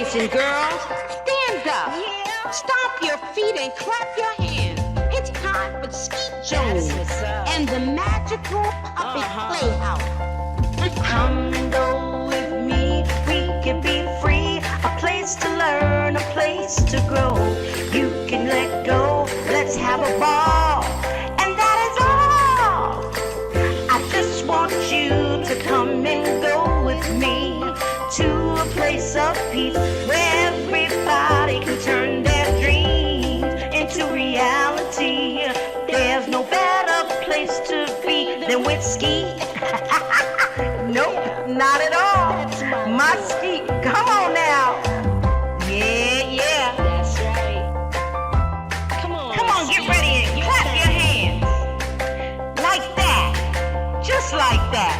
boys and girls, stand up. Stomp your feet and clap your hands. It's time for Skeet Jones and the magical puppet playhouse. Come and go with me, we can be free. A place to learn, a place to grow. You can let go, let's have a ball. And that is all. I just want you to come and go with me to a place of peace where everybody can turn their dreams into reality. There's no better place to be than with Skeet. Nope, not at all. My Skeet, come on now. Yeah. That's right. Come on, Get ready and clap your hands. Like that. Just like that.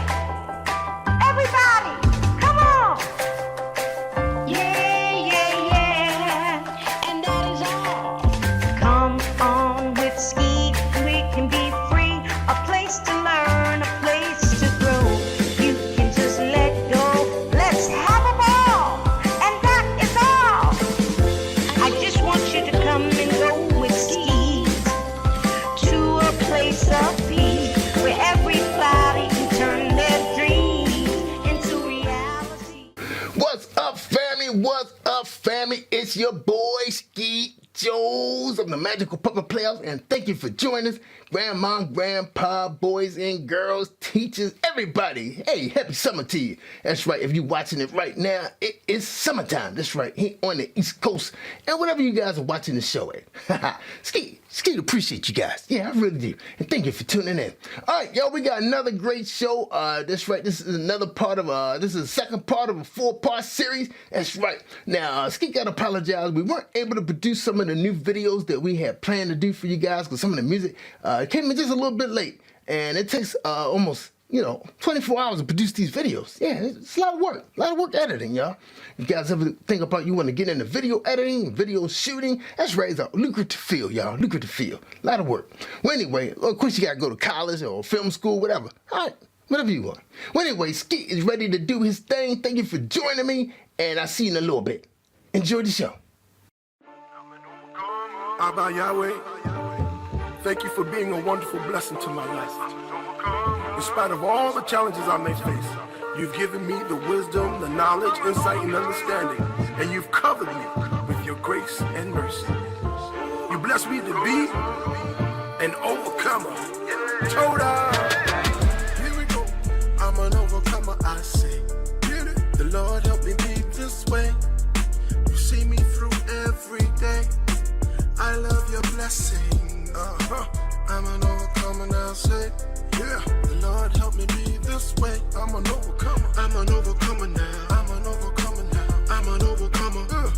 Everybody, come on. Yeah. and that is all. Come on with Skeet, we can be free. A place to learn, a place to grow. You can just let go, let's have a ball. And that is all. I just want you to come and go with Skeet to a place of peace where everybody can turn their dreams into reality. What's up, family? What's up, family? It's your boy, Skeet Jones of the Magical Puppet Playhouse, and thank you for joining us, grandma, grandpa, boys and girls, teachers, everybody. Hey, happy summer to you. That's right. If you're watching it right now, it is summertime. That's right. Here on the East Coast, and whatever you guys are watching the show at. Skeet, appreciate you guys. Yeah, I really do. And thank you for tuning in. All right, y'all, we got another great show. That's right. This is another part of, this is the second part of a 4-part series. That's right. Now, Skeet got to apologize. We weren't able to produce some of the new videos that we had planned to do for you guys because some of the music came in just a little bit late. And it takes almost 24 hours to produce these videos. Yeah, it's a lot of work editing, y'all. You guys ever think about you want to get into video editing, video shooting? That's right, it's a lucrative field, y'all, lucrative field. A lot of work. Well, anyway, of course you got to go to college or film school, whatever. All right, whatever you want. Well, anyway, Skeet is ready to do his thing. Thank you for joining me, and I'll see you in a little bit. Enjoy the show. Abba Yahweh, thank you for being a wonderful blessing to my life. In spite of all the challenges I may face, you've given me the wisdom, the knowledge, insight, and understanding, and you've covered me with your grace and mercy. You blessed me to be an overcomer. Toda! Here we go. I'm an overcomer, I say. The Lord help me be this way. You see me through every day. I love your blessing. I'm an overcomer now, say. Yeah, the Lord help me be this way. I'm an overcomer. I'm an overcomer now. I'm an overcomer now. I'm an overcomer.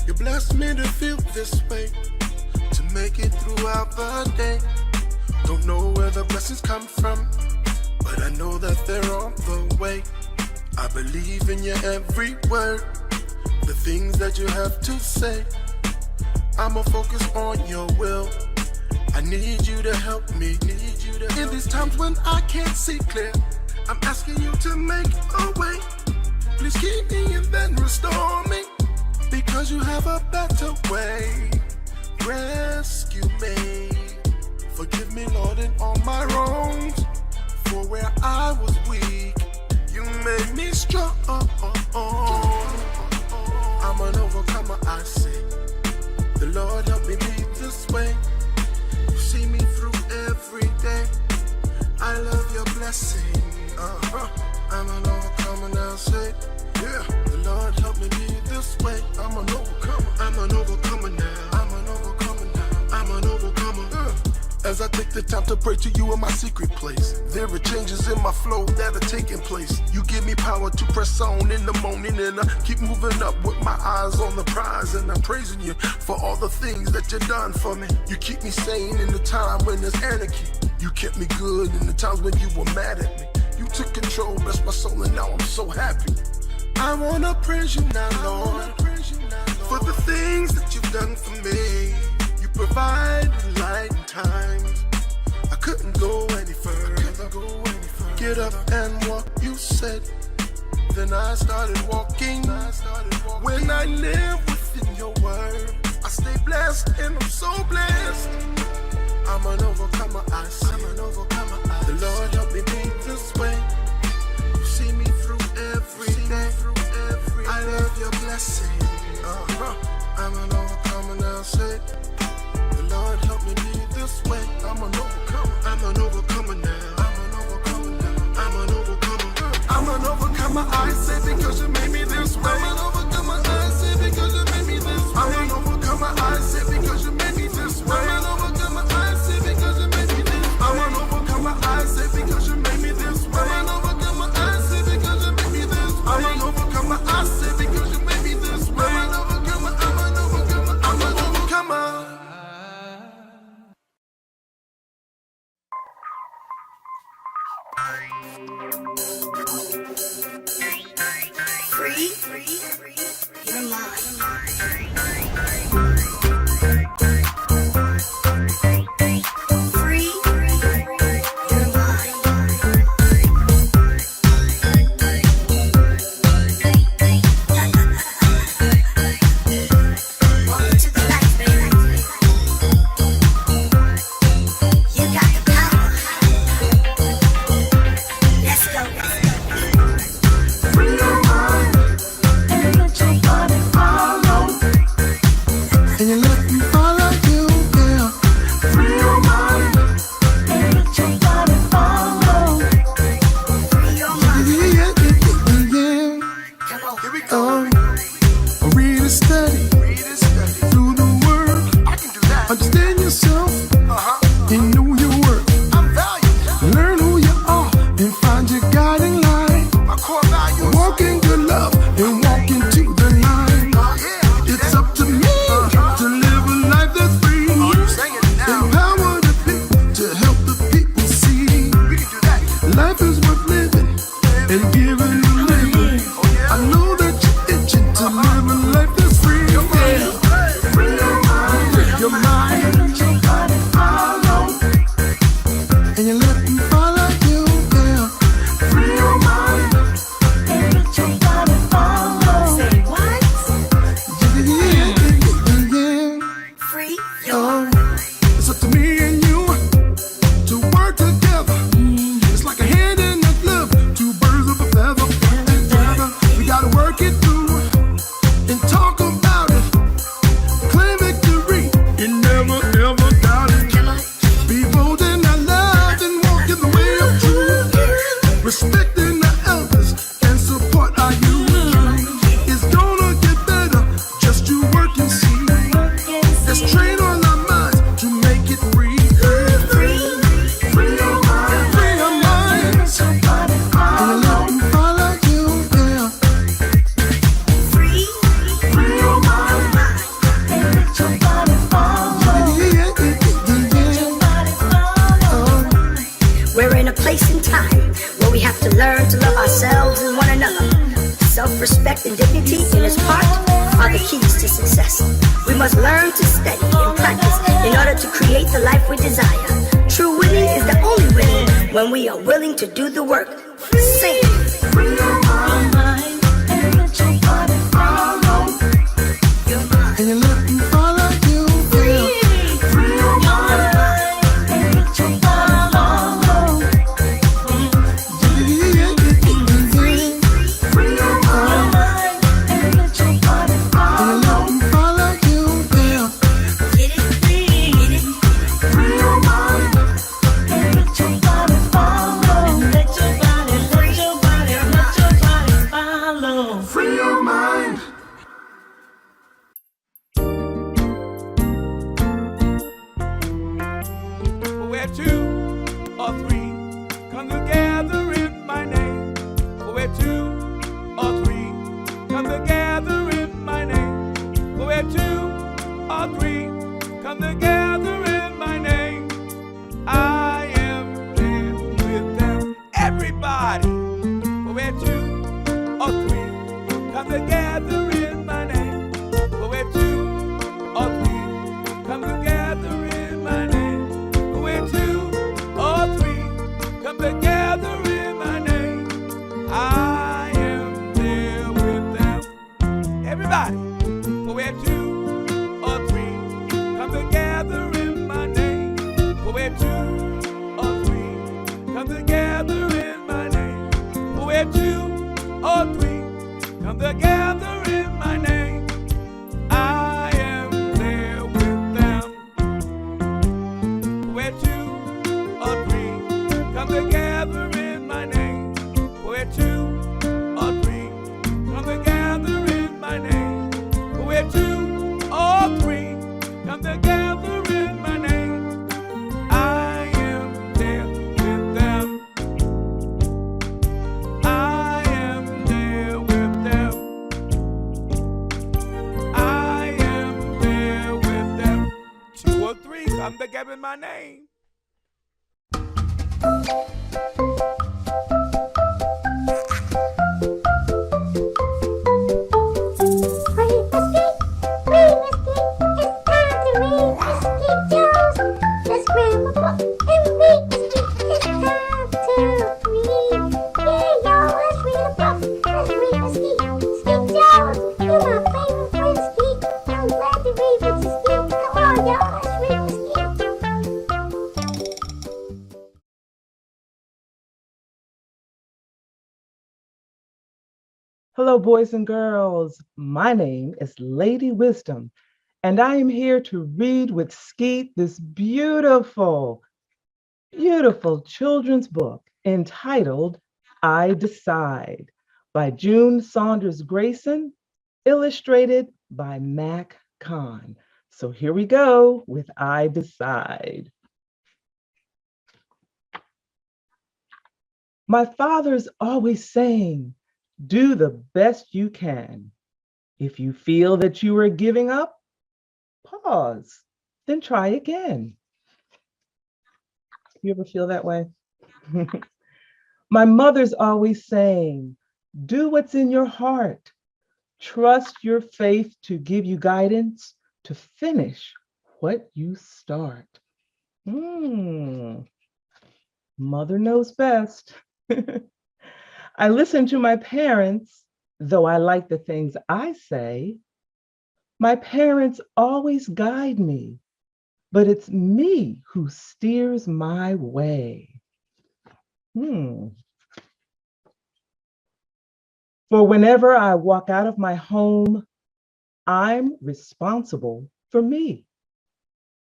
You blessed me to feel this way, to make it throughout the day. Don't know where the blessings come from, but I know that they're on the way. I believe in your every word, the things that you have to say. I'ma focus on your will. I need you to help me. In these times when I can't see clear, I'm asking you to make a way. Please keep me and then restore me, because you have a better way. Rescue me. Forgive me, Lord, in all my wrongs. For where I was weak, you made me strong. I'm an overcomer, I say. The Lord help me be this way. You see me through every day. I love your blessing. I'm an overcomer now, say. Yeah, the Lord help me be this way. I'm an overcomer. I'm an overcomer now. I'm an overcomer now. I'm an overcomer. As I take the time to pray to you in my secret place, there are changes in my flow that are taking place. You give me power to press on in the morning, and I keep moving up with my eyes on the prize. And I'm praising you for all the things that you've done for me. You keep me sane in the time when there's anarchy. You kept me good in the times when you were mad at me. You took control, blessed my soul, and now I'm so happy. I wanna praise you now, Lord, for the things that you've done for me. You provided light in times I couldn't go any further. Get up and walk, you said. then I started walking. When I live within your word, I stay blessed and I'm so blessed. I'm an overcomer, I say. The Lord help me be this way. You see me through every day. I love your blessing. I'm an overcomer now, say. The Lord help me be this way. I'm an overcomer. I'm an overcomer now. I'm an overcomer, I say, because you made me this way. I'm an overcomer, I say, because you made me this way. I'm an overcomer, I say, because you made me this way. I'm an overcomer, I say, because you made me this way. I'm an overcomer, I say, because you made me this way. I'm an overcomer, I say, because you made me this way. I'm an overcomer, I say, because you made me this way. I'm an overcomer, I'm an overcomer. Free your mind. Free your mind. Welcome to the life, baby. You got the power. Let's go. Free your mind and let your body follow. And you let me follow you, yeah. Free your mind and let your body follow. Free your mind. Yeah. Come on. Here we go. Read and study through the word. I can do that. Understand yourself and know your worth. I'm valued. Learn who you are and find your guiding light. My core values. Walk in good love and walk into the line. It's up to me to live a life that's free. Empower the people to help the people see. We can do that. Life is worth living and giving and living. I know that you're itching to live a life that's free. Free your mind. Free your mind. Let your body follow. And you let me follow you, yeah. Free your mind. And let your body follow. Say what? Yeah. Free your mind. It's up to me and you to work together. It's like a hand in a glove, two birds of a feather. We gotta work it through and talk about it. Claim victory and never ever doubt it. Come on. Be bold in our love and walk in the way of truth. Respecting the elders and support our youth. It's gonna get better, just you work and see. Let's train on our minds to make it free. Free your mind. Free your minds. And let me follow you, yeah. Free Free your mind. and let your body follow. We're in a place and time where we have to learn to love ourselves and one another. Self-respect and dignity in its part are the keys to success. We must learn to study and practice in order to create the life we desire. True winning is the only winning when we are willing to do the work. Sing. Free your mind. And let your body follow. Your mind. And you let me follow you, yeah. Free your mind. And let your body follow. Free your mind. And let your body follow. And you let me follow you, yeah. Get it, get it. Free your mind. And let your body follow. Let your body follow. Free your mind. Where two or three come together in my name. Where two or three come together in my name. Where two or three come together in my name. I am there with them. Everybody. Where two or three come together in my name. Where two or three come together in my name. Where two or three come together in my name. I am come together in my name, I am there with them. Where two or three come together in my name, where two or three come together in my name, where two or three come together in my name, I am there with them. I am there with them. I am there with them. Two or three come together in my name. Hello, boys and girls. My name is Lady Wisdom, and I am here to read with Skeet this beautiful, beautiful children's book entitled I Decide by June Saunders Grayson, illustrated by Mac Kahn. So here we go with I Decide. My father's always saying, do the best you can. If you feel that you are giving up, pause, then try again. You ever feel that way? My mother's always saying, do what's in your heart. Trust your faith to give you guidance to finish what you start. Mother knows best. I listen to my parents, though I like the things I say. My parents always guide me, but it's me who steers my way. For whenever I walk out of my home, I'm responsible for me,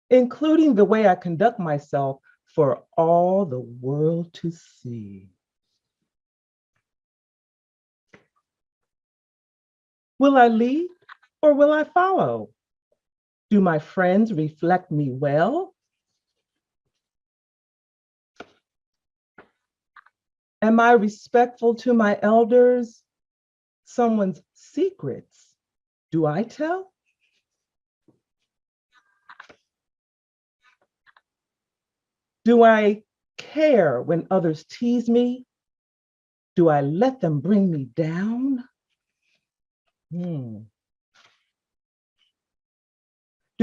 including the way I conduct myself for all the world to see. Will I lead or will I follow? Do my friends reflect me well? Am I respectful to my elders? Someone's secrets, do I tell? Do I care when others tease me? Do I let them bring me down? Do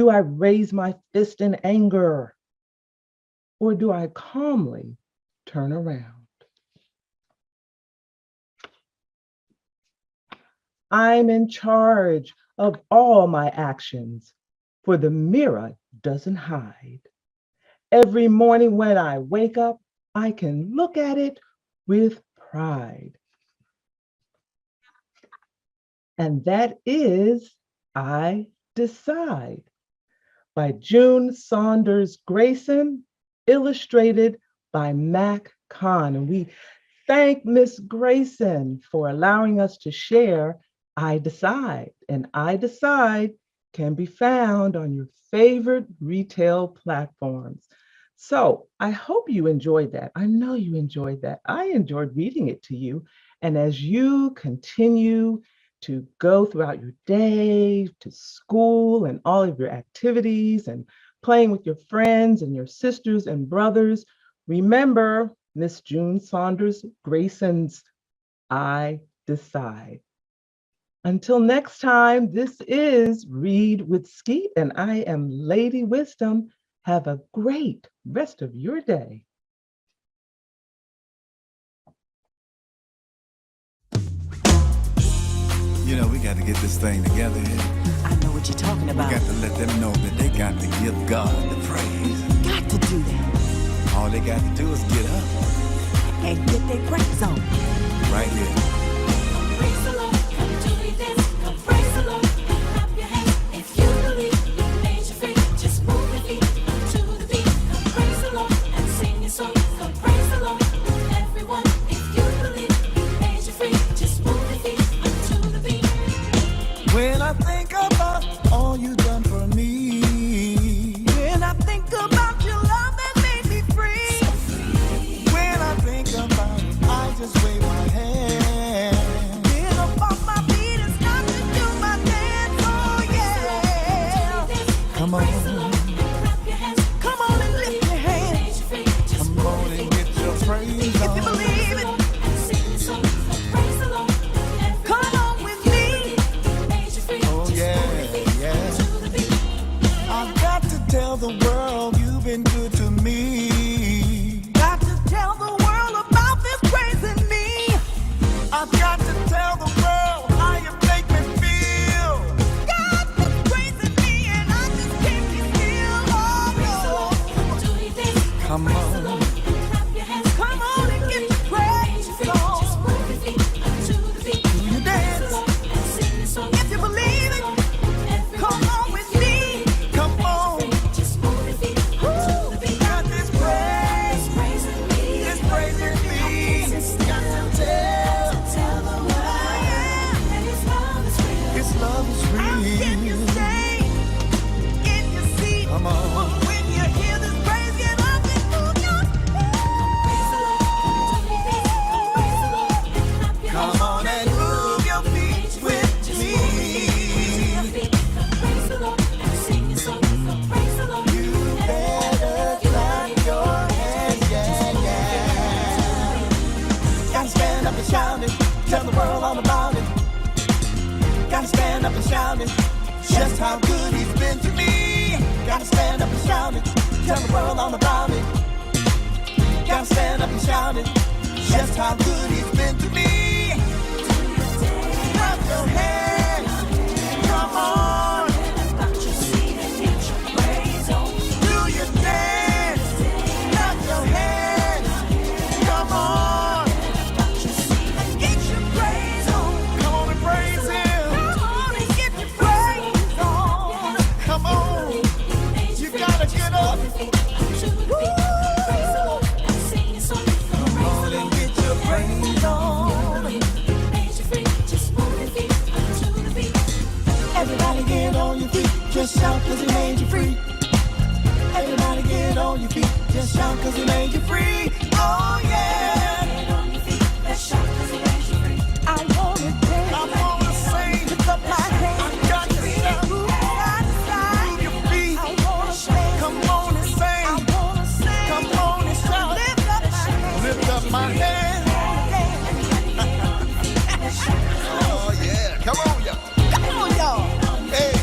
I raise my fist in anger, or do I calmly turn around? I'm in charge of all my actions, for the mirror doesn't hide. Every morning when I wake up, I can look at it with pride. And that is I Decide by June Saunders Grayson, illustrated by Mac Kahn. And we thank Miss Grayson for allowing us to share I Decide. And I Decide can be found on your favorite retail platforms. So I hope you enjoyed that. I know you enjoyed that. I enjoyed reading it to you. And as you continue to go throughout your day, to school and all of your activities and playing with your friends and your sisters and brothers, remember Miss June Saunders Grayson's I Decide. Until next time, this is Read with Skeet, and I am Lady Wisdom. Have a great rest of your day. You know, we got to get this thing together here. I know what you're talking We about. got to let them know that they got to give God the praise. Got to do that All they got to do is get up and get their praise on. right here. Praise the Lord, come to When I think about all you done for me, when I think about your love that made me free, when I think about it, I just wave my hand. Get up off my feet and start to do my dance, oh yeah. Come on. Come on and lift your hands. Come on and get your praise on. If you believe it. Tell the world you've been good to me. Got to tell the world about this crazy me. I've got to tell the world how you make me feel. God, this crazy me, and I just can't be still. Oh no. Come on. Come on and get your praise on. Do you dance? If you believe it, come on with me. Come on. Tell the world all about it. Gotta stand up and shout it. Just how good he's been to me. Gotta stand up and shout it. Tell the world all about it. Gotta stand up and shout it. Just how good he's been to me. Clap your hands. Come on. Do your dance. Clap your hands. Come on. Just shout cause he made you free. Everybody get on your feet. Just shout cause he made you free. Oh yeah. Get on your feet. Let's shout cause he made you free. I wanna dance. I wanna sing. Lift up my hands. I got to shout. Move your feet. I wanna sing. Come on and sing. I wanna sing. Come on and shout. Lift up my hands. Lift up my hands. Oh yeah. Come on y'all. Come on y'all. Hey.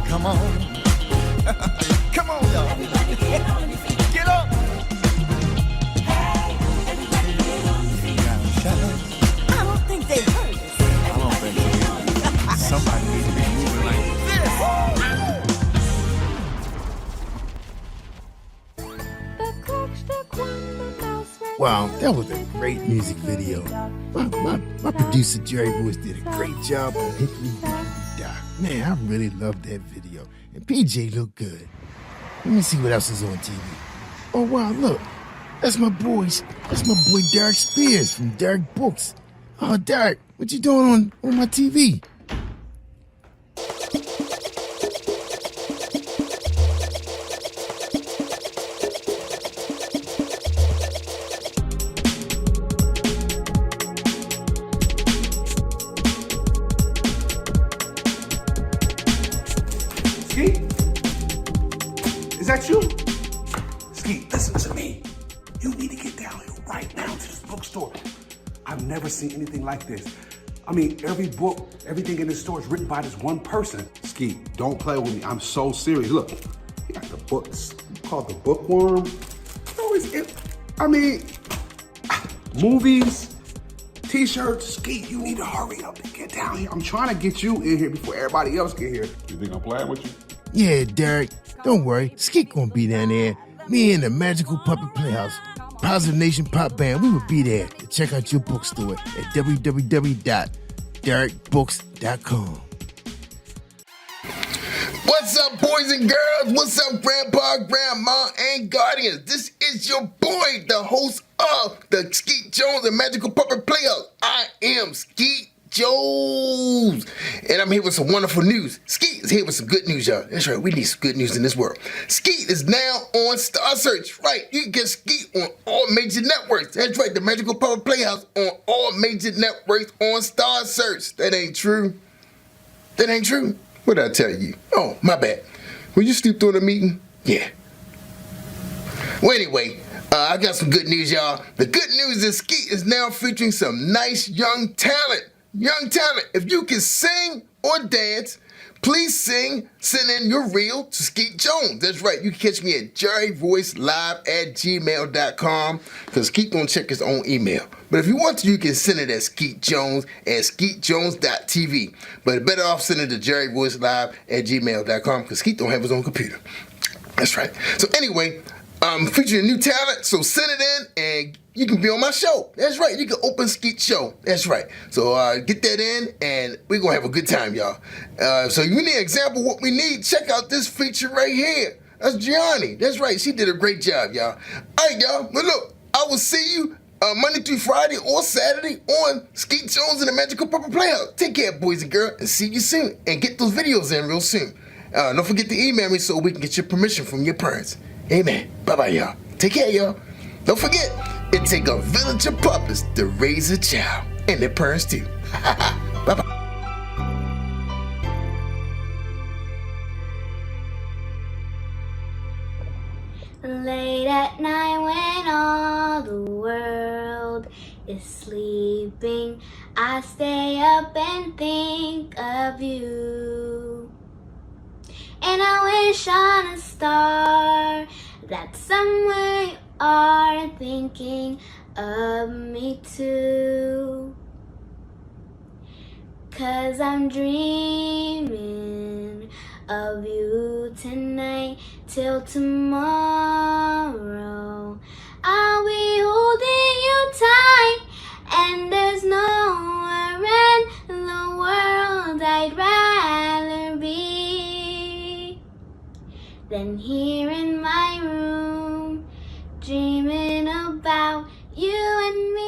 Come on. Come on, y'all. Get up. I don't think they heard us. I don't think so. Somebody needs to be moving like this. Wow, that was a great music video. My producer Jerry Lewis did a great job on Hickory Dickory Dock. Man, I really loved that video. And PJ looked good. Let me see what else is on TV. Oh wow, look. That's my boy Derek Spears from Derek Books. Oh Derek, what you doing on my TV? Is that you? Skeet, listen to me. You need to get down here right now to this bookstore. I've never seen anything like this. I mean, every book, everything in this store is written by this one person. Skeet, don't play with me. I'm so serious. Look, you got the books called The Bookworm. Movies, t-shirts. Skeet, you need to hurry up and get down here. I'm trying to get you in here before everybody else get here. You think I'm playing with you? Yeah, Derek, don't worry. Skeet gonna be down there. Me and the Magical Puppet Playhouse. Positive Nation Pop Band, we will be there to check out your bookstore at www.derekbooks.com. What's up, boys and girls? What's up, grandpa, grandma, and guardians? This is your boy, the host of the Skeet Jones and Magical Puppet Playhouse. I am Skeet Jones, and I'm here with some wonderful news. Skeet is here with some good news, y'all. That's right, we need some good news in this world. Skeet is now on Star Search. Right, you can get Skeet on all major networks. That's right, the Magical Puppet Playhouse on all major networks on Star Search. That ain't true. That ain't true. What did I tell you? Oh, my bad. Were you sleep through the meeting? Yeah. Well, anyway, I got some good news, y'all. The good news is Skeet is now featuring some nice young talent. Young talent. If you can sing or dance, please send in your reel to Skeet Jones. That's right. You can catch me at jerryvoicelive@gmail.com because Skeet don't check his own email. But if you want to, you can send it at Skeet Jones at skeetjones.tv. But better off sending it to jerryvoicelive@gmail.com because Skeet don't have his own computer. That's right. So anyway, featuring new talent, so send it in and you can be on my show. That's right. You can open Skeet show. That's right. So get that in and we're going to have a good time, y'all. So you need an example of what we need. Check out this feature right here. That's Gianni. That's right. She did a great job, y'all. All right, y'all. But look, I will see you Monday through Friday or Saturday on Skeet Jones and the Magical Puppet Playhouse. Take care, boys and girls, and see you soon. And get those videos in real soon. Don't forget to email me so we can get your permission from your parents. Amen. Bye-bye, y'all. Take care, y'all. Don't forget, it take a village of puppets to raise a child. And their parents, too. Bye-bye. Late at night when all the world is sleeping, I stay up and think of you. And I wish on a star that somewhere you are thinking of me too. 'Cause I'm dreaming of you tonight till tomorrow. I'll be holding you tight, and there's nowhere in the world I'd rather be than here in my room, dreaming about you and me.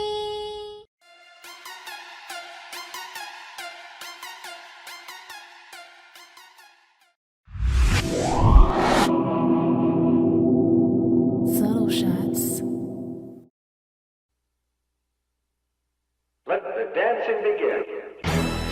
Subtle shots. Let the dancing begin.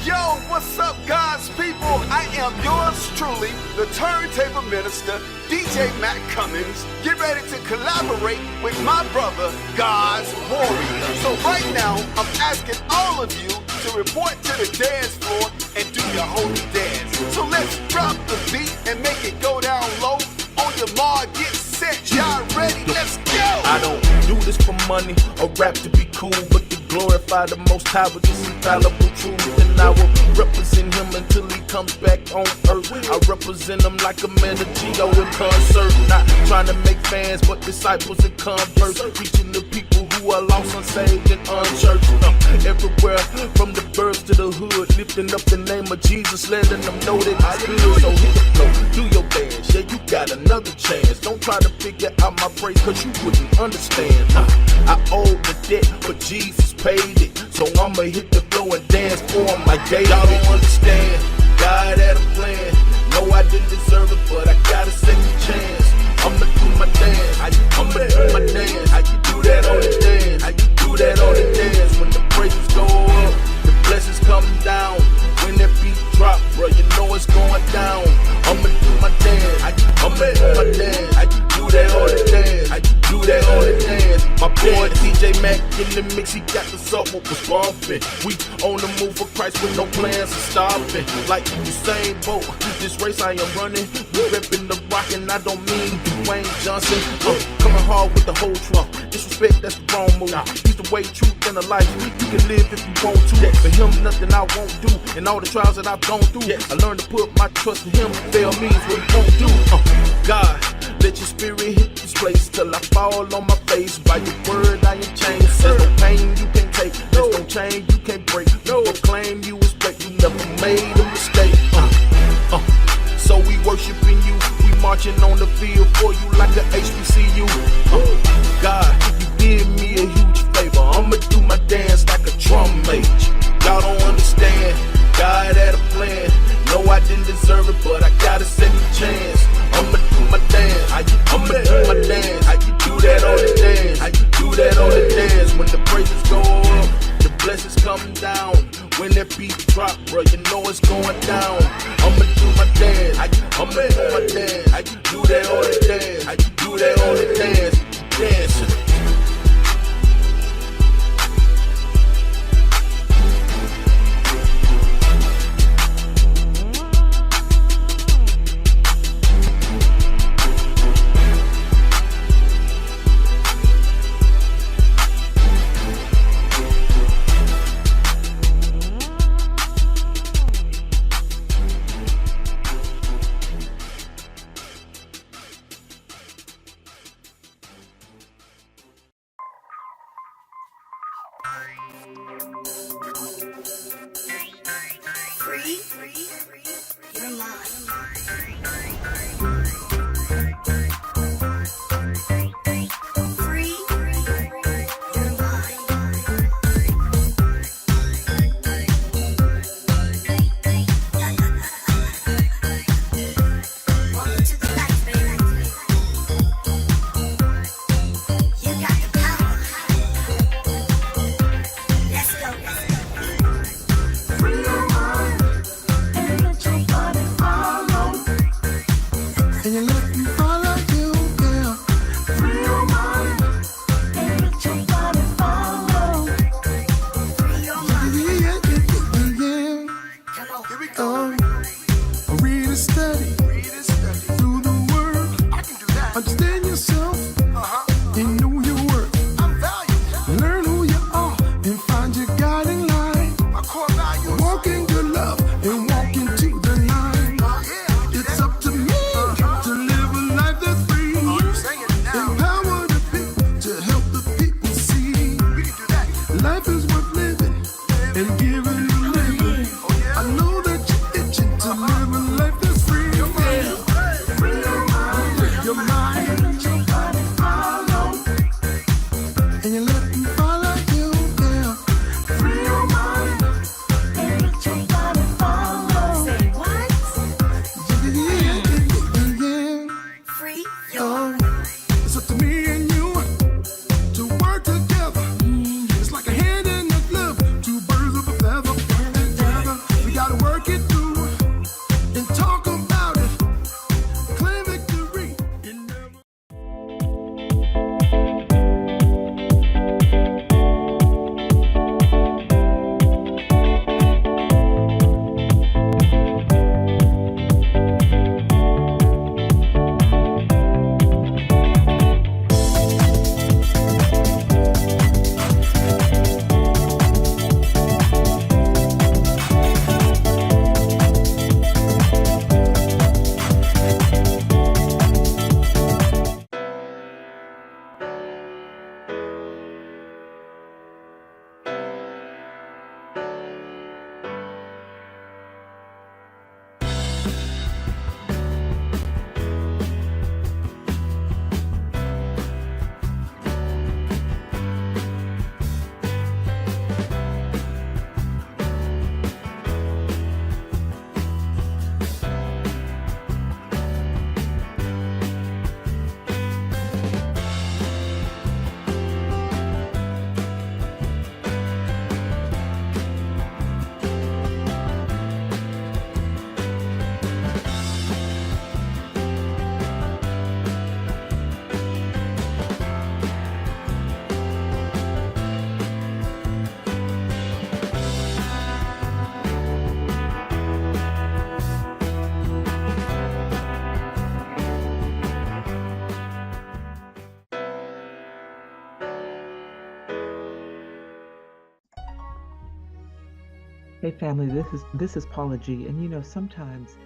Yo, what's up, God's people? I am yours truly, the turntable minister, DJ Matt Cummins. Get ready to collaborate with my brother, God's warrior. So right now, I'm asking all of you to report to the dance floor and do your holy dance. So let's drop the beat and make it go down low. On your mark, get set, y'all ready, let's go! I don't do this for money or rap to be cool, but to glorify the Most High with this infallible truth. And I will represent him until he comes back on earth. I represent him like a man of Geo in concert. Not trying to make fans, but disciples and converts. Reaching the people who are lost, unsaved, and unchurched. Everywhere, from the birds to the hood, lifting up the name of Jesus, letting them know that it's good. So hit the floor, do your dance, yeah, you got another chance. Don't try to figure out my praise, cause you wouldn't understand. I owe the debt, but Jesus paid it. So I'ma hit the floor and dance for him like David. Y'all don't understand, God had a plan. No, I didn't deserve it, but I got a second chance. I'ma do my dance, I'ma do my dance. How you do that on the dance? How you do that on the dance? When the praises go up, the blessings come down. When that beat drop, bro, you know it's going down. I'ma do my dance, I'ma do my dance. How you do that on the dance? How you do that on the dance? My boy DJ Mac in the mix, he got the salt what was bumping. We on the move for Christ with no plans of stopping. Like Usain Bolt, this race I am running. We reppin' the rock and I don't mean Dwayne Johnson. Coming hard with the whole truck. Disrespect, that's the wrong move. He's the way, truth, and the life. You can live if you want to. For him, nothing I won't do. And all the trials that I've gone through, I learned to put my trust in him. Fail me is what he won't do. God, let your spirit hit this place till I fall on my face. By your word I am changed. There's no pain you can take, there's no chain you can break. No claim you was break, you never made a mistake. So we worshiping you, we marching on the field for you like a HBCU. God, you did me a huge favor. I'ma do my dance like a drum major. Y'all don't understand, God had a plan. No, I didn't deserve it, but I got a second chance. I'ma do my dance, I'ma do my dance. How you do that on the dance? How you do that on the dance? When the praises go up, the blessings come down. When that beat drop, bro, you know it's going down. I'ma do my dance, I'ma do my dance. How you do that on the dance? How you do that on the dance? Dancing. Hey family, this is Paula G, and sometimes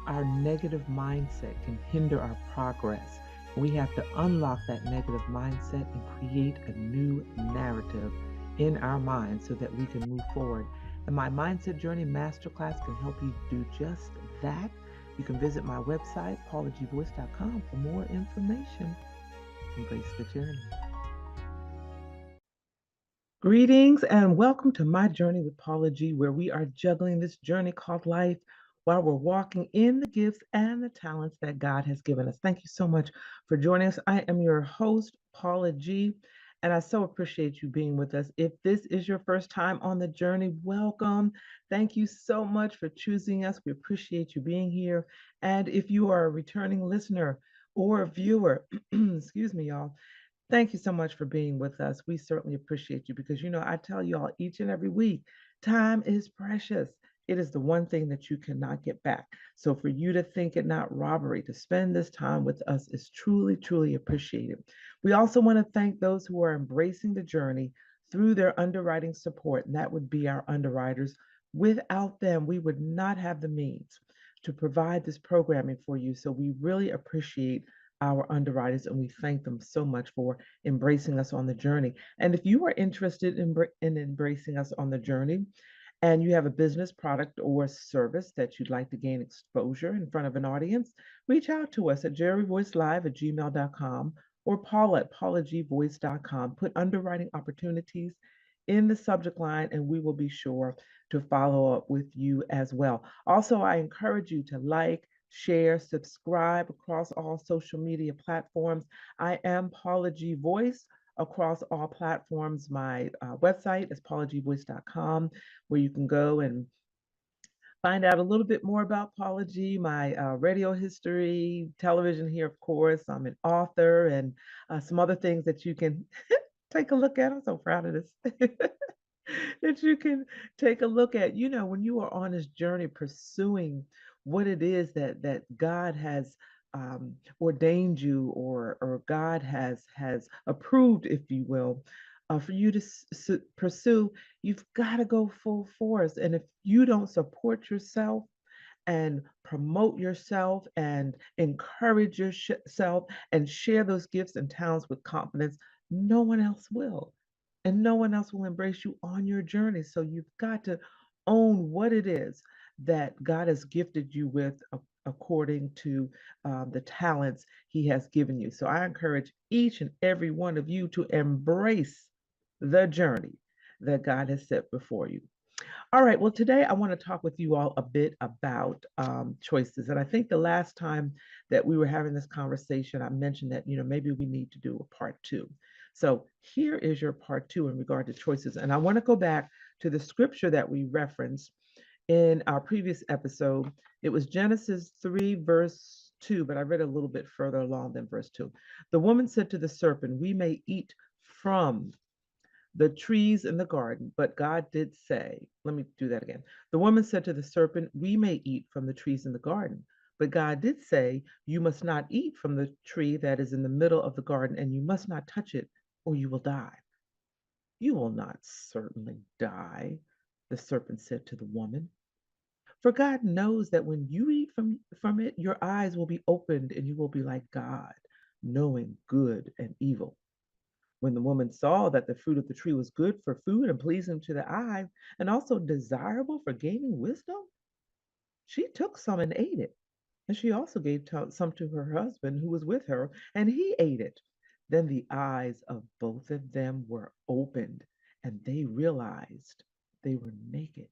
our negative mindset can hinder our progress. We have to unlock that negative mindset and create a new narrative in our minds so that we can move forward. And my Mindset Journey Masterclass can help you do just that. You can visit my website, paulagvoice.com, for more information. Embrace the journey. Greetings and welcome to my journey with Paula G, where we are juggling this journey called life while we're walking in the gifts and the talents that God has given us. Thank you so much for joining us. I am your host, Paula G, and I so appreciate you being with us. If this is your first time on the journey, welcome. Thank you so much for choosing us. We appreciate you being here. And if you are a returning listener or a viewer, excuse me, y'all. Thank you so much for being with us. We certainly appreciate you because, I tell you all each and every week, time is precious. It is the one thing that you cannot get back. So for you to think it not robbery to spend this time with us is truly, truly appreciated. We also want to thank those who are embracing the journey through their underwriting support, and that would be our underwriters. Without them, we would not have the means to provide this programming for you. So we really appreciate our underwriters, and we thank them so much for embracing us on the journey. And if you are interested in embracing us on the journey, and you have a business, product, or service that you'd like to gain exposure in front of an audience, reach out to us at jerryvoicelive@gmail.com or Paula at paulagvoice.com. Put underwriting opportunities in the subject line, and we will be sure to follow up with you as well. Also, I encourage you to like, share, subscribe across all social media platforms. I am Paula G Voice across all platforms. My website is paulagvoice.com, where you can go and find out a little bit more about Paula G, my radio history, television here, of course. I'm an author and some other things that you can take a look at. I'm so proud of this. That you can take a look at, when you are on this journey pursuing what it is that God has ordained you, or God has approved, if you will, for you to pursue. You've got to go full force. And if you don't support yourself and promote yourself and encourage yourself and share those gifts and talents with confidence, no one else will. And no one else will embrace you on your journey. So you've got to own what it is that God has gifted you with according to the talents He has given you. So I encourage each and every one of you to embrace the journey that God has set before you. All right. Well, today I want to talk with you all a bit about choices. And I think the last time that we were having this conversation, I mentioned that, maybe we need to do a part two. So here is your part two in regard to choices. And I want to go back to the scripture that we referenced in our previous episode. It was Genesis 3, verse 2, but I read a little bit further along than verse 2. The woman said to the serpent, "We may eat from the trees in the garden, but God did say," let me do that again. The woman said to the serpent, "We may eat from the trees in the garden, but God did say, you must not eat from the tree that is in the middle of the garden, and you must not touch it, or you will die." "You will not certainly die," the serpent said to the woman. "For God knows that when you eat from it, your eyes will be opened, and you will be like God, knowing good and evil." When the woman saw that the fruit of the tree was good for food and pleasing to the eye, and also desirable for gaining wisdom, she took some and ate it. And she also gave some to her husband who was with her, and he ate it. Then the eyes of both of them were opened, and they realized they were naked.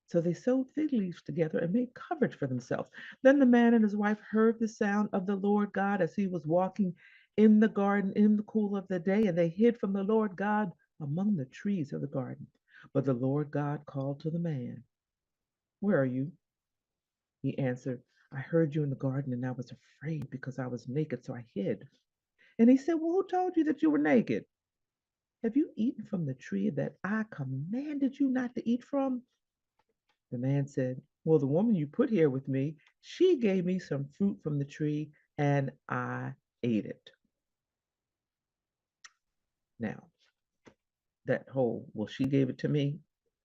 So they sewed fig leaves together and made coverage for themselves. Then the man and his wife heard the sound of the Lord God as he was walking in the garden in the cool of the day, and they hid from the Lord God among the trees of the garden. But the Lord God called to the man, "Where are you?" He answered, "I heard you in the garden, and I was afraid because I was naked, so I hid." And he said, "Well, who told you that you were naked? Have you eaten from the tree that I commanded you not to eat from?" The man said, "Well, the woman you put here with me, she gave me some fruit from the tree, and I ate it." Now, that whole, "well, she gave it to me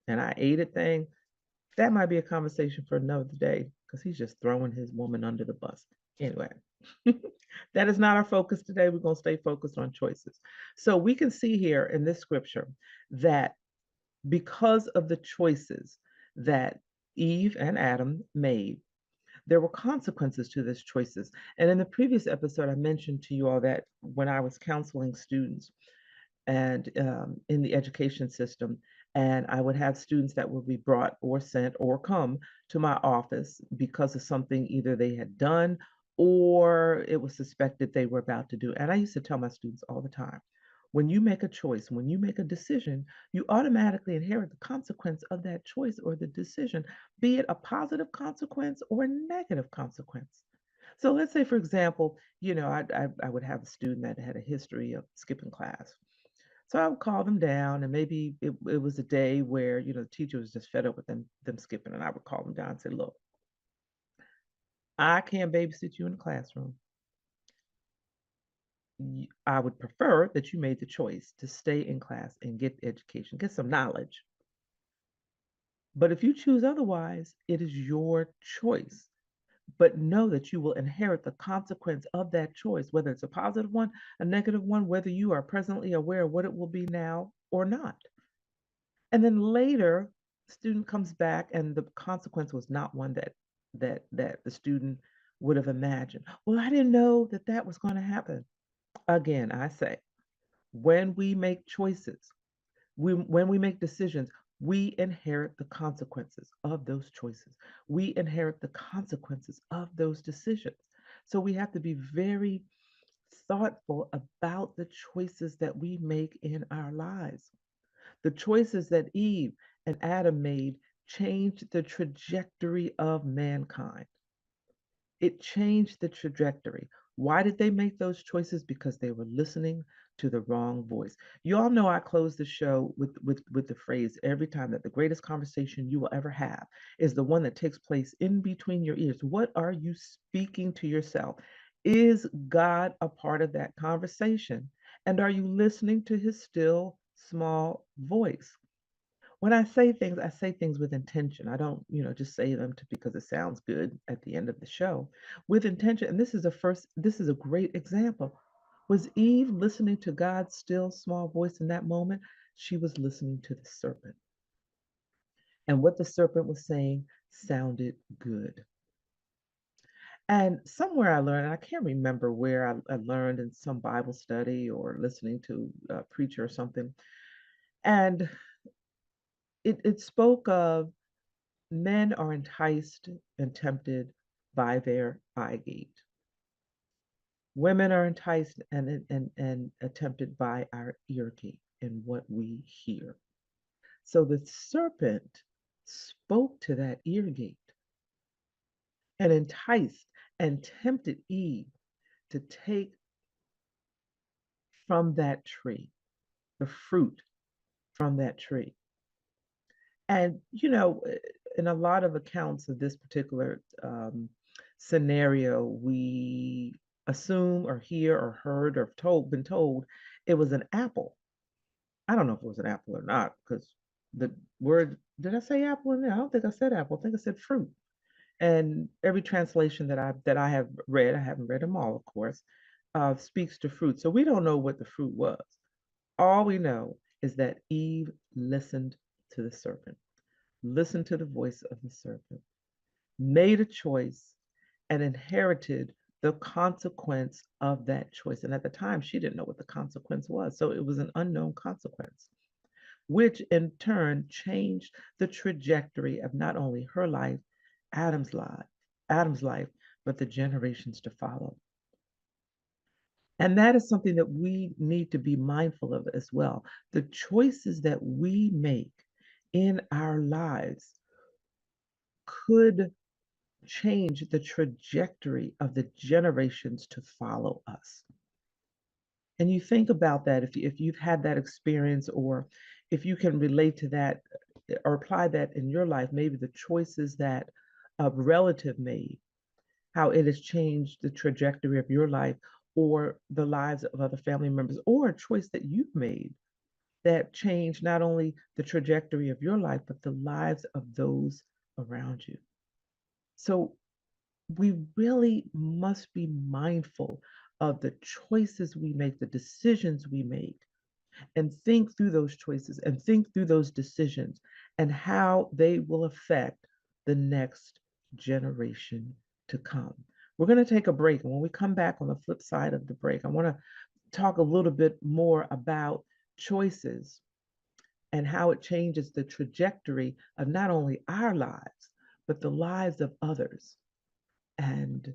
and I ate it" thing, that might be a conversation for another day, because he's just throwing his woman under the bus. Anyway, That is not our focus today. We're going to stay focused on choices. So we can see here in this scripture that because of the choices that Eve and Adam made, there were consequences to those choices. And in the previous episode, I mentioned to you all that when I was counseling students and in the education system, and I would have students that would be brought or sent or come to my office because of something either they had done or it was suspected they were about to do. And I used to tell my students all the time, when you make a choice, when you make a decision, you automatically inherit the consequence of that choice or the decision, be it a positive consequence or a negative consequence. So let's say, for example, I would have a student that had a history of skipping class. So I would call them down, and maybe it was a day where, the teacher was just fed up with them skipping, and I would call them down and say, look, I can't babysit you in the classroom. I would prefer that you made the choice to stay in class and get education, get some knowledge. But if you choose otherwise, it is your choice. But know that you will inherit the consequence of that choice, whether it's a positive one, a negative one, whether you are presently aware of what it will be now or not. And then later, the student comes back and the consequence was not one that the student would have imagined. Well, I didn't know that that was going to happen. Again, I say, when we make choices, when we make decisions, we inherit the consequences of those choices. We inherit the consequences of those decisions. So we have to be very thoughtful about the choices that we make in our lives. The choices that Eve and Adam made changed the trajectory of mankind. It changed the trajectory. Why did they make those choices? Because they were listening to the wrong voice. You all know I close the show with the phrase every time that the greatest conversation you will ever have is the one that takes place in between your ears. What are you speaking to yourself? Is God a part of that conversation? And are you listening to his still small voice? When I say things with intention. I don't, just say them because it sounds good at the end of the show. With intention, and this is a great example. Was Eve listening to God's still small voice in that moment? She was listening to the serpent. And what the serpent was saying sounded good. And somewhere I learned, and I can't remember where I learned in some Bible study or listening to a preacher or something. And it spoke of men are enticed and tempted by their eye gate. Women are enticed and tempted by our ear gate and what we hear. So the serpent spoke to that ear gate and enticed and tempted Eve to take from that tree, the fruit from that tree. And, in a lot of accounts of this particular scenario, we assume or hear or heard or been told it was an apple. I don't know if it was an apple or not because the word, did I say apple in there? I don't think I said apple. I think I said fruit. And every translation that I have read, I haven't read them all, of course, speaks to fruit. So we don't know what the fruit was. All we know is that Eve listened to the serpent, listened to the voice of the serpent, made a choice, and inherited the consequence of that choice. And at the time, she didn't know what the consequence was. So it was an unknown consequence, which in turn changed the trajectory of not only her life, Adam's life, Adam's life, but the generations to follow. And that is something that we need to be mindful of as well. The choices that we make in our lives could change the trajectory of the generations to follow us. And you think about that if you've had that experience or if you can relate to that or apply that in your life, maybe the choices that a relative made, how it has changed the trajectory of your life or the lives of other family members, or a choice that you've made that changed not only the trajectory of your life, but the lives of those around you. So we really must be mindful of the choices we make, the decisions we make, and think through those choices and think through those decisions and how they will affect the next generation to come. We're going to take a break. And when we come back on the flip side of the break, I want to talk a little bit more about choices and how it changes the trajectory of not only our lives, but the lives of others, and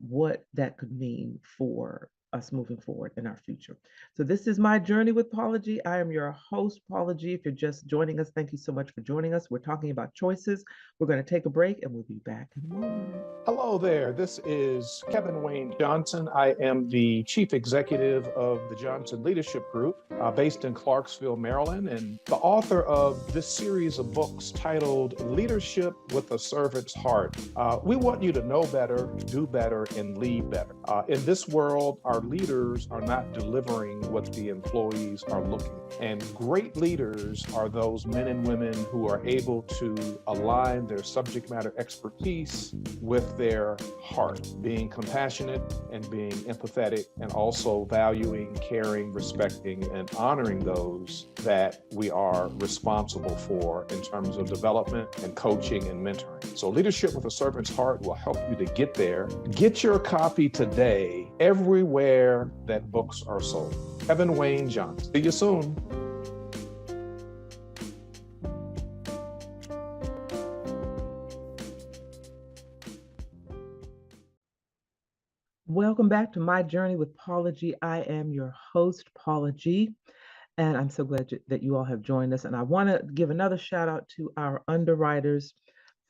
what that could mean for us moving forward in our future. So this is My Journey with Paula G. I am your host, Paula G. If you're just joining us, thank you so much for joining us. We're talking about choices. We're going to take a break and we'll be back in a moment. Hello there. This is Kevin Wayne Johnson. I am the Chief Executive of the Johnson Leadership Group, based in Clarksville, Maryland, and the author of this series of books titled Leadership with a Servant's Heart. We want you to know better, do better, and lead better. In this world, our leaders are not delivering what the employees are looking for. And great leaders are those men and women who are able to align their subject matter expertise with their heart, being compassionate and being empathetic, and also valuing, caring, respecting, and honoring those that we are responsible for in terms of development and coaching and mentoring. So Leadership with a Servant's Heart will help you to get there. Get your copy today everywhere that books are sold. Kevin Wayne Johnson. See you soon. Welcome back to My Journey with Paula G. I am your host, Paula G. And I'm so glad that you all have joined us. And I want to give another shout out to our underwriters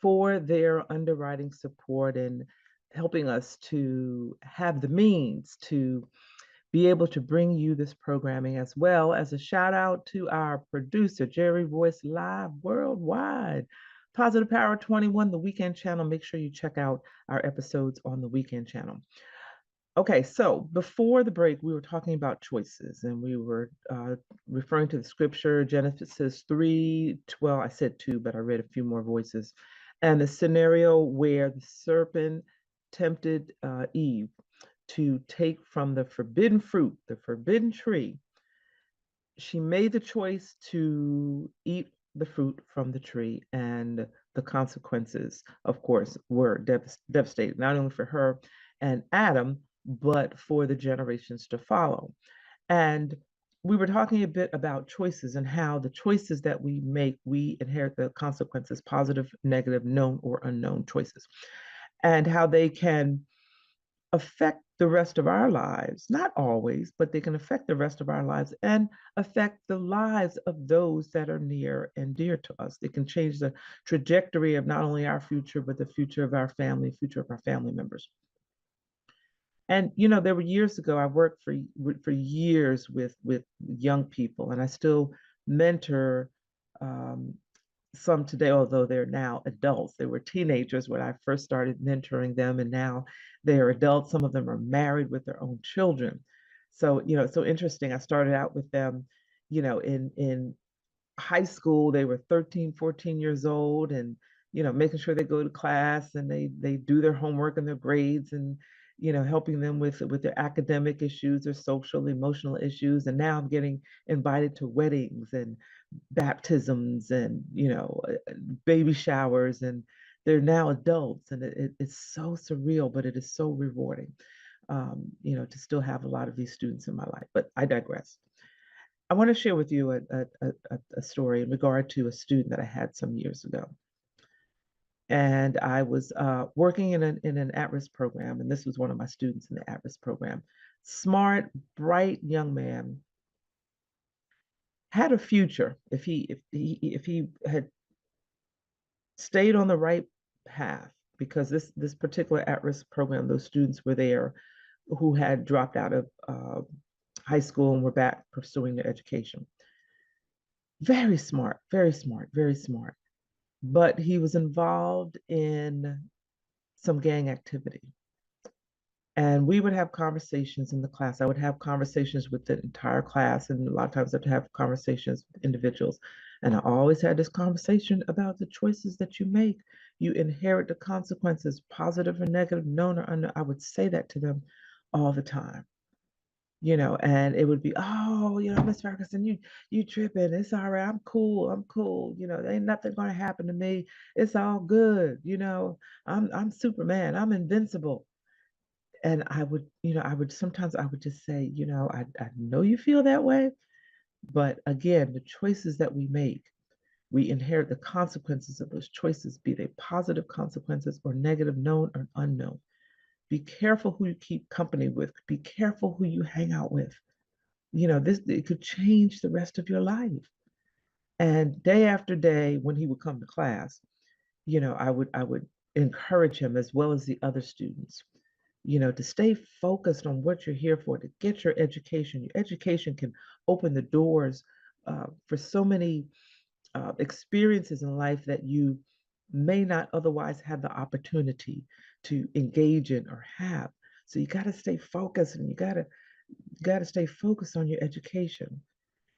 for their underwriting support and helping us to have the means to be able to bring you this programming, as well as a shout out to our producer, Jerry Voice Live Worldwide. Positive Power 21, the Weekend Channel. Make sure you check out our episodes on the Weekend Channel. Okay, so before the break, we were talking about choices, and we were referring to the scripture, Genesis 3, well, I said 2, but I read a few more voices, and the scenario where the serpent tempted Eve to take from the forbidden fruit, the forbidden tree. She made the choice to eat the fruit from the tree, and the consequences, of course, were devastating, not only for her and Adam, but for the generations to follow. And we were talking a bit about choices and how the choices that we make, we inherit the consequences, positive, negative, known or unknown choices, and how they can affect the rest of our lives, not always, but they can affect the rest of our lives and affect the lives of those that are near and dear to us. They can change the trajectory of not only our future, but the future of our family, future of our family members. And there were years ago, I worked for years with young people, and I still mentor some today, although they're now adults. They were teenagers when I first started mentoring them, and now they are adults. Some of them are married with their own children. So, it's so interesting. I started out with them, in high school. They were 13, 14 years old, and, making sure they go to class and they do their homework and their grades, and, helping them with their academic issues, their social, emotional issues. And now I'm getting invited to weddings and baptisms and baby showers, and they're now adults, and it's so surreal, but it is so rewarding, to still have a lot of these students in my life. But I digress. I want to share with you a story in regard to a student that I had some years ago. And I was working in an at-risk program, and this was one of my students in the at-risk program. Smart, bright young man, had a future if he had stayed on the right path, because this particular at-risk program, those students were there who had dropped out of high school and were back pursuing their education. Very smart, very smart, very smart. But he was involved in some gang activity. And we would have conversations in the class. I would have conversations with the entire class, and a lot of times I'd have conversations with individuals. And I always had this conversation about the choices that you make. You inherit the consequences, positive or negative, known or unknown. I would say that to them all the time, and it would be, oh, Miss Ferguson, you tripping. It's all right. I'm cool. I'm cool. There ain't nothing gonna happen to me. It's all good. I'm Superman. I'm invincible. And sometimes I would just say, I know you feel that way, but again, the choices that we make, we inherit the consequences of those choices, be they positive consequences or negative, known or unknown. Be careful who you keep company with. Be careful who you hang out with. This, it could change the rest of your life. And day after day, when he would come to class, I would encourage him, as well as the other students, to stay focused on what you're here for, to get your education. Your education can open the doors for so many experiences in life that you may not otherwise have the opportunity to engage in or have. So you got to stay focused, and you got to stay focused on your education.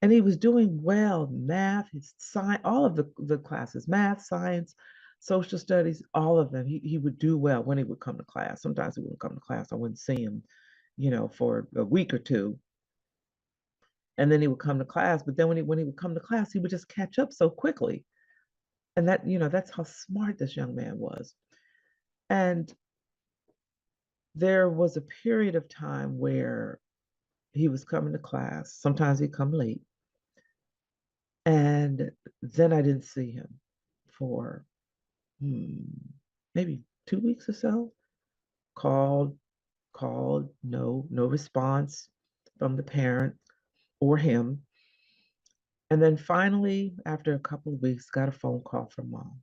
And he was doing well, math, his science, all of the classes, math, science, social studies, all of them. He would do well when he would come to class. Sometimes he wouldn't come to class. I wouldn't see him, for a week or two. And then he would come to class. But then when he would come to class, he would just catch up so quickly. And that's how smart this young man was. And there was a period of time where he was coming to class. Sometimes he'd come late. And then I didn't see him for maybe 2 weeks or so. Called, no response from the parent or him. And then finally, after a couple of weeks, got a phone call from mom,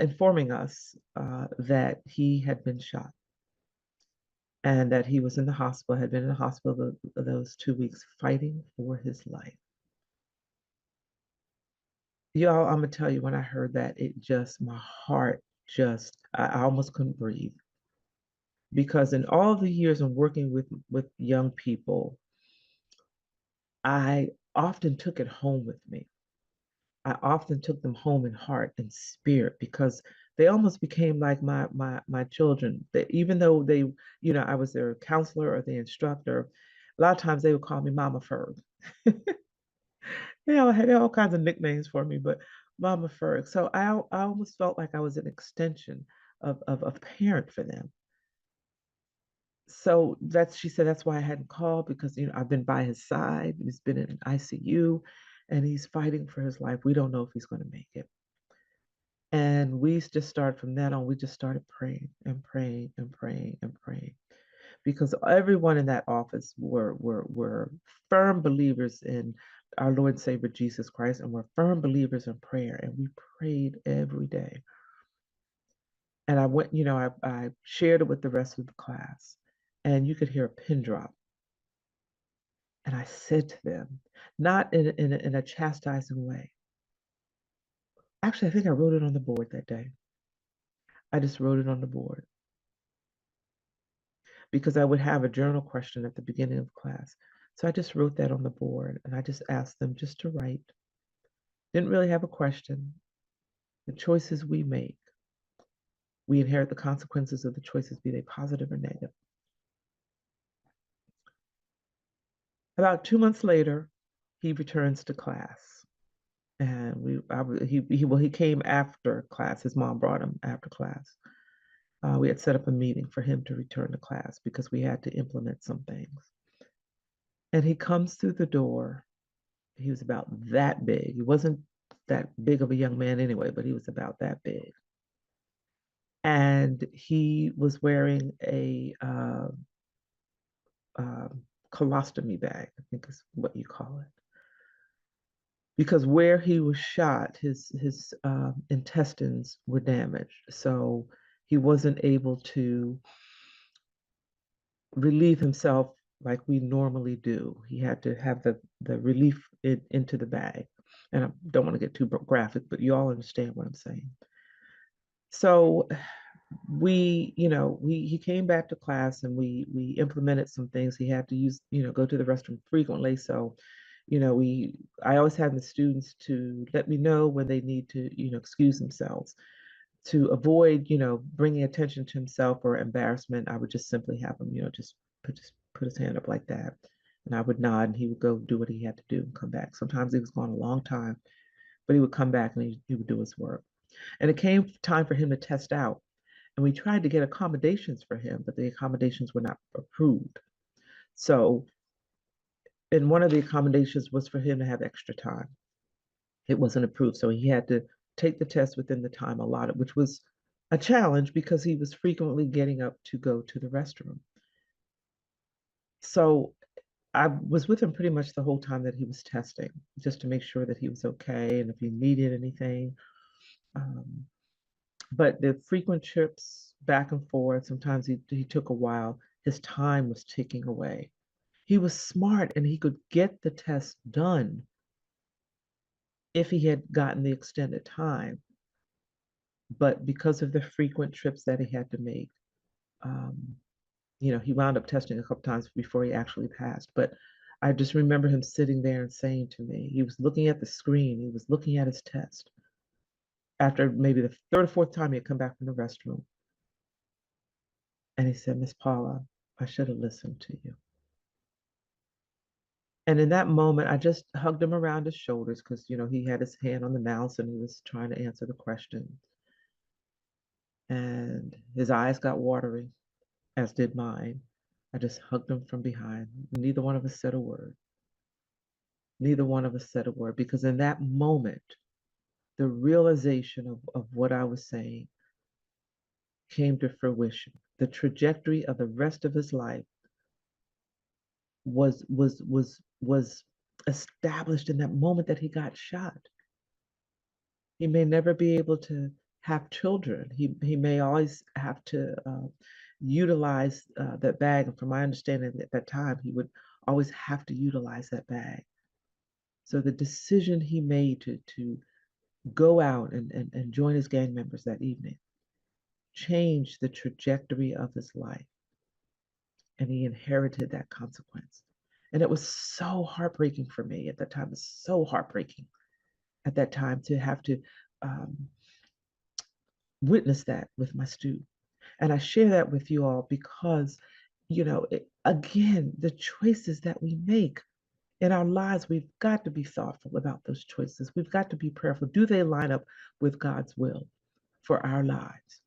informing us that he had been shot and that he was in the hospital, had been in the hospital those 2 weeks fighting for his life. Y'all, I'm gonna tell you, when I heard that, my heart I almost couldn't breathe. Because in all the years of working with young people, I often took it home with me. I often took them home in heart and spirit, because they almost became like my children. Even though I was their counselor or the instructor, a lot of times they would call me Mama Ferg. I had all kinds of nicknames for me, but Mama Ferg. So I almost felt like I was an extension of a parent for them. So she said that's why I hadn't called, because I've been by his side. He's been in ICU, and he's fighting for his life. We don't know if he's going to make it. And we just started from then on. We just started praying and praying and praying and praying, because everyone in that office were firm believers in our Lord and Savior Jesus Christ, and were firm believers in prayer. And we prayed every day. And I went, I shared it with the rest of the class, and you could hear a pin drop. And I said to them, not in a chastising way. Actually, I think I wrote it on the board that day. I just wrote it on the board, because I would have a journal question at the beginning of class. So I just wrote that on the board, and I just asked them just to write. Didn't really have a question. The choices we make, we inherit the consequences of the choices, be they positive or negative. About 2 months later, he returns to class. And he came after class. His mom brought him after class. We had set up a meeting for him to return to class, because we had to implement some things. And he comes through the door. He was about that big. He wasn't that big of a young man anyway, but he was about that big. And he was wearing a colostomy bag, I think is what you call it. Because where he was shot, his intestines were damaged. So he wasn't able to relieve himself like we normally do. He had to have the relief into the bag. And I don't want to get too graphic, but you all understand what I'm saying. So he came back to class, and we implemented some things. He had to use, go to the restroom frequently. So, I always have the students to let me know when they need to, excuse themselves. To avoid, bringing attention to himself or embarrassment, I would just simply have him, just put his hand up like that. And I would nod and he would go do what he had to do and come back. Sometimes he was gone a long time, but he would come back and he would do his work. And it came time for him to test out. And we tried to get accommodations for him, but the accommodations were not approved. So, and one of the accommodations was for him to have extra time. It wasn't approved. So he had to take the test within the time allotted, which was a challenge because he was frequently getting up to go to the restroom. So I was with him pretty much the whole time that he was testing, just to make sure that he was okay and if he needed anything. But the frequent trips back and forth, sometimes he took a while, his time was ticking away. He was smart and he could get the test done if he had gotten the extended time. But because of the frequent trips that he had to make, he wound up testing a couple times before he actually passed. But I just remember him sitting there and saying to me, he was looking at the screen, he was looking at his test. After maybe the third or fourth time he had come back from the restroom. And he said, Miss Paula, I should have listened to you. And in that moment, I just hugged him around his shoulders because, he had his hand on the mouse and he was trying to answer the question. And his eyes got watery, as did mine. I just hugged him from behind. Neither one of us said a word. Neither one of us said a word because in that moment, the realization of what I was saying came to fruition. The trajectory of the rest of his life was established in that moment that he got shot. He may never be able to have children. He may always have to utilize that bag. And from my understanding at that time, he would always have to utilize that bag. So the decision he made to go out and join his gang members that evening changed the trajectory of his life. And he inherited that consequence. And it was so heartbreaking for me at that time. It was so heartbreaking at that time to have to witness that with my student. And I share that with you all because, again, the choices that we make in our lives, we've got to be thoughtful about those choices. We've got to be prayerful. Do they line up with God's will for our lives?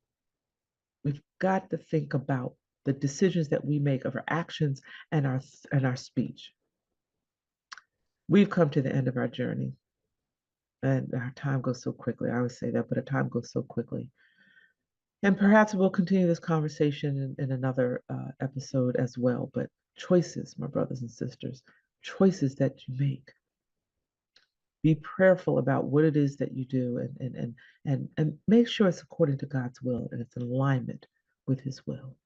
We've got to think about the decisions that we make of our actions and our speech. We've come to the end of our journey. And our time goes so quickly. I always say that, but our time goes so quickly. And perhaps we'll continue this conversation in another episode as well. But choices, my brothers and sisters, choices that you make. Be prayerful about what it is that you do and make sure it's according to God's will and it's in alignment with his will.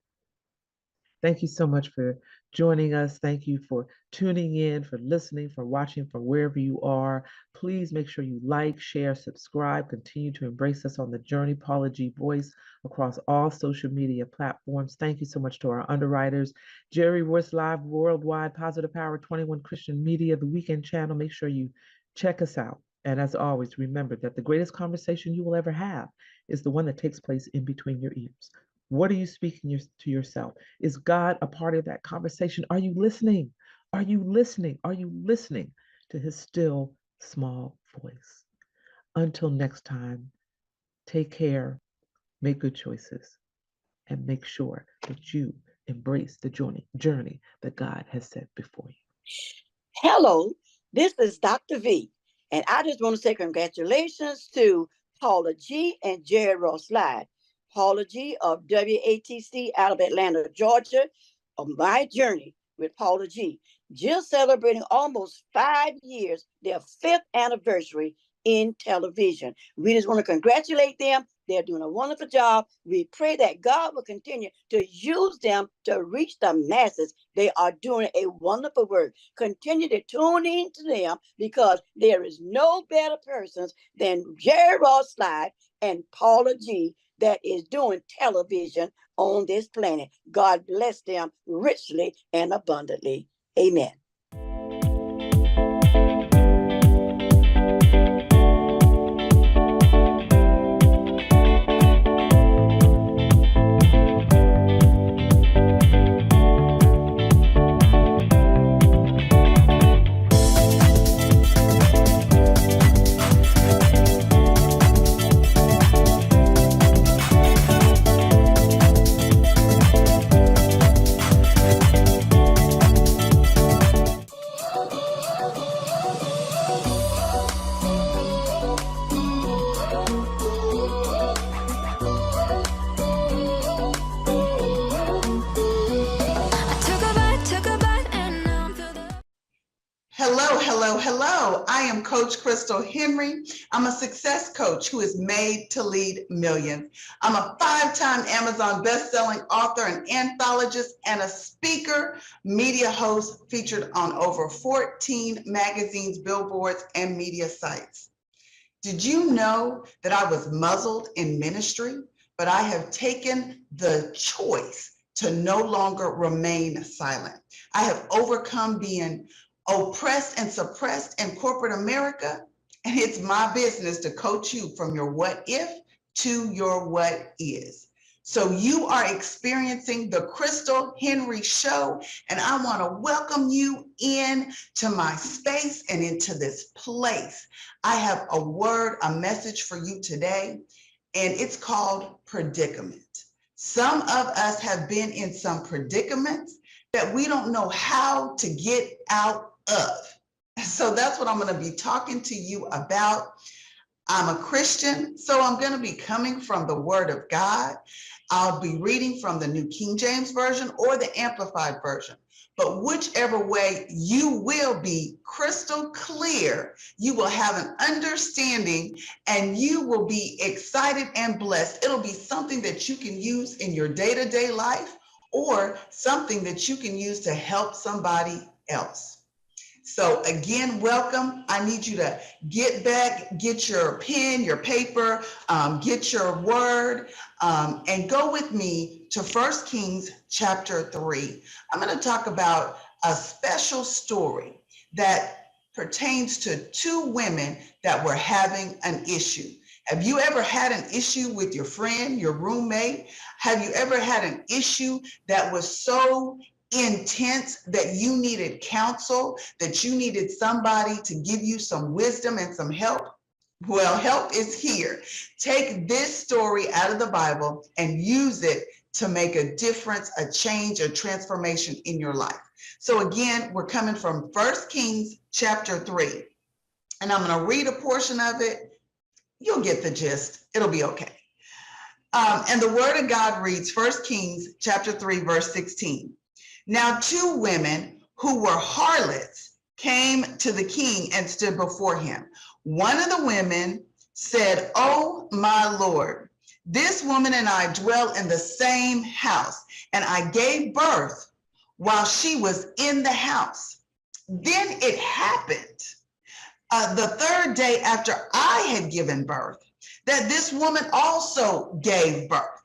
Thank you so much for joining us. Thank you for tuning in, for listening, for watching from wherever you are. Please make sure you like, share, subscribe, continue to embrace us on the journey. Paula G Voice across all social media platforms. Thank you so much to our underwriters, Jerry Royce Live Worldwide, Positive Power 21 Christian Media, the Weekend Channel. Make sure you check us out. And as always, remember that the greatest conversation you will ever have is the one that takes place in between your ears. What are you speaking to yourself? Is God a part of that conversation? Are you listening? Are you listening? Are you listening to his still small voice? Until next time, take care, make good choices, and make sure that you embrace the journey that God has set before you. Hello, this is Dr. V, and I just want to say congratulations to Paula G and Jerry Ross Live. Paula G of WATC out of Atlanta, Georgia, of My Journey with Paula G. Just celebrating almost 5 years, their 5th anniversary in television. We just want to congratulate them. They're doing a wonderful job. We pray that God will continue to use them to reach the masses. They are doing a wonderful work. Continue to tune in to them because there is no better persons than Jerry Ross Live and Paula G that is doing television on this planet. God bless them richly and abundantly. Amen. Hello, hello. I am Coach Crystal Henry. I'm a success coach who is made to lead millions. I'm a 5-time Amazon best-selling author, an anthologist, and a speaker, media host featured on over 14 magazines, billboards, and media sites. Did you know that I was muzzled in ministry, but I have taken the choice to no longer remain silent? I have overcome being oppressed and suppressed in corporate America, and it's my business to coach you from your what if to your what is. So you are experiencing the Crystal Henry Show, and I want to welcome you in to my space and into this place. I have a word, a message for you today, and it's called predicament. Some of us have been in some predicaments that we don't know how to get out of. So that's what I'm going to be talking to you about. I'm a Christian, so I'm going to be coming from the Word of God. I'll be reading from the New King James Version or the Amplified Version. But whichever way, you will be crystal clear. You will have an understanding and you will be excited and blessed. It'll be something that you can use in your day-to-day life or something that you can use to help somebody else. So again, welcome. I need you to get back, get your pen, your paper, get your word, and go with me to 1 Kings chapter 3. I'm going to talk about a special story that pertains to 2 women that were having an issue. Have you ever had an issue with your friend, your roommate? Have you ever had an issue that was so intense that you needed counsel, that you needed somebody to give you some wisdom and some help? Well, help is here. Take this story out of the Bible and use it to make a difference, a change, a transformation in your life. So again, we're coming from 1 Kings chapter 3, and I'm going to read a portion of it. You'll get the gist. It'll be okay. And the word of God reads 1 Kings chapter 3, verse 16. Now 2 women who were harlots came to the king and stood before him. One of the women said, "Oh, my Lord, this woman and I dwell in the same house, and I gave birth while she was in the house. Then it happened the 3rd day after I had given birth that this woman also gave birth,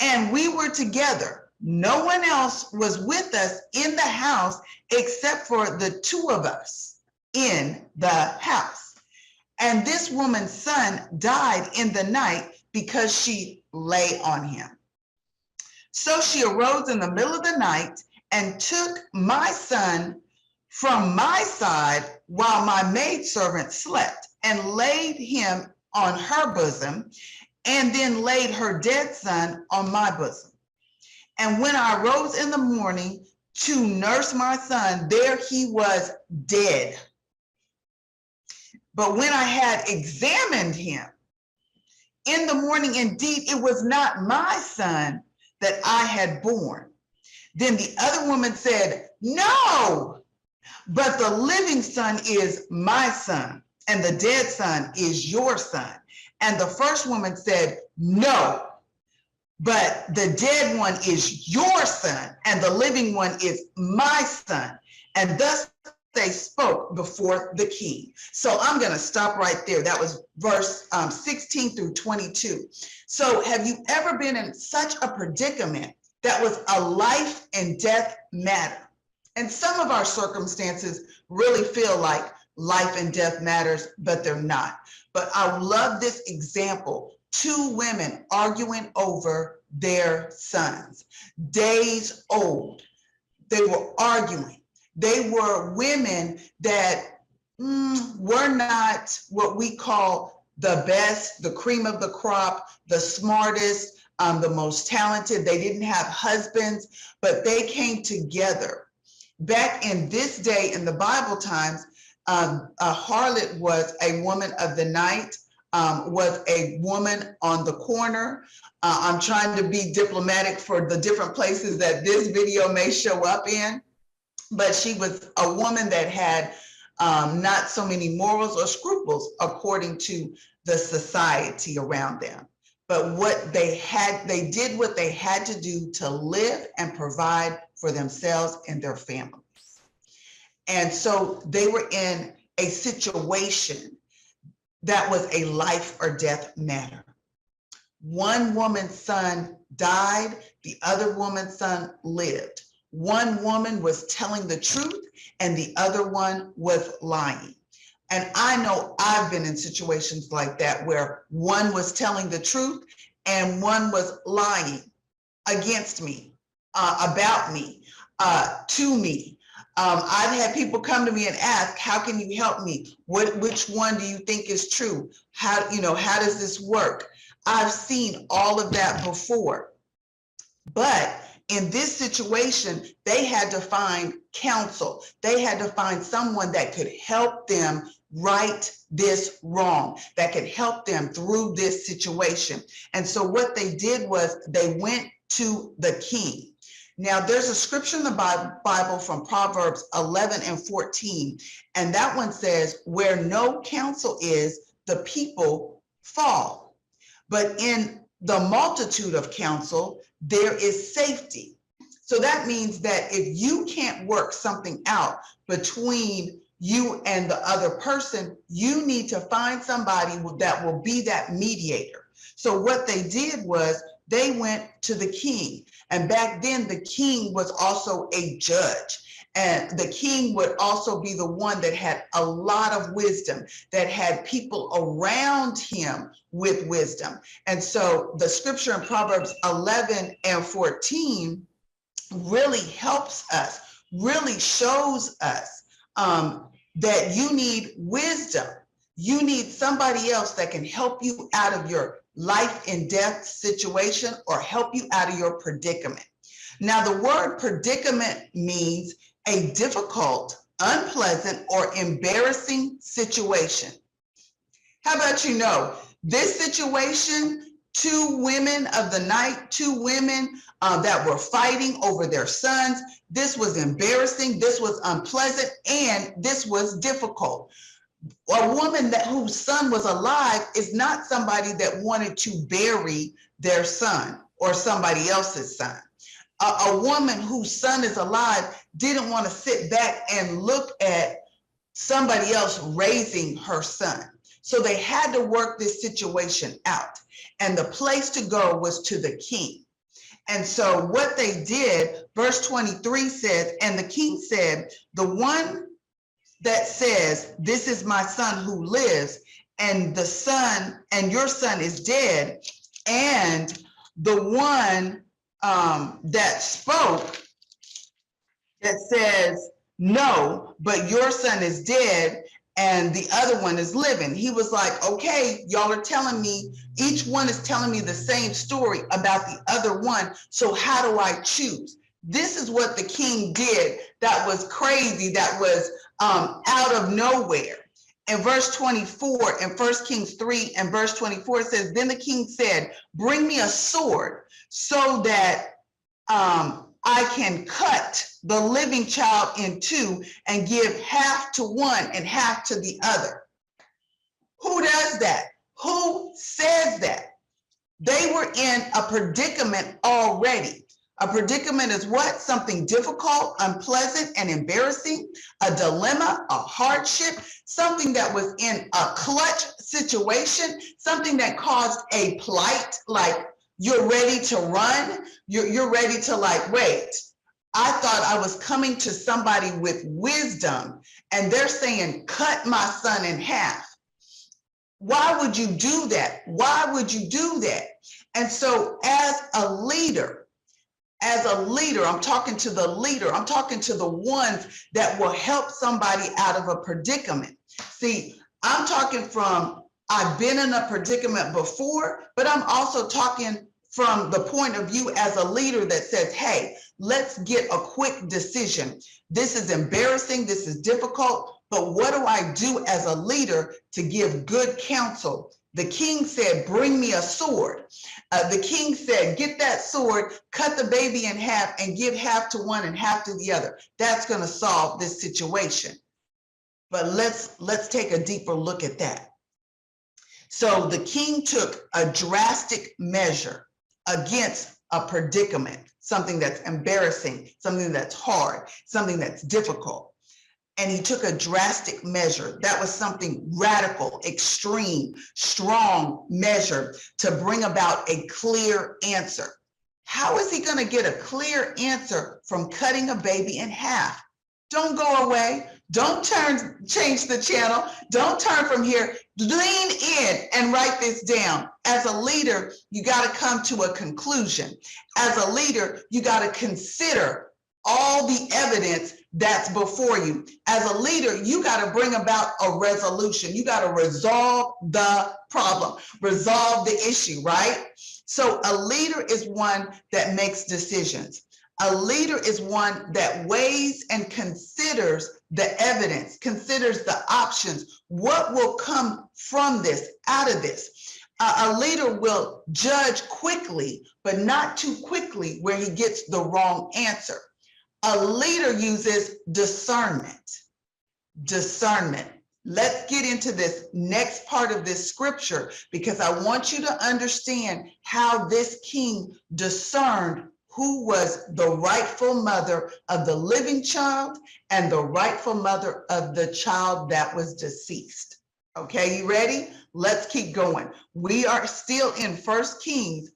and we were together. No one else was with us in the house except for the 2 of us in the house. And this woman's son died in the night because she lay on him. So she arose in the middle of the night and took my son from my side while my maidservant slept, and laid him on her bosom, and then laid her dead son on my bosom. And when I rose in the morning to nurse my son, there he was dead. But when I had examined him in the morning, indeed, it was not my son that I had born." Then the other woman said, "No, but the living son is my son, and the dead son is your son." And the first woman said, "No, but the dead one is your son, and the living one is my son." And thus they spoke before the king. So I'm going to stop right there. That was verse 16 through 22. So have you ever been in such a predicament that was a life and death matter? And some of our circumstances really feel like life and death matters, but they're not. But I love this example. 2 women arguing over their sons, days old. They were arguing. They were women that were not what we call the best, the cream of the crop, the smartest, the most talented. They didn't have husbands, but they came together. Back in this day, in the Bible times, a harlot was a woman of the night, was a woman on the corner. I'm trying to be diplomatic for the different places that this video may show up in, but she was a woman that had not so many morals or scruples according to the society around them. But what they did what they had to do to live and provide for themselves and their families. And so they were in a situation that was a life or death matter. One woman's son died, the other woman's son lived. One woman was telling the truth and the other one was lying. And I know I've been in situations like that where one was telling the truth and one was lying against me, about me, to me. I've had people come to me and ask, how can you help me? Which one do you think is true? How does this work? I've seen all of that before. But in this situation, they had to find counsel. They had to find someone that could help them right this wrong, that could help them through this situation. And so what they did was they went to the king. Now, there's a scripture in the Bible from Proverbs 11 and 14, and that one says, where no counsel is, the people fall. But in the multitude of counsel, there is safety. So that means that if you can't work something out between you and the other person, you need to find somebody that will be that mediator. So what they did was they went to the king. And back then, the king was also a judge. And the king would also be the one that had a lot of wisdom, that had people around him with wisdom. And so the scripture in Proverbs 11 and 14 really helps us, really shows us that you need wisdom. You need somebody else that can help you out of your life and death situation or help you out of your predicament. Now, the word predicament means a difficult, unpleasant, or embarrassing situation. How about this situation, two women of the night, two women that were fighting over their sons. This was embarrassing, this was unpleasant, and this was difficult. A woman whose son was alive is not somebody that wanted to bury their son or somebody else's son. A woman whose son is alive didn't want to sit back and look at somebody else raising her son. So they had to work this situation out. And the place to go was to the king. And so what they did, verse 23 says, and the king said, the one that says, this is my son who lives, and the son, and your son is dead, and the one that spoke that says, no, but your son is dead, and the other one is living. He was like, okay, y'all are telling me, each one is telling me the same story about the other one, so how do I choose? This is what the king did that was crazy, that was out of nowhere. In verse 24, in 1 Kings 3 and verse 24, it says, then the king said, bring me a sword so that I can cut the living child in two and give half to one and half to the other. Who does that? Who says that? They were in a predicament already. A predicament is what? Something difficult, unpleasant, and embarrassing, a dilemma, a hardship, something that was in a clutch situation, something that caused a plight, like you're ready to run, you're ready to like, wait, I thought I was coming to somebody with wisdom, and they're saying, cut my son in half. Why would you do that? Why would you do that? And so as a leader, I'm talking to the leader, I'm talking to the ones that will help somebody out of a predicament. See, I'm talking from, I've been in a predicament before, but I'm also talking from the point of view as a leader that says, hey, let's get a quick decision. This is embarrassing, this is difficult, but what do I do as a leader to give good counsel? The king said, bring me a sword. The king said, get that sword, cut the baby in half and give half to one and half to the other. That's going to solve this situation. But let's take a deeper look at that. So the king took a drastic measure against a predicament, something that's embarrassing, something that's hard, something that's difficult. And he took a drastic measure. That was something radical, extreme, strong measure to bring about a clear answer. How is he going to get a clear answer from cutting a baby in half? Don't go away. Don't change the channel. Don't turn from here. Lean in and write this down. As a leader, you got to come to a conclusion. As a leader, you got to consider all the evidence that's before you. As a leader, you got to bring about a resolution. You got to resolve the problem, resolve the issue, right? So a leader is one that makes decisions. A leader is one that weighs and considers the evidence, considers the options. What will come from this, out of this? A leader will judge quickly, but not too quickly where he gets the wrong answer. A leader uses discernment. Discernment. Let's get into this next part of this scripture because I want you to understand how this king discerned who was the rightful mother of the living child and the rightful mother of the child that was deceased. Okay, you ready? Let's keep going. We are still in 1 Kings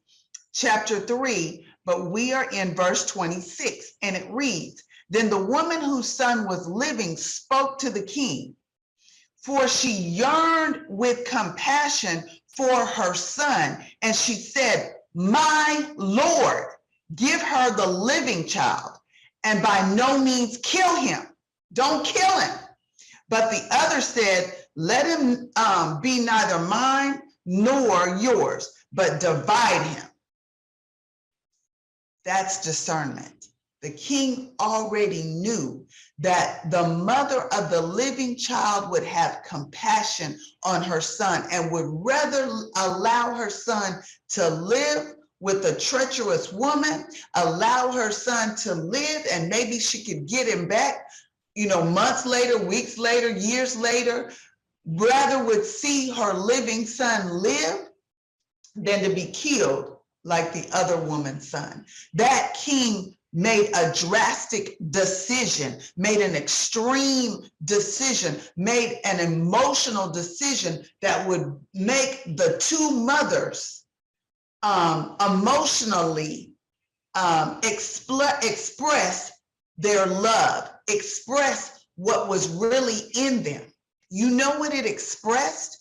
chapter 3, but we are in verse 26, and it reads, "Then the woman whose son was living spoke to the king, for she yearned with compassion for her son, and she said, 'My Lord, give her the living child, and by no means kill him. Don't kill him.' But the other said, 'Let him be neither mine nor yours, but divide him.'" That's discernment. The king already knew that the mother of the living child would have compassion on her son and would rather allow her son to live with a treacherous woman, allow her son to live, and maybe she could get him back, months later, weeks later, years later, rather would see her living son live than to be killed like the other woman's son. That king made a drastic decision, made an extreme decision, made an emotional decision that would make the two mothers emotionally express their love, express what was really in them. You know what it expressed?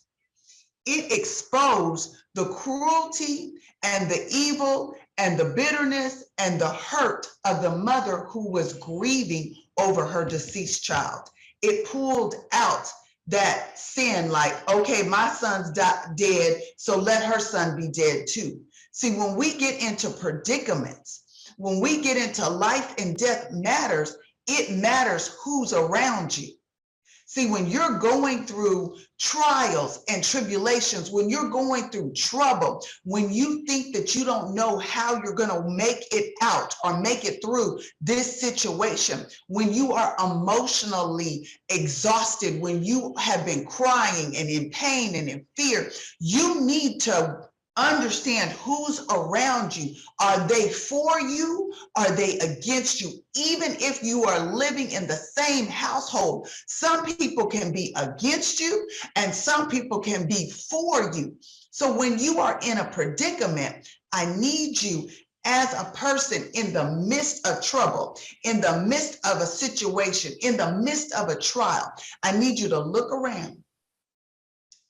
It exposed the cruelty and the evil and the bitterness and the hurt of the mother who was grieving over her deceased child. It pulled out that sin, like, okay, my son's dead, so let her son be dead too. See, when we get into predicaments, when we get into life and death matters, it matters who's around you. See, when you're going through trials and tribulations, when you're going through trouble, when you think that you don't know how you're going to make it out or make it through this situation, when you are emotionally exhausted, when you have been crying and in pain and in fear, you need to understand who's around you. Are they for you? Are they against you? Even if you are living in the same household, some people can be against you and some people can be for you. So when you are in a predicament, I need you as a person in the midst of trouble, in the midst of a situation, in the midst of a trial, I need you to look around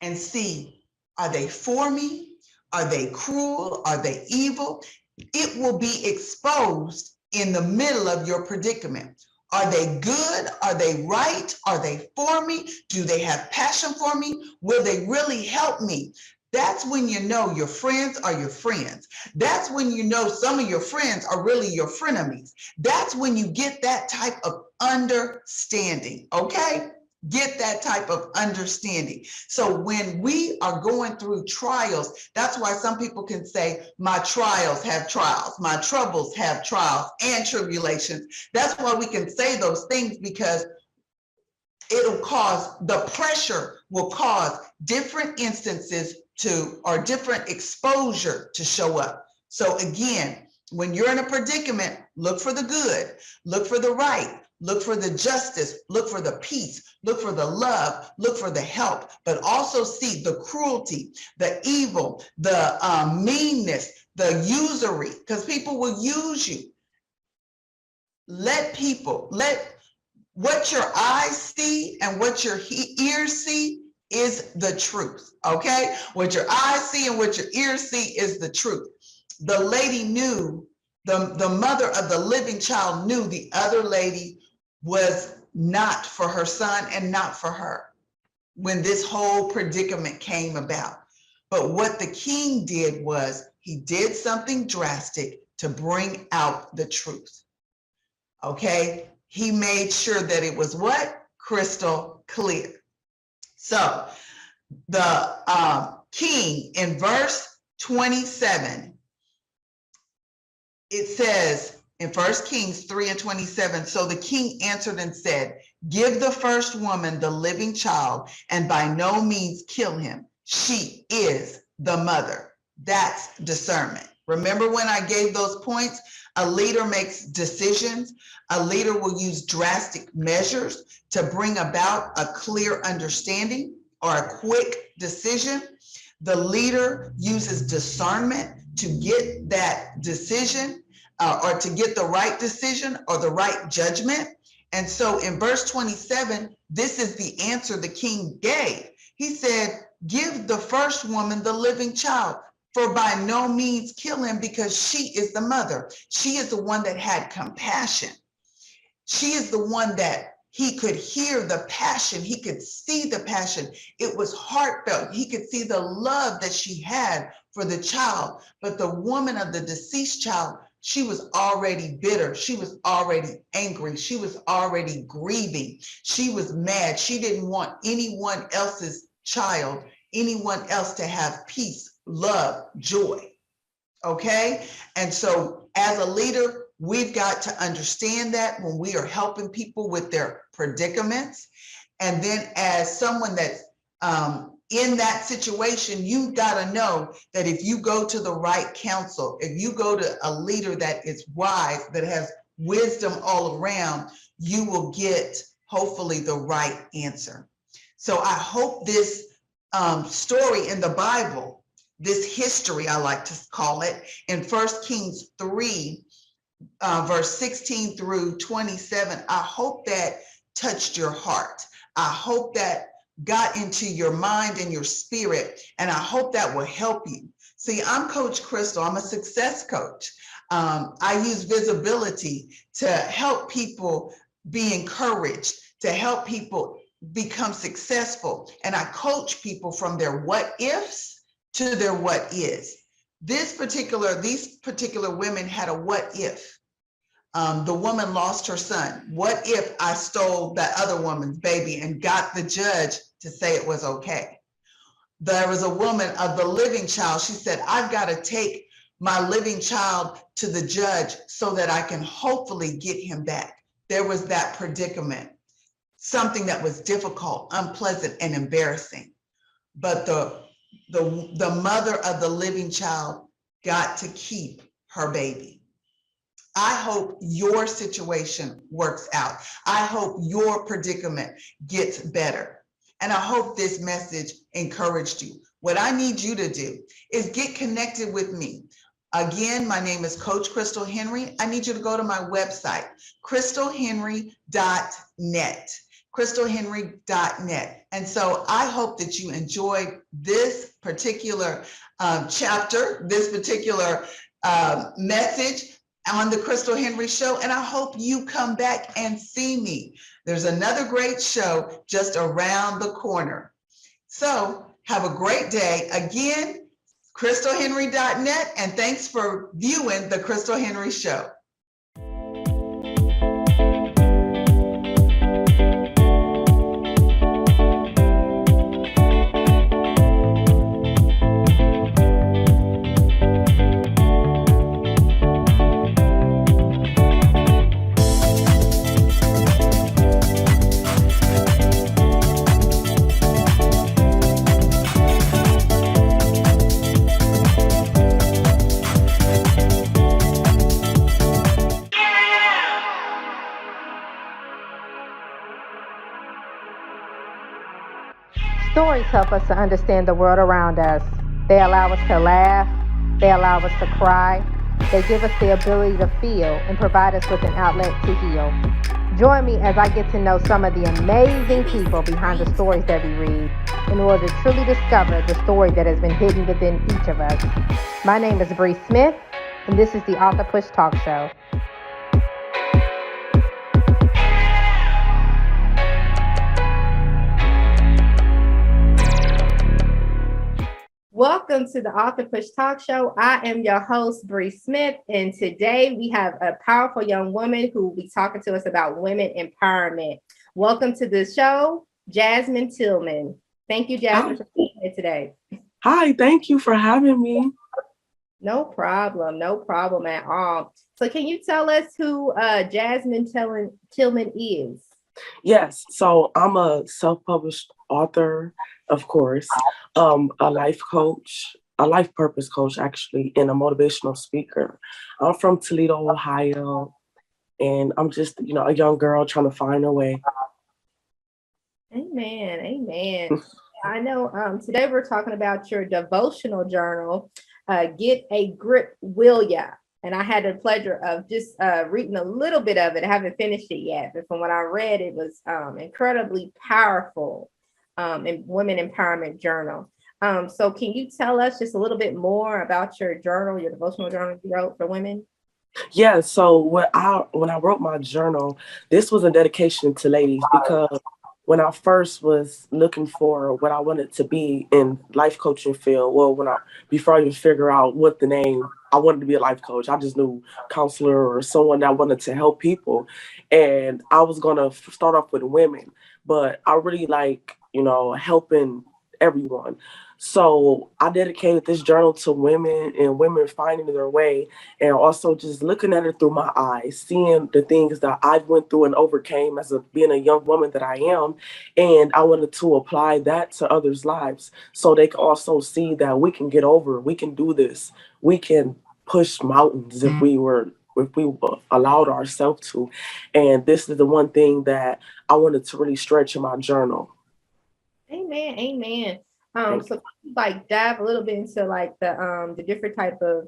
and see, are they for me? Are they cruel? Are they evil? It will be exposed in the middle of your predicament. Are they good? Are they right? Are they for me? Do they have passion for me? Will they really help me? That's when you know your friends are your friends. That's when you know some of your friends are really your frenemies. That's when you get that type of understanding, okay? Get that type of understanding. So when we are going through trials, that's why some people can say, my trials have trials, my troubles have trials and tribulations. That's why we can say those things, because the pressure will cause different instances or different exposure to show up. So again, when you're in a predicament, look for the good, look for the right, look for the justice, look for the peace, look for the love, look for the help, but also see the cruelty, the evil, the meanness, the usury, because people will use you. Let what your eyes see and what your ears see is the truth, okay? What your eyes see and what your ears see is the truth. The lady knew, the mother of the living child knew the other lady was not for her son and not for her when this whole predicament came about. But what the king did was he did something drastic to bring out the truth, okay? He made sure that it was what? Crystal clear. So the king in verse 27, it says in 1 Kings 3:27, so the king answered and said, give the first woman the living child and by no means kill him. She is the mother. That's discernment. Remember when I gave those points? A leader makes decisions. A leader will use drastic measures to bring about a clear understanding or a quick decision. The leader uses discernment to get that decision or to get the right decision or the right judgment. And so in verse 27, this is the answer the king gave. He said, give the first woman the living child, for by no means kill him, because she is the mother. She is the one that had compassion. She is the one that he could hear the passion. He could see the passion. It was heartfelt. He could see the love that she had for the child. But the woman of the deceased child, she was already bitter. She was already angry. She was already grieving. She was mad. She didn't want anyone else's child, anyone else to have peace, love, joy, okay? And so as a leader, we've got to understand that when we are helping people with their predicaments. And then as someone that's in that situation, you've got to know that if you go to the right counsel, if you go to a leader that is wise, that has wisdom all around, you will get hopefully the right answer. So I hope this story in the Bible, this history, I like to call it, in 1 Kings 3, verse 16 through 27, I hope that touched your heart. I hope that got into your mind and your spirit, and I hope that will help you. See, I'm Coach Crystal. I'm a success coach. I use visibility to help people be encouraged, to help people become successful. And I coach people from their what ifs to their what is. These particular women had a what if. The woman lost her son. What if I stole that other woman's baby and got the judge to say it was okay? There was a woman of the living child. She said, I've got to take my living child to the judge so that I can hopefully get him back. There was that predicament, something that was difficult, unpleasant, and embarrassing. But the mother of the living child got to keep her baby. I hope your situation works out. I hope your predicament gets better. And I hope this message encouraged you. What I need you to do is get connected with me. Again, my name is Coach Crystal Henry. I need you to go to my website, crystalhenry.net. crystalhenry.net. And so I hope that you enjoyed this particular chapter, this particular message on the Crystal Henry Show. And I hope you come back and see me. There's another great show just around the corner. So have a great day. Again, crystalhenry.net, and thanks for viewing the Crystal Henry Show. Stories help us to understand the world around us. They allow us to laugh, they allow us to cry, they give us the ability to feel and provide us with an outlet to heal. Join me as I get to know some of the amazing people behind the stories that we read in order to truly discover the story that has been hidden within each of us. My name is Bree Smith, and this is the Author Push Talk Show. Welcome to the Author Push Talk Show. I am your host, Bree Smith, and today we have a powerful young woman who will be talking to us about women empowerment. Welcome to the show, Jasmine Tillman. Thank you, Jasmine, for being here today. Hi, thank you for having me. No problem at all. So can you tell us who Jasmine Tillman is? Yes, so I'm a self-published author, of course, a life coach, a life purpose coach, actually, and a motivational speaker. I'm from Toledo, Ohio, and I'm just, a young girl trying to find her way. Amen. I know today we're talking about your devotional journal, Get a Grip, Will Ya? And I had the pleasure of just reading a little bit of it. I haven't finished it yet, but from what I read, it was incredibly powerful in Women Empowerment Journal. So can you tell us just a little bit more about your journal, your devotional journal you wrote for women? Yeah, so when I wrote my journal, this was a dedication to ladies because when I first was looking for what I wanted to be in life coaching field, before I even figure out what the name, I wanted to be a life coach. I just knew counselor or someone that wanted to help people. And I was going to start off with women, but I really like, helping everyone. So I dedicated this journal to women and women finding their way, and also just looking at it through my eyes, seeing the things that I've went through and overcame as being a young woman that I am. And I wanted to apply that to others' lives so they can also see that we can get over, we can do this, we can push mountains if we allowed ourselves to. And this is the one thing that I wanted to really stretch in my journal. Amen. So like dive a little bit into like the different type of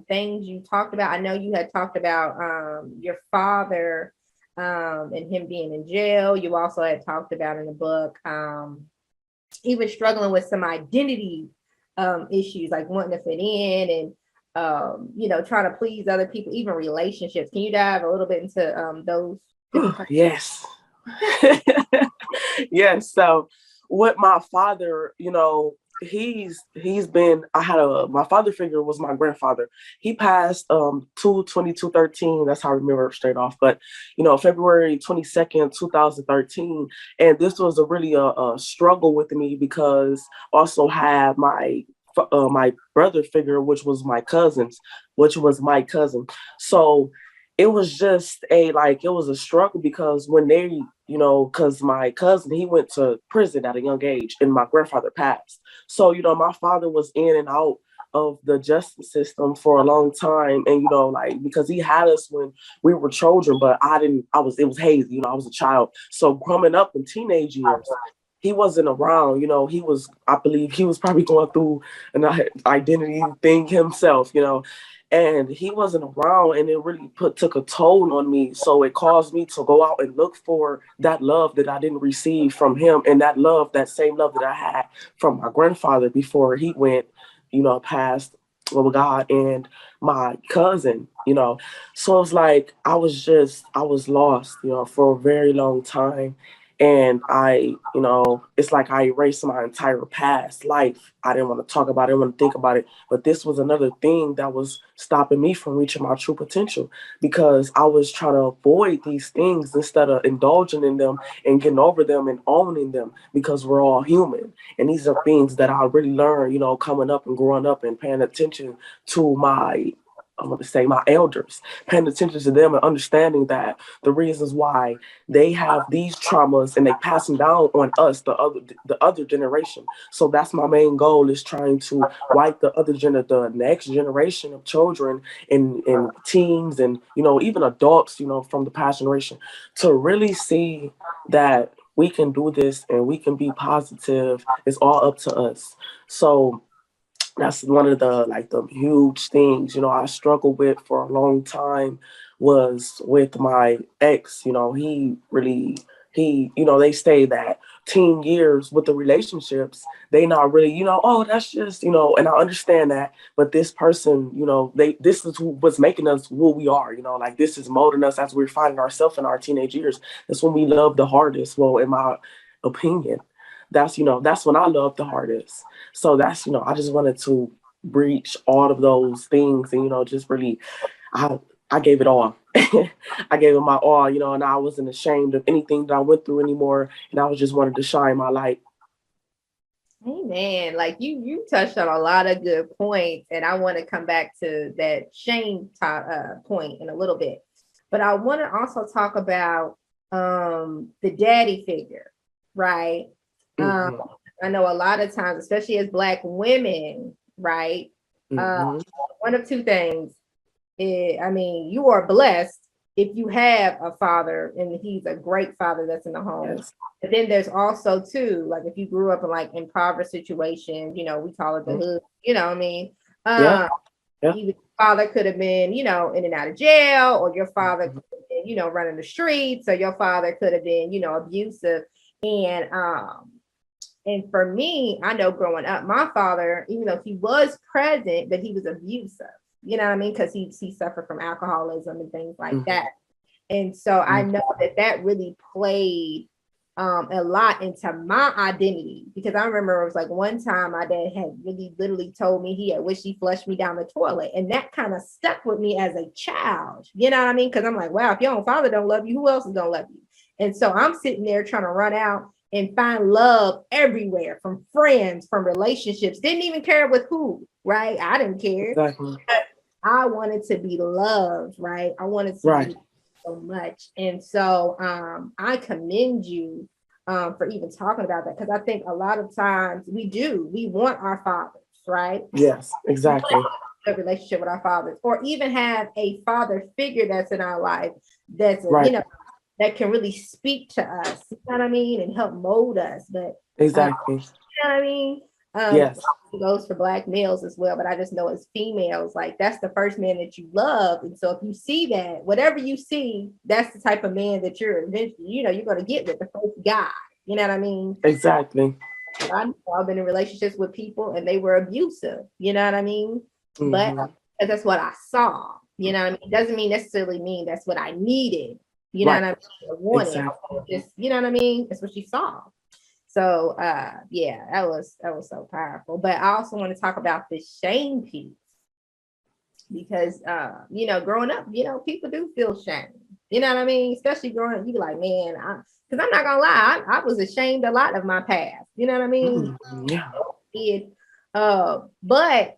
things you talked about. I know you had talked about your father and him being in jail. You also had talked about in the book even struggling with some identity issues, like wanting to fit in and trying to please other people, even relationships. Can you dive a little bit into those? Yes. Yes. So with my father, my father figure was my grandfather. He passed 2/22/13. That's how I remember it straight off. But February 22nd, 2013. And this was a struggle with me because also had my brother figure, which was my cousin. So it was just it was a struggle because when they, because my cousin, he went to prison at a young age and my grandfather passed. So, my father was in and out of the justice system for a long time. And, because he had us when we were children, but it was hazy, I was a child. So growing up in teenage years, he wasn't around, I believe he was probably going through an identity thing himself, and he wasn't around, and it really took a toll on me. So it caused me to go out and look for that love that I didn't receive from him, and that same love that I had from my grandfather before he went, past with God, and my cousin, So it's like I was lost, for a very long time. And it's like I erased my entire past life. I didn't want to talk about it, I didn't want to think about it. But this was another thing that was stopping me from reaching my true potential because I was trying to avoid these things instead of indulging in them and getting over them and owning them, because we're all human. And these are things that I really learned, coming up and growing up and paying attention to my elders, paying attention to them and understanding that the reasons why they have these traumas and they pass them down on us, the other generation. So that's my main goal, is trying to wipe the next generation of children and teens and, even adults, from the past generation, to really see that we can do this and we can be positive. It's all up to us. So that's one of the huge things, I struggled with for a long time was with my ex. They say that teen years with the relationships, they not really, oh, that's just, and I understand that, but this person, this is what's making us who we are, like this is molding us as we're finding ourselves in our teenage years. That's when we love the hardest. Well, in my opinion, that's when I love the hardest. So that's, I just wanted to breach all of those things and, just really, I, I gave it all. I gave it my all, and I wasn't ashamed of anything that I went through anymore. And I was just wanted to shine my light. Amen. Like you touched on a lot of good points, and I want to come back to that shame point in a little bit. But I want to also talk about the daddy figure, right? I know a lot of times, especially as Black women, right? One of two things. You are blessed if you have a father and he's a great father that's in the home. Yes. But then there's also too, like if you grew up in like impoverished situations, we call it the hood, Your father could have been, in and out of jail, or your father could have been, running the streets, or your father could have been, abusive. And for me, I know growing up, my father, even though he was present, but he was abusive. You know what I mean? Because he suffered from alcoholism and things like that. And so I know that really played a lot into my identity, because I remember it was like one time my dad had really literally told me he had wished he flushed me down the toilet. And that kind of stuck with me as a child. You know what I mean? Because I'm like, wow, if your own father don't love you, who else is going to love you? And so I'm sitting there trying to run out and find love everywhere, from friends, from relationships, didn't even care with who, right? I didn't care. Exactly. I wanted to be loved, right? I wanted to be so much. And so I commend you for even talking about that, because I think a lot of times we want our fathers, right? Yes, exactly. A relationship with our fathers, or even have a father figure that's in our life that's, that can really speak to us, you know what I mean? And help mold us. But exactly. You know what I mean? Yes. It goes for Black males as well, but I just know as females, like that's the first man that you love. And so if you see that, whatever you see, that's the type of man that you're eventually, you're going to get with the first guy. You know what I mean? Exactly. I've been in relationships with people and they were abusive. You know what I mean? But that's what I saw. You know what I mean? It doesn't necessarily mean that's what I needed. You know what I mean? I wanted. Exactly. Just, you know what I mean? That's what she saw. So that was so powerful. But I also want to talk about the shame piece, because growing up, people do feel shame. You know what I mean? Especially growing up, you be like, man, because I'm not gonna lie, I was ashamed a lot of my past. You know what I mean? But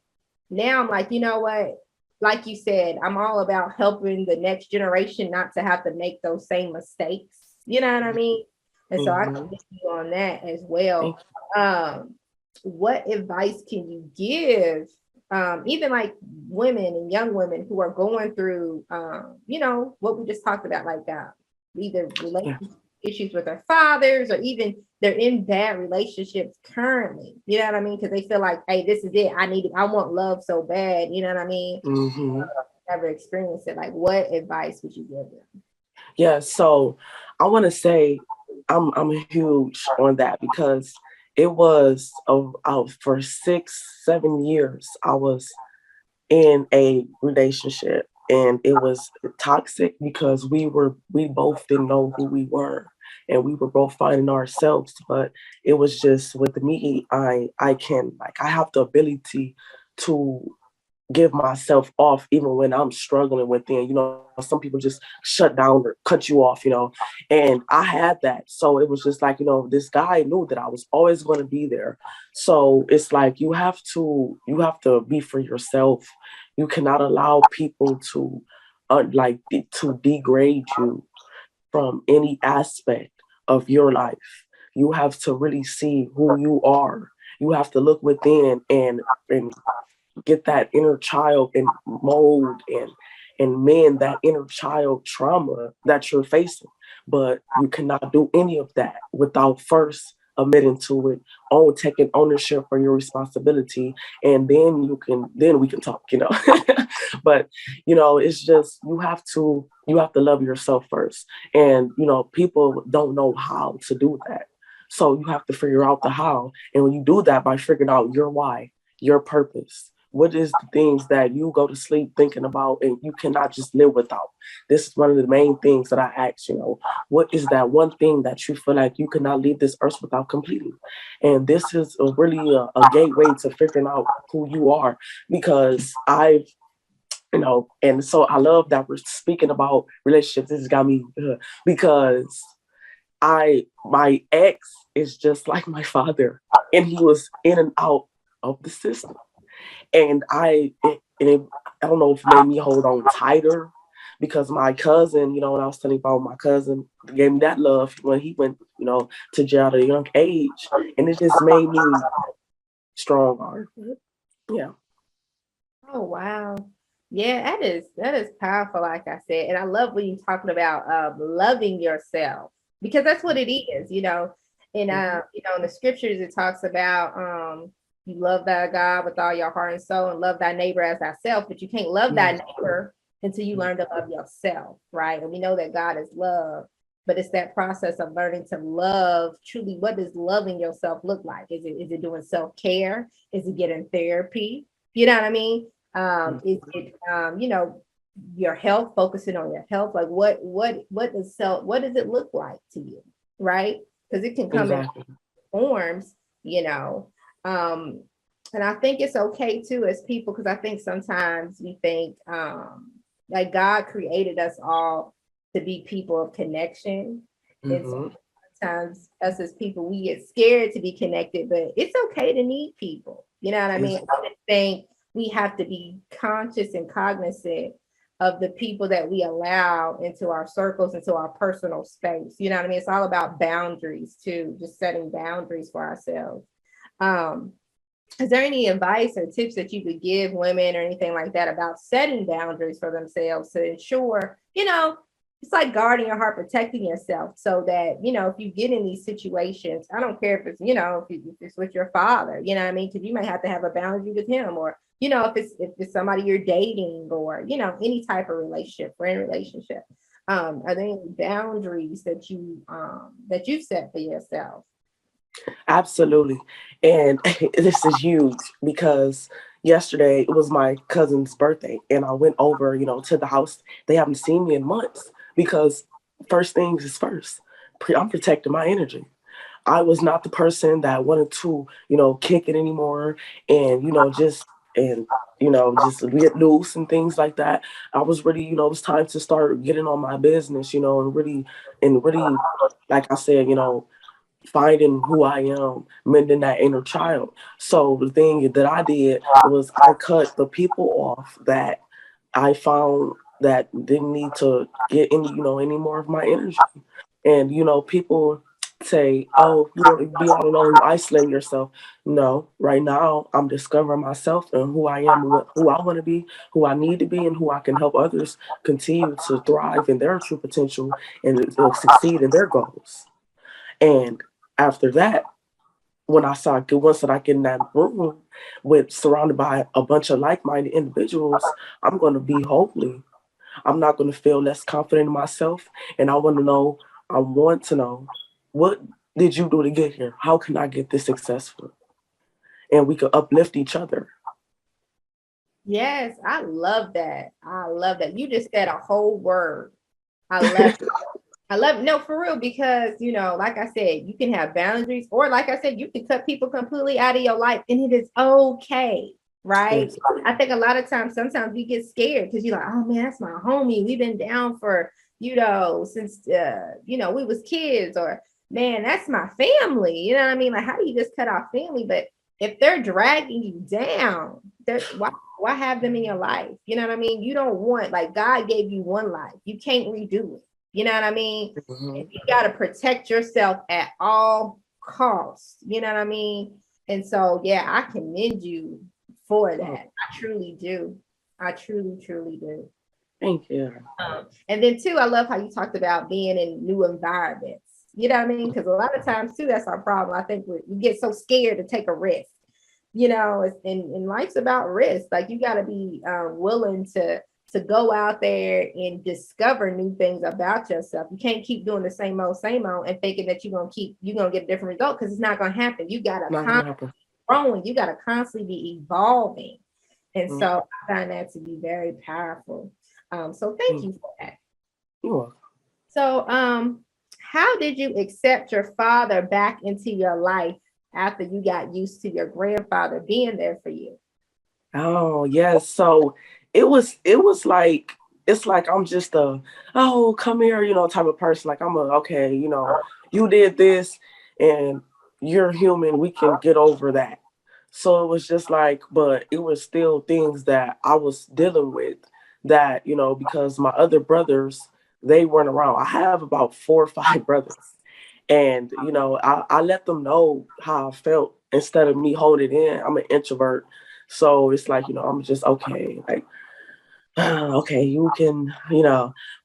now I'm like, you know what? Like you said, I'm all about helping the next generation not to have to make those same mistakes. You know what I mean? And so I can you on that as well. What advice can you give, even like women and young women who are going through, what we just talked about, like either relationship issues with their fathers, or even they're in bad relationships currently. You know what I mean? Because they feel like, hey, this is it. I want love so bad. You know what I mean? Never experienced it. Like, what advice would you give them? Yeah, so I want to say I'm huge on that, because it was for 6-7 years I was in a relationship, and it was toxic because we both didn't know who we were, and we were both finding ourselves. But it was just with me, I have the ability to give myself off even when I'm struggling within. Some people just shut down or cut you off, and I had that. So it was just like, this guy knew that I was always going to be there. So it's like you have to be for yourself. You cannot allow people to to degrade you from any aspect of your life. You have to really see who you are. You have to look within and get that inner child and mold and mend that inner child trauma that you're facing. But you cannot do any of that without first admitting to it, taking ownership for your responsibility, and then we can talk, But it's just you have to love yourself first. And people don't know how to do that. So you have to figure out the how. And when you do that by figuring out your why, your purpose, what is the things that you go to sleep thinking about and you cannot just live without? This is one of the main things that I ask, what is that one thing that you feel like you cannot leave this earth without completing? And this is really a gateway to figuring out who you are, because and so I love that we're speaking about relationships. This has got me because my ex is just like my father, and he was in and out of the system. And I don't know if it made me hold on tighter, because my cousin, when I was telling you about my cousin, gave me that love when he went, to jail at a young age. And it just made me stronger. Yeah. Oh, wow. Yeah, that is powerful, like I said. And I love when you're talking about loving yourself, because that's what it is, And in the scriptures it talks about you love thy God with all your heart and soul, and love thy neighbor as thyself. But you can't love thy neighbor until you learn to love yourself, right? And we know that God is love, but it's that process of learning to love truly. What does loving yourself look like? Is it doing self-care? Is it getting therapy? You know what I mean? Is it your health, focusing on your health? Like what does it look like to you, right? Because it can come in forms, and I think it's okay too as people, because I think sometimes we think like God created us all to be people of connection. And sometimes us as people, we get scared to be connected, but it's okay to need people. You know what I mean? I just think we have to be conscious and cognizant of the people that we allow into our circles, into our personal space. You know what I mean? It's all about boundaries too, just setting boundaries for ourselves. Is there any advice or tips that you could give women or anything like that about setting boundaries for themselves to ensure, it's like guarding your heart, protecting yourself, so that, if you get in these situations, I don't care if it's, if it's with your father, you know what I mean? Because you might have to have a boundary with him, or, if it's somebody you're dating, or, any type of relationship, friend relationship. Are there any boundaries that you've set for yourself? Absolutely. And this is huge, because yesterday it was my cousin's birthday, and I went over, to the house. They haven't seen me in months, because first things is first. I'm protecting my energy. I was not the person that wanted to, kick it anymore, and, just get loose and things like that. I was really, it was time to start getting on my business, and really, like I said, finding who I am, mending that inner child. So the thing that I did was I cut the people off that I found that didn't need to get any, any more of my energy. And, people say, oh, you want to be all alone, you isolate yourself. No, right now I'm discovering myself and who I am, who I want to be, who I need to be, and who I can help others continue to thrive in their true potential and succeed in their goals. And after that, once that I get in that room surrounded by a bunch of like-minded individuals, I'm going to be holy. I'm not going to feel less confident in myself. And I want to know, what did you do to get here? How can I get this successful? And we could uplift each other. Yes, I love that. I love that. You just said a whole word. I love it. I love it. No, for real, because, like I said, you can have boundaries, or like I said, you can cut people completely out of your life, and it is okay, right? Yes. I think a lot of times, sometimes we get scared because you're like, oh man, that's my homie. We've been down for, since, we was kids, or man, that's my family. You know what I mean? Like, how do you just cut off family? But if they're dragging you down, why have them in your life? You know what I mean? You don't want, like, God gave you one life. You can't redo it. You know what I mean? Mm-hmm. You got to protect yourself at all costs. You know what I mean? And so, yeah, I commend you for that. I truly do. I truly, truly do. Thank you. And then too, I love how you talked about being in new environments. You know what I mean? Because a lot of times too, that's our problem. I think we get so scared to take a risk. You know, and life's about risk. Like you got to be willing to go out there and discover new things about yourself. You can't keep doing the same old and thinking that you're gonna get a different result, because it's not gonna happen. You gotta constantly growing, you gotta constantly be evolving. And so I find that to be very powerful. So thank you for that. You're welcome. So how did you accept your father back into your life after you got used to your grandfather being there for you? Oh, yes. So it was like, it's like I'm just a, oh, come here, type of person. Like okay, you did this and you're human. We can get over that. So it was just like, but it was still things that I was dealing with that, because my other brothers, they weren't around. I have about 4 or 5 brothers. And, I let them know how I felt instead of me holding it in. I'm an introvert. So it's like, I'm just okay. Like, okay, you can,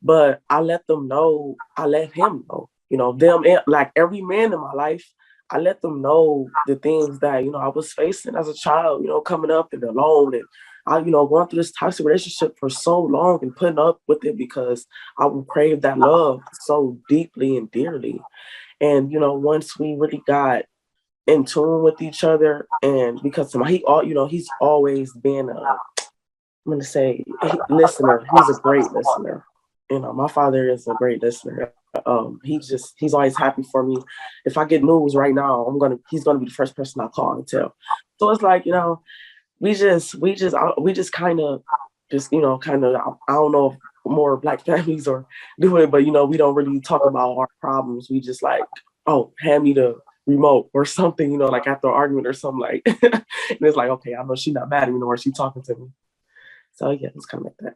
but I let them know, I let him know, them, like every man in my life, I let them know the things that, I was facing as a child, coming up and alone, and I, going through this toxic relationship for so long and putting up with it because I would crave that love so deeply and dearly. And, once we really got in tune with each other, and because he's always been I'm going to say listener. He's a great listener. My father is a great listener. He's always happy for me. If I get news right now, he's gonna be the first person I call and tell. So it's like, we just kind of I don't know if more Black families are doing it, but we don't really talk about our problems. We just like, oh, hand me the remote or something, like after an argument or something, like and it's like, okay, I know she's not mad at me no more, she's talking to me. So yeah, it's kind of like that.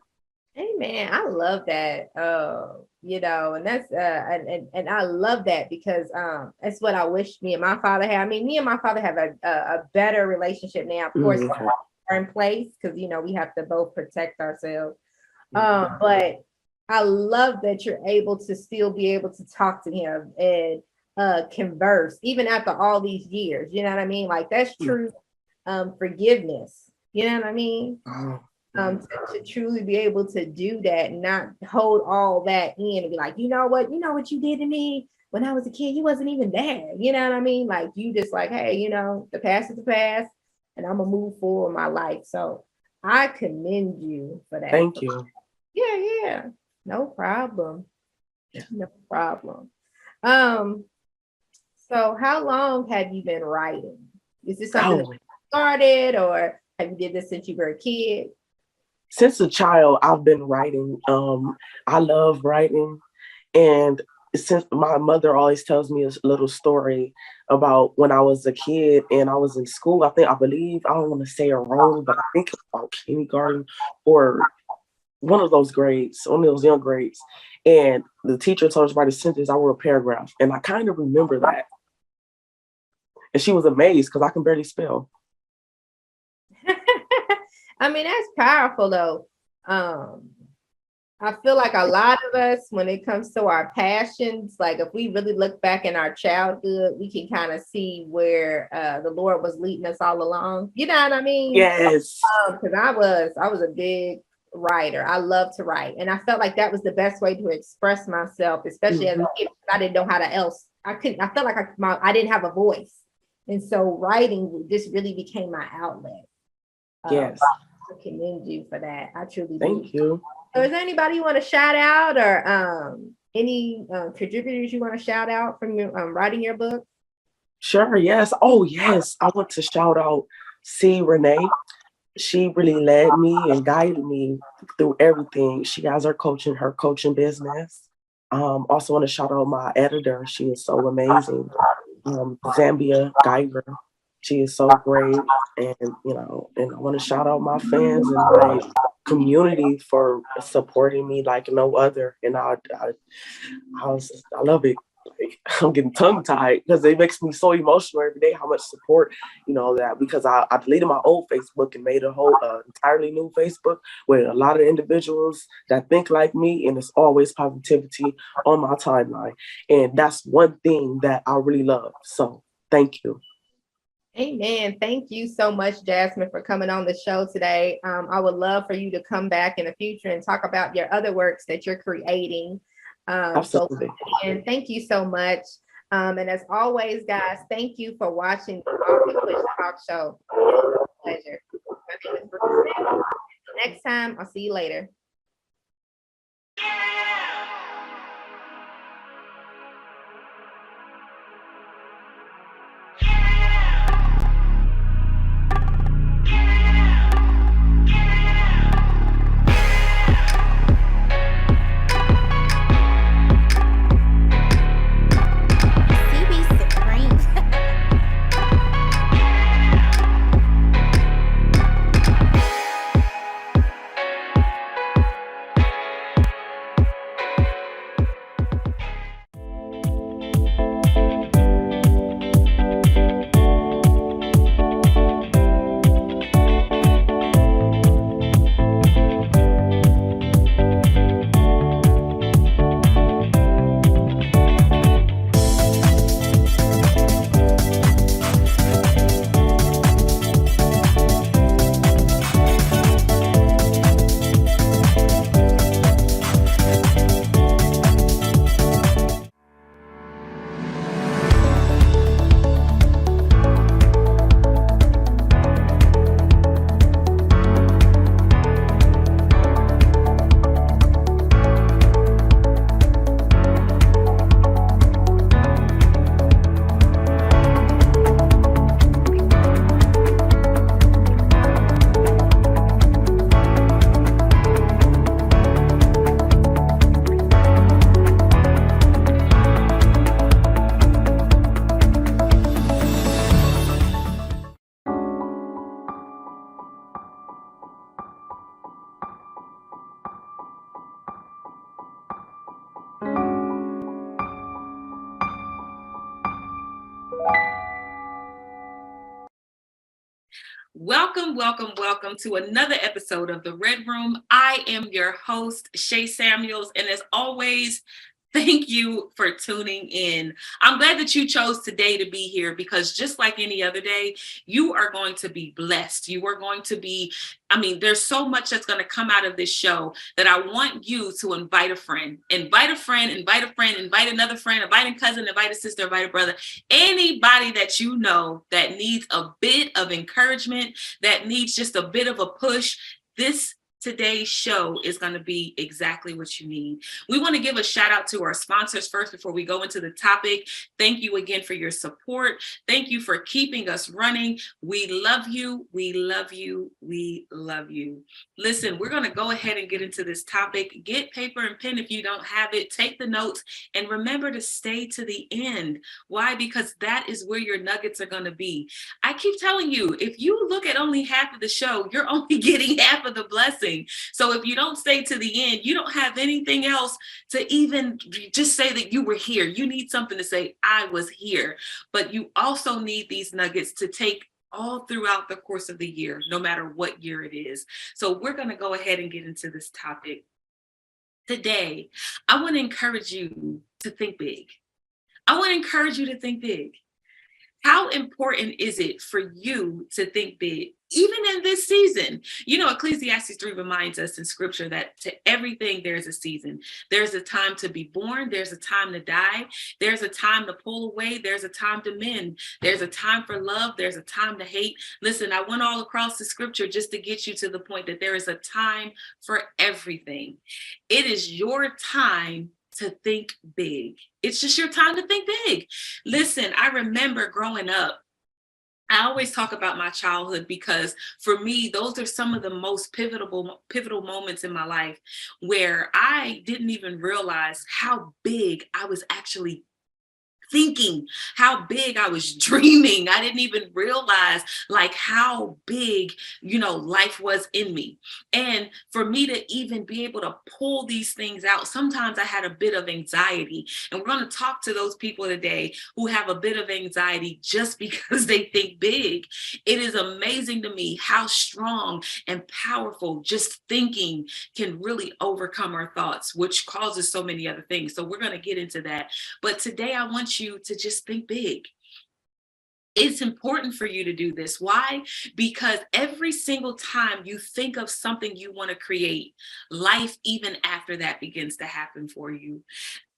Hey man, I love that. And that's and I love that because that's what I wish me and my father had. I mean, me and my father have a better relationship now. Of course, we're in place because we have to both protect ourselves. But I love that you're able to still be able to talk to him and converse even after all these years. You know what I mean? Like that's true forgiveness. You know what I mean? To truly be able to do that and not hold all that in and be like, you know what you did to me when I was a kid, you wasn't even there. You know what I mean? Like you just like, hey, the past is the past and I'm gonna move forward in my life. So I commend you for that. Thank you. Yeah. No problem. No problem. So how long have you been writing? Is this something that you started or have you did this since you were a kid? Since a child, I've been writing. I love writing. And since my mother always tells me a little story about when I was a kid and I was in school, I don't want to say it wrong, but I think about kindergarten or one of those grades, one of those young grades. And the teacher told us to write a sentence, I wrote a paragraph. And I kind of remember that. And she was amazed because I can barely spell. I mean, that's powerful though. I feel like a lot of us, when it comes to our passions, like if we really look back in our childhood, we can kind of see where the Lord was leading us all along. You know what I mean? Yes. Because I was a big writer. I love to write, and I felt like that was the best way to express myself, especially as a kid. I didn't know how to else. I felt like I didn't have a voice, and so writing just really became my outlet. Yes. I commend you for that. I truly do. Thank you. So is there anybody you want to shout out or any contributors you want to shout out from your writing your book? Sure, yes. Oh, yes. I want to shout out C. Renee. She really led me and guided me through everything. She has her coaching business. Also want to shout out my editor. She is so amazing. Zambia Geiger. She is so great. And, and I want to shout out my fans and my community for supporting me like no other. And I love it. I'm getting tongue tied because it makes me so emotional every day how much support, that because I deleted my old Facebook and made a whole entirely new Facebook with a lot of individuals that think like me, and it's always positivity on my timeline. And that's one thing that I really love. So thank you. Amen. Thank you so much, Jasmine, for coming on the show today. I would love for you to come back in the future and talk about your other works that you're creating. Absolutely. And thank you so much. And as always, guys, thank you for watching the Market Push Talk Show. Pleasure. My name is Brooke Smith. Until next time, I'll see you later. Welcome, welcome, welcome to another episode of The Red Room. I am your host, Shay Samuels, and as always, thank you for tuning in. I'm glad that you chose today to be here because just like any other day, you are going to be blessed. You are going to be, there's so much that's going to come out of this show that I want you to invite a friend, invite a friend, invite a friend, invite another friend, invite a cousin, invite a sister, invite a brother, anybody that you know that needs a bit of encouragement, that needs just a bit of a push. Today's show is going to be exactly what you need. We want to give a shout out to our sponsors first before we go into the topic. Thank you again for your support. Thank you for keeping us running. We love you. We love you. We love you. Listen, we're going to go ahead and get into this topic. Get paper and pen if you don't have it. Take the notes and remember to stay to the end. Why? Because that is where your nuggets are going to be. I keep telling you, if you look at only half of the show, you're only getting half of the blessing. So if you don't stay to the end, you don't have anything else to even just say that you were here. You need something to say, I was here. But you also need these nuggets to take all throughout the course of the year, no matter what year it is. So we're going to go ahead and get into this topic. Today, I want to encourage you to think big. I want to encourage you to think big. How important is it for you to think big, even in this season? You know, Ecclesiastes 3 reminds us in scripture that to everything there's a season. There's a time to be born. There's a time to die. There's a time to pull away. There's a time to mend. There's a time for love. There's a time to hate. Listen, I went all across the scripture just to get you to the point that there is a time for everything. It is your time to think big. It's just your time to think big. Listen, I remember growing up, I always talk about my childhood because for me, those are some of the most pivotal moments in my life where I didn't even realize how big I was actually thinking how big I was dreaming. I didn't even realize like how big, life was in me. And for me to even be able to pull these things out, sometimes I had a bit of anxiety. And we're going to talk to those people today who have a bit of anxiety just because they think big. It is amazing to me how strong and powerful just thinking can really overcome our thoughts, which causes so many other things. So we're going to get into that. But today I want you to just think big. It's important for you to do this. Why? Because every single time you think of something you want to create, life, even after that, begins to happen for you.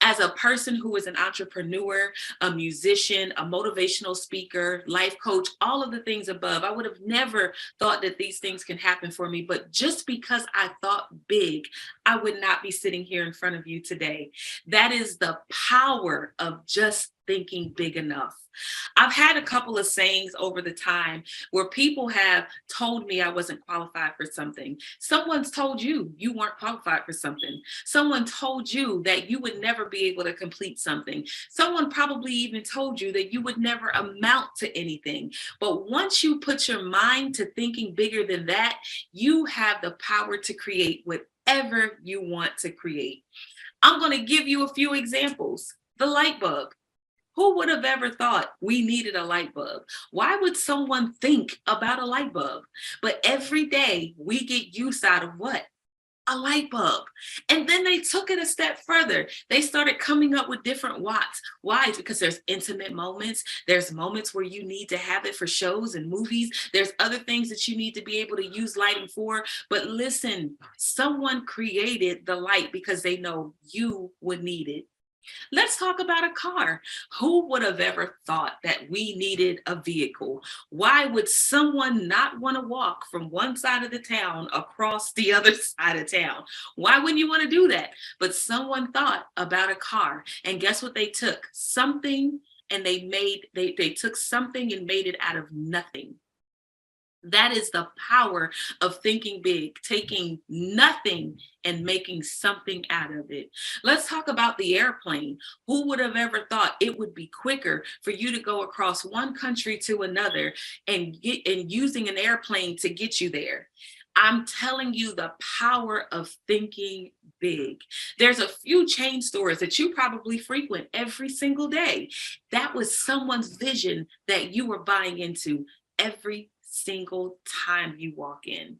As a person who is an entrepreneur, a musician, a motivational speaker, life coach, all of the things above, I would have never thought that these things can happen for me. But just because I thought big, I would not be sitting here in front of you today. That is the power of just thinking big enough. I've had a couple of sayings over the time where people have told me I wasn't qualified for something. Someone's told you you weren't qualified for something. Someone told you that you would never be able to complete something. Someone probably even told you that you would never amount to anything. But once you put your mind to thinking bigger than that, you have the power to create whatever you want to create. I'm going to give you a few examples. The light bulb. Who would have ever thought we needed a light bulb? Why would someone think about a light bulb? But every day we get use out of what? A light bulb. And then they took it a step further. They started coming up with different watts. Why? Because there's intimate moments. There's moments where you need to have it for shows and movies. There's other things that you need to be able to use lighting for. But listen, someone created the light because they know you would need it. Let's talk about a car. Who would have ever thought that we needed a vehicle? Why would someone not want to walk from one side of the town across the other side of town? Why wouldn't you want to do that? But someone thought about a car, and guess what they took? Something, and they took something and made it out of nothing. That is the power of thinking big, taking nothing and making something out of it. Let's talk about the airplane. Who would have ever thought it would be quicker for you to go across one country to another and using an airplane to get you there? I'm telling you the power of thinking big. There's a few chain stores that you probably frequent every single day. That was someone's vision that you were buying into every single time you walk in.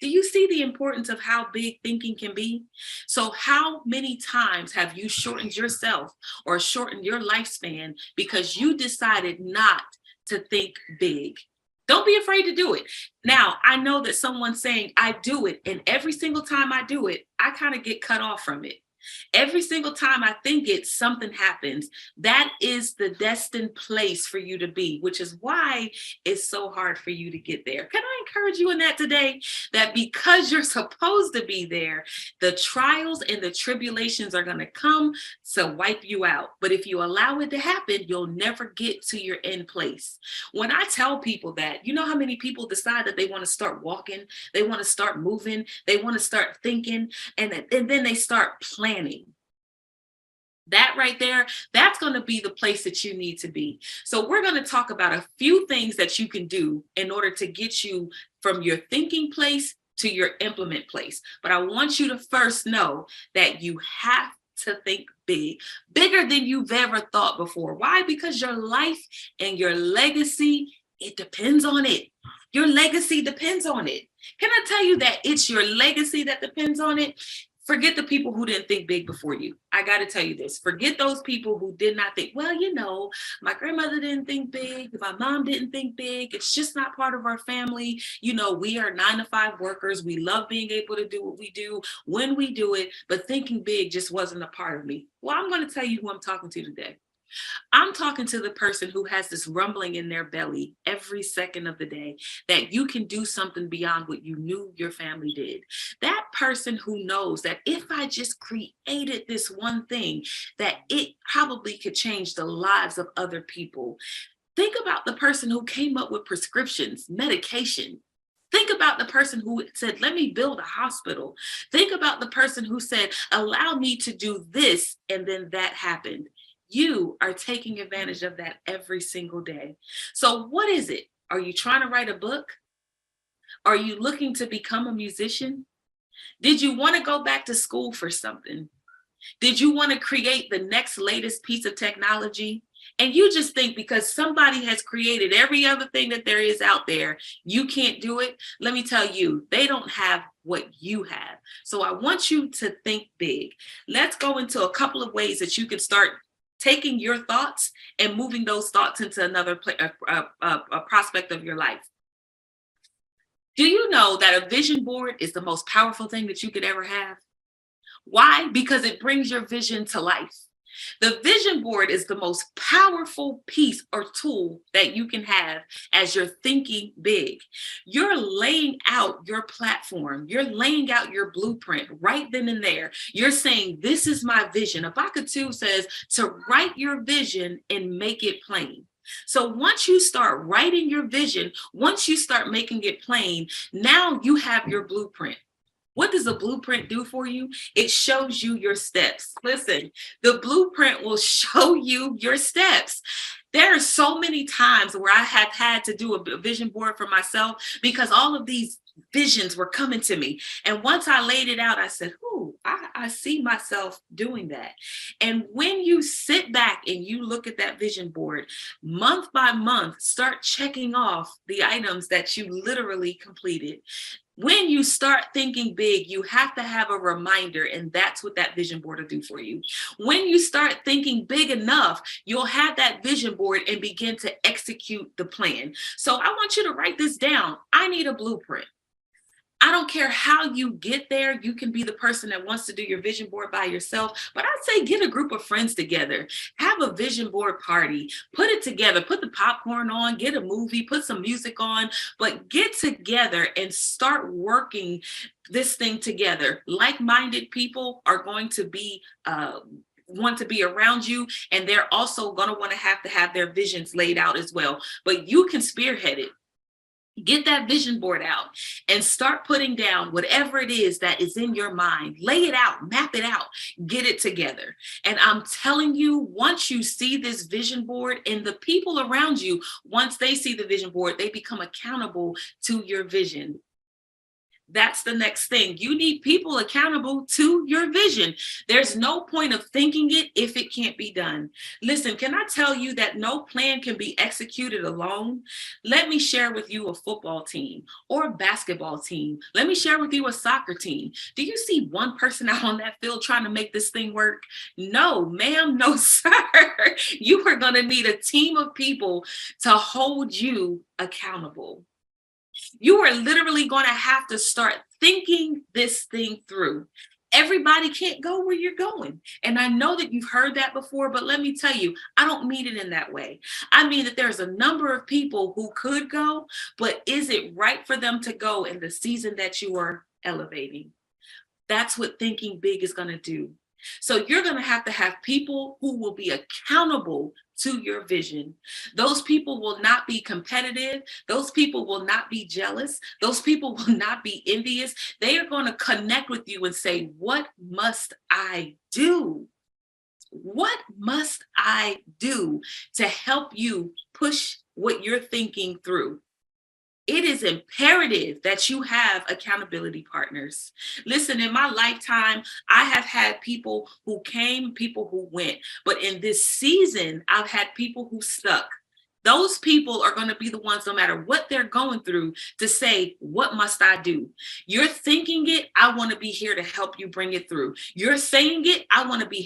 Do you see the importance of how big thinking can be? So how many times have you shortened yourself or shortened your lifespan because you decided not to think big? Don't be afraid to do it. Now, I know that someone's saying, I do it, and every single time I do it, I kind of get cut off from it. Every single time I think it, something happens. That is the destined place for you to be, which is why it's so hard for you to get there. Can I encourage you in that today? That because you're supposed to be there, the trials and the tribulations are going to come to wipe you out. But if you allow it to happen, you'll never get to your end place. When I tell people that, you know how many people decide that they want to start walking, they want to start moving, they want to start thinking, and then they start planning. That right there, that's going to be the place that you need to be. So we're going to talk about a few things that you can do in order to get you from your thinking place to your implement place. But I want you to first know that you have to think big, bigger than you've ever thought before. Why? Because your life and your legacy, it depends on it. Your legacy depends on it. Can I tell you that it's your legacy that depends on it? Forget the people who didn't think big before you. I got to tell you this. Forget those people who did not think, well, my grandmother didn't think big. My mom didn't think big. It's just not part of our family. We are 9-to-5 workers. We love being able to do what we do when we do it, but thinking big just wasn't a part of me. Well, I'm going to tell you who I'm talking to today. I'm talking to the person who has this rumbling in their belly every second of the day that you can do something beyond what you knew your family did. That person who knows that if I just created this one thing, that it probably could change the lives of other people. Think about the person who came up with prescriptions, medication. Think about the person who said, let me build a hospital. Think about the person who said, allow me to do this, and then that happened. You are taking advantage of that every single day. So what is it? Are you trying to write a book? Are you looking to become a musician? Did you want to go back to school for something? Did you want to create the next latest piece of technology? And you just think because somebody has created every other thing that there is out there, you can't do it. Let me tell you, they don't have what you have. So I want you to think big. Let's go into a couple of ways that you can start taking your thoughts and moving those thoughts into another prospect of your life. Do you know that a vision board is the most powerful thing that you could ever have? Why? Because it brings your vision to life. The vision board is the most powerful piece or tool that you can have as you're thinking big. You're laying out your platform. You're laying out your blueprint right then and there. You're saying, this is my vision. Habakkuk 2 says to write your vision and make it plain. So once you start writing your vision, once you start making it plain, now you have your blueprint. What does a blueprint do for you? It shows you your steps. Listen, the blueprint will show you your steps. There are so many times where I have had to do a vision board for myself because all of these visions were coming to me. And once I laid it out, I said, ooh, I see myself doing that. And when you sit back and you look at that vision board, month by month, start checking off the items that you literally completed. When you start thinking big, you have to have a reminder, and that's what that vision board will do for you. When you start thinking big enough, you'll have that vision board and begin to execute the plan. So I want you to write this down. I need a blueprint. I don't care how you get there. You can be the person that wants to do your vision board by yourself, but I'd say get a group of friends together, have a vision board party, put it together, put the popcorn on, get a movie, put some music on, but get together and start working this thing together. Like-minded people are going to be want to be around you, and they're also going to want to have their visions laid out as well, but you can spearhead it. Get that vision board out and start putting down whatever it is that is in your mind. Lay it out, map it out, get it together. And I'm telling you, once you see this vision board and the people around you, once they see the vision board, they become accountable to your vision. That's the next thing. You need people accountable to your vision. There's no point of thinking it if it can't be done. Listen, can I tell you that no plan can be executed alone? Let me share with you a football team or a basketball team. Let me share with you a soccer team. Do you see one person out on that field trying to make this thing work? No, ma'am, no, sir. You are going to need a team of people to hold you accountable. You are literally going to have to start thinking this thing through. Everybody can't go where you're going. And I know that you've heard that before, but let me tell you, I don't mean it in that way. I mean that there's a number of people who could go, but is it right for them to go in the season that you are elevating? That's what thinking big is going to do. So you're going to have people who will be accountable to your vision. Those people will not be competitive. Those people will not be jealous. Those people will not be envious. They are going to connect with you and say, what must I do? What must I do to help you push what you're thinking through? It is imperative that you have accountability partners. Listen, in my lifetime, I have had people who came, people who went. But in this season, I've had people who stuck. Those people are going to be the ones, no matter what they're going through, to say, what must I do? You're thinking it. I want to be here to help you bring it through. You're saying it. I want to be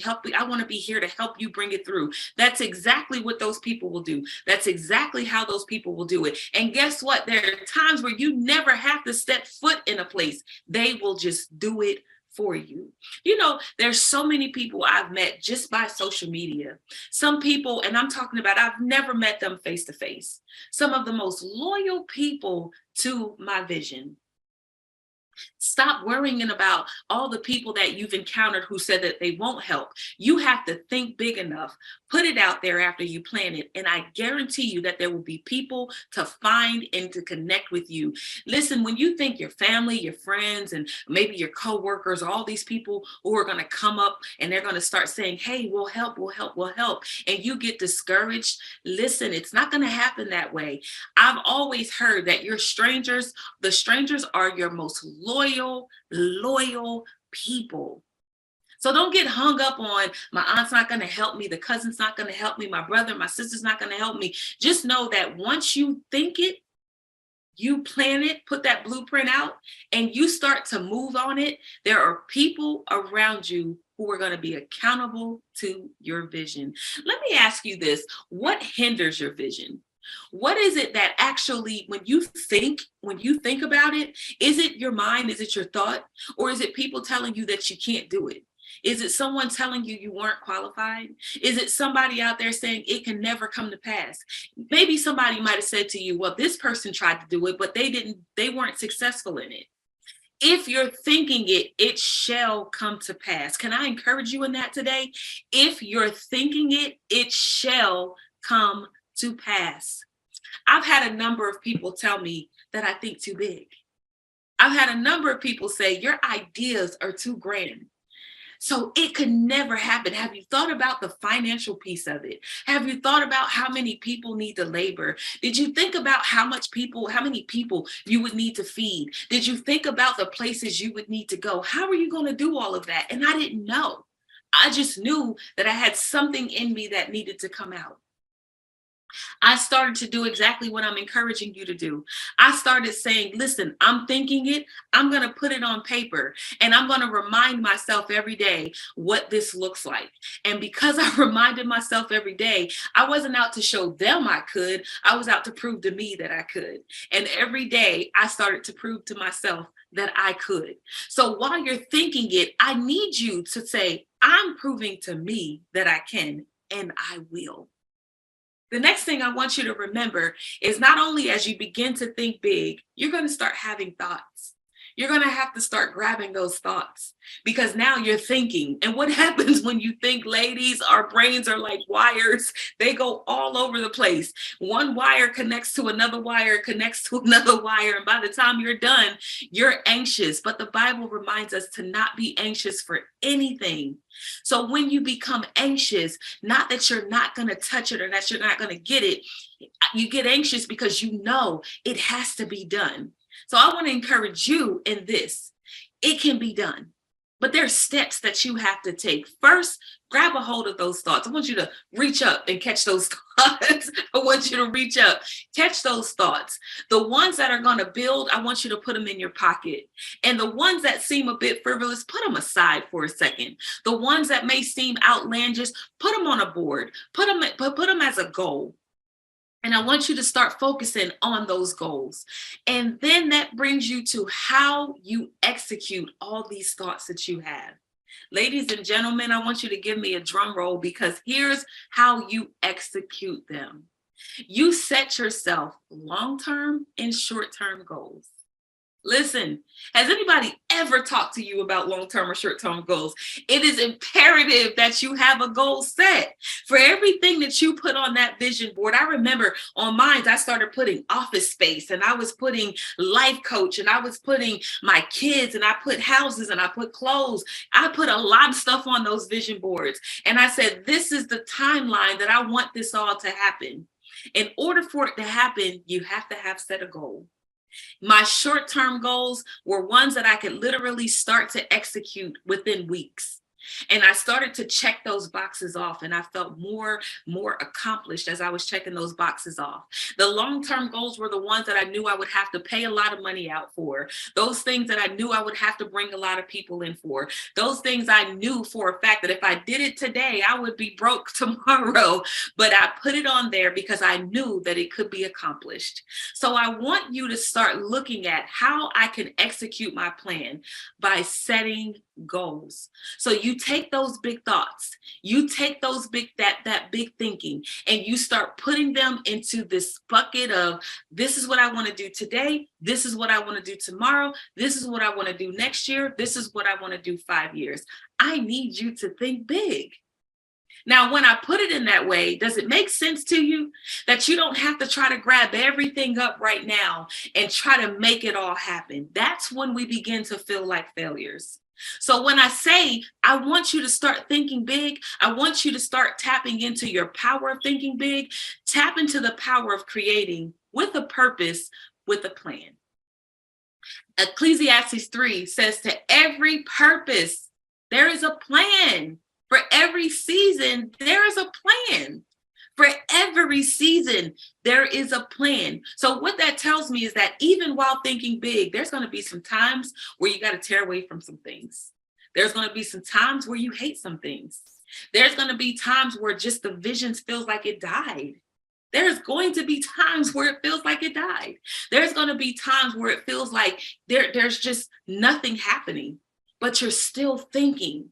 here to help you bring it through. That's exactly what those people will do. That's exactly how those people will do it. And guess what? There are times where you never have to step foot in a place. They will just do it for you. You know, there's so many people I've met just by social media. Some people, and I'm talking about, I've never met them face to face. Some of the most loyal people to my vision. Stop worrying about all the people that you've encountered who said that they won't help. You have to think big enough, put it out there after you plan it, and I guarantee you that there will be people to find and to connect with you. Listen, when you think your family, your friends, and maybe your coworkers, all these people who are going to come up and they're going to start saying, hey, we'll help, we'll help, we'll help, and you get discouraged, listen, it's not going to happen that way. I've always heard that your strangers, the strangers are your most loyal people. So don't get hung up on my aunt's not going to help me, the cousin's not going to help me, my brother, my sister's not going to help me. Just know that once you think it, you plan it, put that blueprint out, and you start to move on it, there are people around you who are going to be accountable to your vision. Let me ask you this. What hinders your vision? What is it that actually, when you think about it, is it your mind? Is it your thought? Or is it people telling you that you can't do it? Is it someone telling you you weren't qualified? Is it somebody out there saying it can never come to pass? Maybe somebody might have said to you, well, this person tried to do it, but they weren't successful in it. If you're thinking it, it shall come to pass. Can I encourage you in that today? If you're thinking it, it shall come to pass. I've had a number of people tell me that I think too big. I've had a number of people say your ideas are too grand. So it could never happen. Have you thought about the financial piece of it? Have you thought about how many people need to labor? Did you think about how many people you would need to feed? Did you think about the places you would need to go? How are you going to do all of that? And I didn't know. I just knew that I had something in me that needed to come out. I started to do exactly what I'm encouraging you to do. I started saying, listen, I'm thinking it. I'm going to put it on paper and I'm going to remind myself every day what this looks like. And because I reminded myself every day, I wasn't out to show them I could. I was out to prove to me that I could. And every day I started to prove to myself that I could. So while you're thinking it, I need you to say, I'm proving to me that I can, and I will. The next thing I want you to remember is not only as you begin to think big, you're going to start having thoughts. You're going to have to start grabbing those thoughts because now you're thinking. And what happens when you think, ladies, our brains are like wires. They go all over the place. One wire connects to another wire, connects to another wire. And by the time you're done, you're anxious. But the Bible reminds us to not be anxious for anything. So when you become anxious, not that you're not going to touch it or that you're not going to get it, you get anxious because you know it has to be done. So I want to encourage you in this. It can be done, but there's steps that you have to take. First, grab a hold of those thoughts. I want you to reach up and catch those thoughts. I want you to reach up, catch those thoughts. The ones that are going to build, I want you to put them in your pocket. And the ones that seem a bit frivolous, put them aside for a second. The ones that may seem outlandish, put them on a board, put them as a goal. And I want you to start focusing on those goals. And then that brings you to how you execute all these thoughts that you have. Ladies and gentlemen, I want you to give me a drum roll because here's how you execute them. You set yourself long-term and short-term goals. Listen, has anybody ever talked to you about long-term or short-term goals? It is imperative that you have a goal set for everything that you put on that vision board. I remember on mine, I started putting office space and I was putting life coach and I was putting my kids and I put houses and I put clothes. I put a lot of stuff on those vision boards. And I said, this is the timeline that I want this all to happen. In order for it to happen, you have to have set a goal. My short-term goals were ones that I could literally start to execute within weeks. And I started to check those boxes off and I felt more accomplished as I was checking those boxes off. The long-term goals were the ones that I knew I would have to pay a lot of money out for. Those things that I knew I would have to bring a lot of people in for. Those things I knew for a fact that if I did it today, I would be broke tomorrow. But I put it on there because I knew that it could be accomplished. So I want you to start looking at how I can execute my plan by setting goals. So you you take those big thoughts, you take those that big thinking, and you start putting them into this bucket of, this is what I want to do today, this is what I want to do tomorrow, this is what I want to do next year, this is what I want to do 5 years. I need you to think big. Now, when I put it in that way, does it make sense to you that you don't have to try to grab everything up right now and try to make it all happen? That's when we begin to feel like failures. So when I say, I want you to start thinking big, I want you to start tapping into your power of thinking big, tap into the power of creating with a purpose, with a plan. Ecclesiastes 3 says, to every purpose, there is a plan. For every season, there is a plan. For every season, there is a plan. So what that tells me is that even while thinking big, there's going to be some times where you got to tear away from some things. There's going to be some times where you hate some things. There's going to be times where just the vision feels like it died. There's going to be times where it feels like it died. There's going to be times where it feels like there's just nothing happening, but you're still thinking.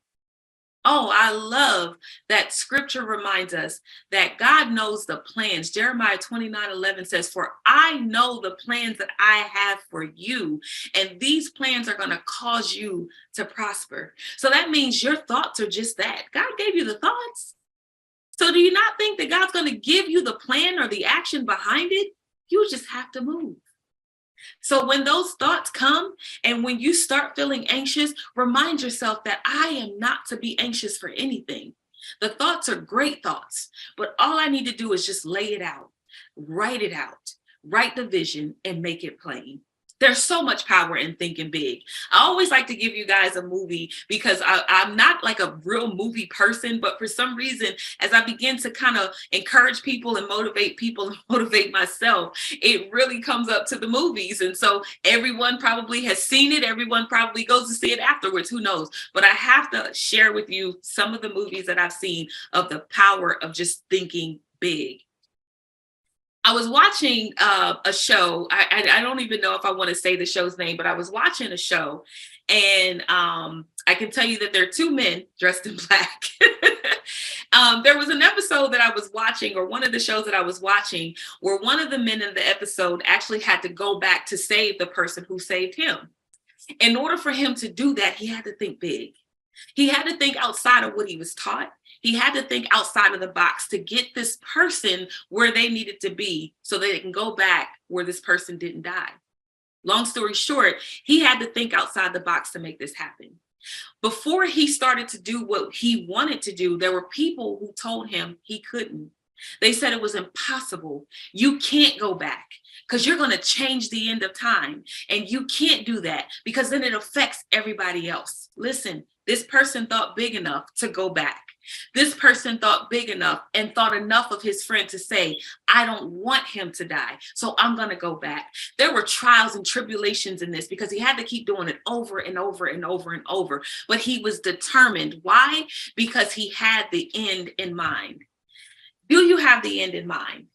Oh, I love that scripture reminds us that God knows the plans. Jeremiah 29:11 says, for I know the plans that I have for you, and these plans are going to cause you to prosper. So that means your thoughts are just that. God gave you the thoughts. So do you not think that God's going to give you the plan or the action behind it? You just have to move. So when those thoughts come and when you start feeling anxious, remind yourself that I am not to be anxious for anything. The thoughts are great thoughts, but all I need to do is just lay it out, write the vision, and make it plain. There's so much power in thinking big. I always like to give you guys a movie because I'm not like a real movie person, but for some reason, as I begin to kind of encourage people and motivate myself, it really comes up to the movies. And so everyone probably has seen it. Everyone probably goes to see it afterwards. Who knows? But I have to share with you some of the movies that I've seen of the power of just thinking big. I was watching a show. I don't even know if I want to say the show's name, but I was watching a show, and I can tell you that there are two men dressed in black. There was an episode that I was watching, or one of the shows that I was watching, where one of the men in the episode actually had to go back to save the person who saved him. In order for him to do that, he had to think big. He had to think outside of what he was taught. He had to think outside of the box to get this person where they needed to be so they can go back where this person didn't die. Long story short, he had to think outside the box to make this happen. Before he started to do what he wanted to do, there were people who told him he couldn't. They said it was impossible. You can't go back because you're going to change the end of time. And you can't do that because then it affects everybody else. Listen, this person thought big enough to go back. This person thought big enough and thought enough of his friend to say, I don't want him to die, so I'm going to go back. There were trials and tribulations in this because he had to keep doing it over and over and over and over. But he was determined. Why? Because he had the end in mind. Do you have the end in mind?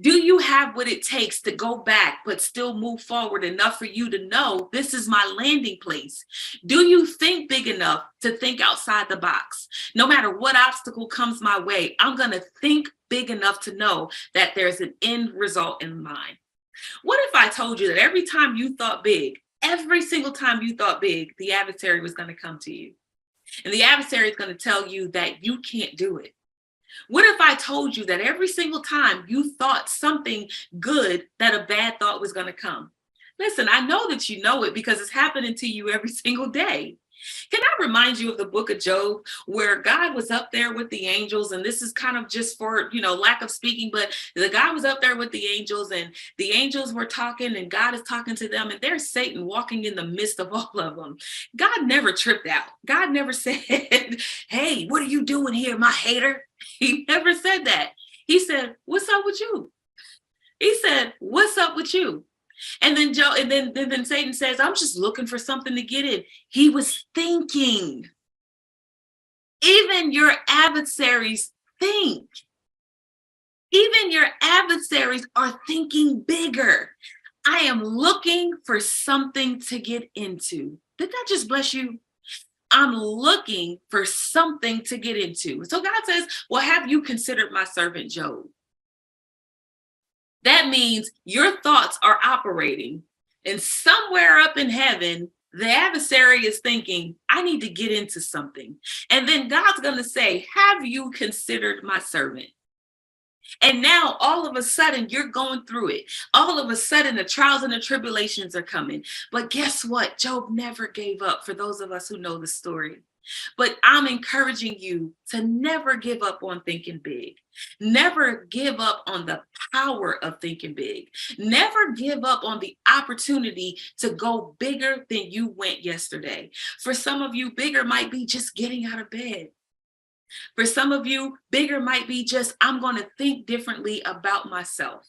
Do you have what it takes to go back, but still move forward enough for you to know this is my landing place? Do you think big enough to think outside the box? No matter what obstacle comes my way, I'm going to think big enough to know that there's an end result in mind. What if I told you that every time you thought big, every single time you thought big, the adversary was going to come to you? And the adversary is going to tell you that you can't do it. What if I told you that every single time you thought something good, that a bad thought was going to come? Listen, I know that you know it because it's happening to you every single day. Can I remind you of the book of Job, where God was up there with the angels? And this is kind of just for, lack of speaking, but the guy was up there with the angels, and the angels were talking, and God is talking to them, and there's Satan walking in the midst of all of them. God never tripped out. God never said, hey, what are you doing here, my hater? He never said that. He said, what's up with you? He said, what's up with you? And then then Satan says, I'm just looking for something to get in. He was thinking. Even your adversaries think. Even your adversaries are thinking bigger. I am looking for something to get into. Did that just bless you? I'm looking for something to get into. So God says, well, have you considered my servant Job? That means your thoughts are operating, and somewhere up in heaven, the adversary is thinking, I need to get into something. And then God's going to say, have you considered my servant? And now all of a sudden you're going through it. All of a sudden the trials and the tribulations are coming. But guess what? Job never gave up, for those of us who know the story. But I'm encouraging you to never give up on thinking big. Never give up on the power of thinking big. Never give up on the opportunity to go bigger than you went yesterday. For some of you, bigger might be just getting out of bed. For some of you, bigger might be just, I'm going to think differently about myself.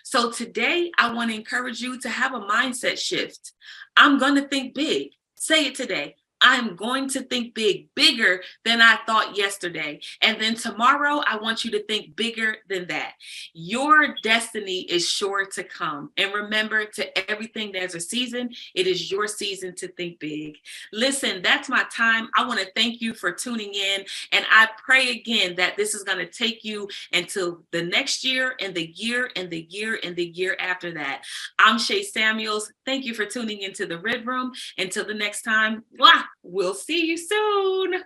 So today, I want to encourage you to have a mindset shift. I'm going to think big. Say it today. I'm going to think big, bigger than I thought yesterday. And then tomorrow, I want you to think bigger than that. Your destiny is sure to come. And remember, to everything there's a season, it is your season to think big. Listen, that's my time. I want to thank you for tuning in. And I pray again that this is going to take you until the next year and the year and the year and the year after that. I'm Shay Samuels. Thank you for tuning into the Red Room. Until the next time, we'll see you soon.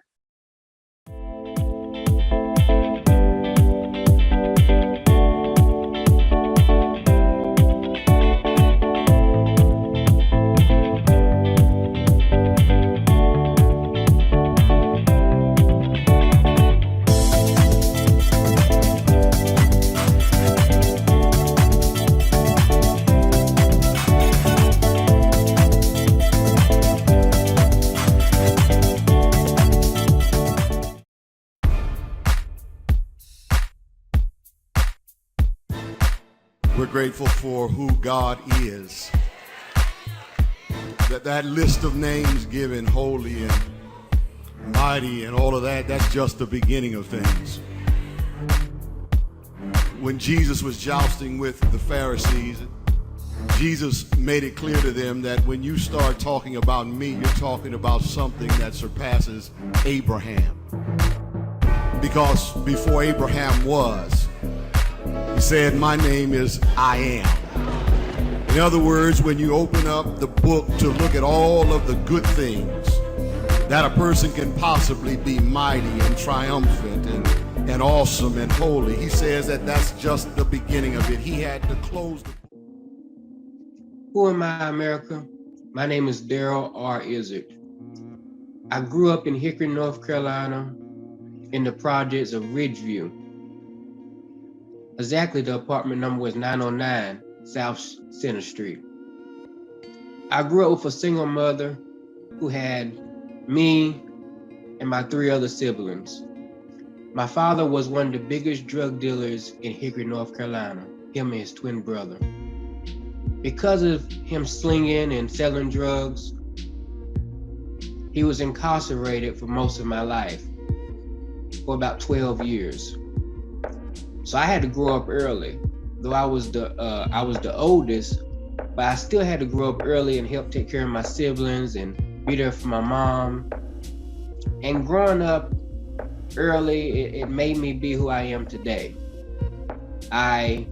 We're grateful for who God is. That list of names given, holy and mighty and all of that, that's just the beginning of things. When Jesus was jousting with the Pharisees, Jesus made it clear to them that when you start talking about me, you're talking about something that surpasses Abraham. Because before Abraham was, he said, my name is I am. In other words, when you open up the book to look at all of the good things that a person can possibly be, mighty and triumphant and awesome and holy, he says that that's just the beginning of it. He had to close the book. Who am I, America? My name is Daryl R. Izzard. I grew up in Hickory, North Carolina, in the projects of Ridgeview. Exactly, the apartment number was 909 South Center Street. I grew up with a single mother who had me and my 3 other siblings. My father was one of the biggest drug dealers in Hickory, North Carolina, him and his twin brother. Because of him slinging and selling drugs, he was incarcerated for most of my life, for about 12 years. So I had to grow up early, though I was the oldest, but I still had to grow up early and help take care of my siblings and be there for my mom. And growing up early, it made me be who I am today. I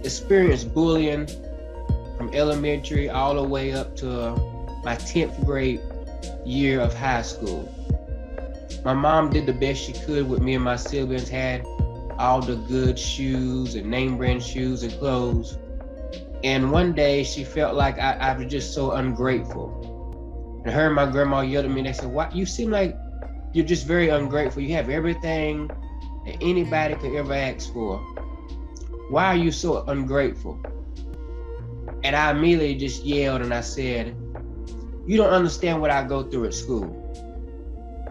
experienced bullying from elementary all the way up to my 10th grade year of high school. My mom did the best she could with me and my siblings, had all the good shoes and name brand shoes and clothes. And one day she felt like I was just so ungrateful. And her and my grandma yelled at me and they said, "Why, you seem like you're just very ungrateful. You have everything that anybody could ever ask for. Why are you so ungrateful?" And I immediately just yelled and I said, "You don't understand what I go through at school.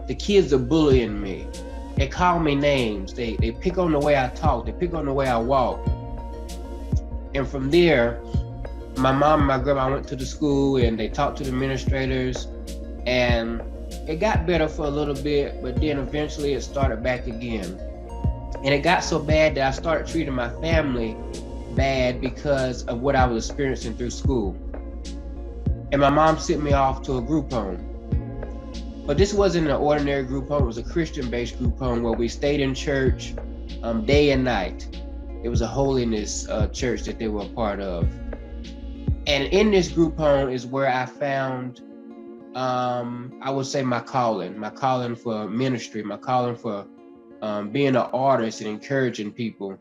The kids are bullying me. They call me names. They pick on the way I talk. They pick on the way I walk." And from there, my mom and my grandma went to the school and they talked to the administrators, and it got better for a little bit, but then eventually it started back again. And it got so bad that I started treating my family bad because of what I was experiencing through school. And my mom sent me off to a group home. But this wasn't an ordinary group home. It was a Christian-based group home where we stayed in church day and night. It was a holiness church that they were a part of. And in this group home is where I found, I would say, my calling for ministry, my calling for being an artist and encouraging people.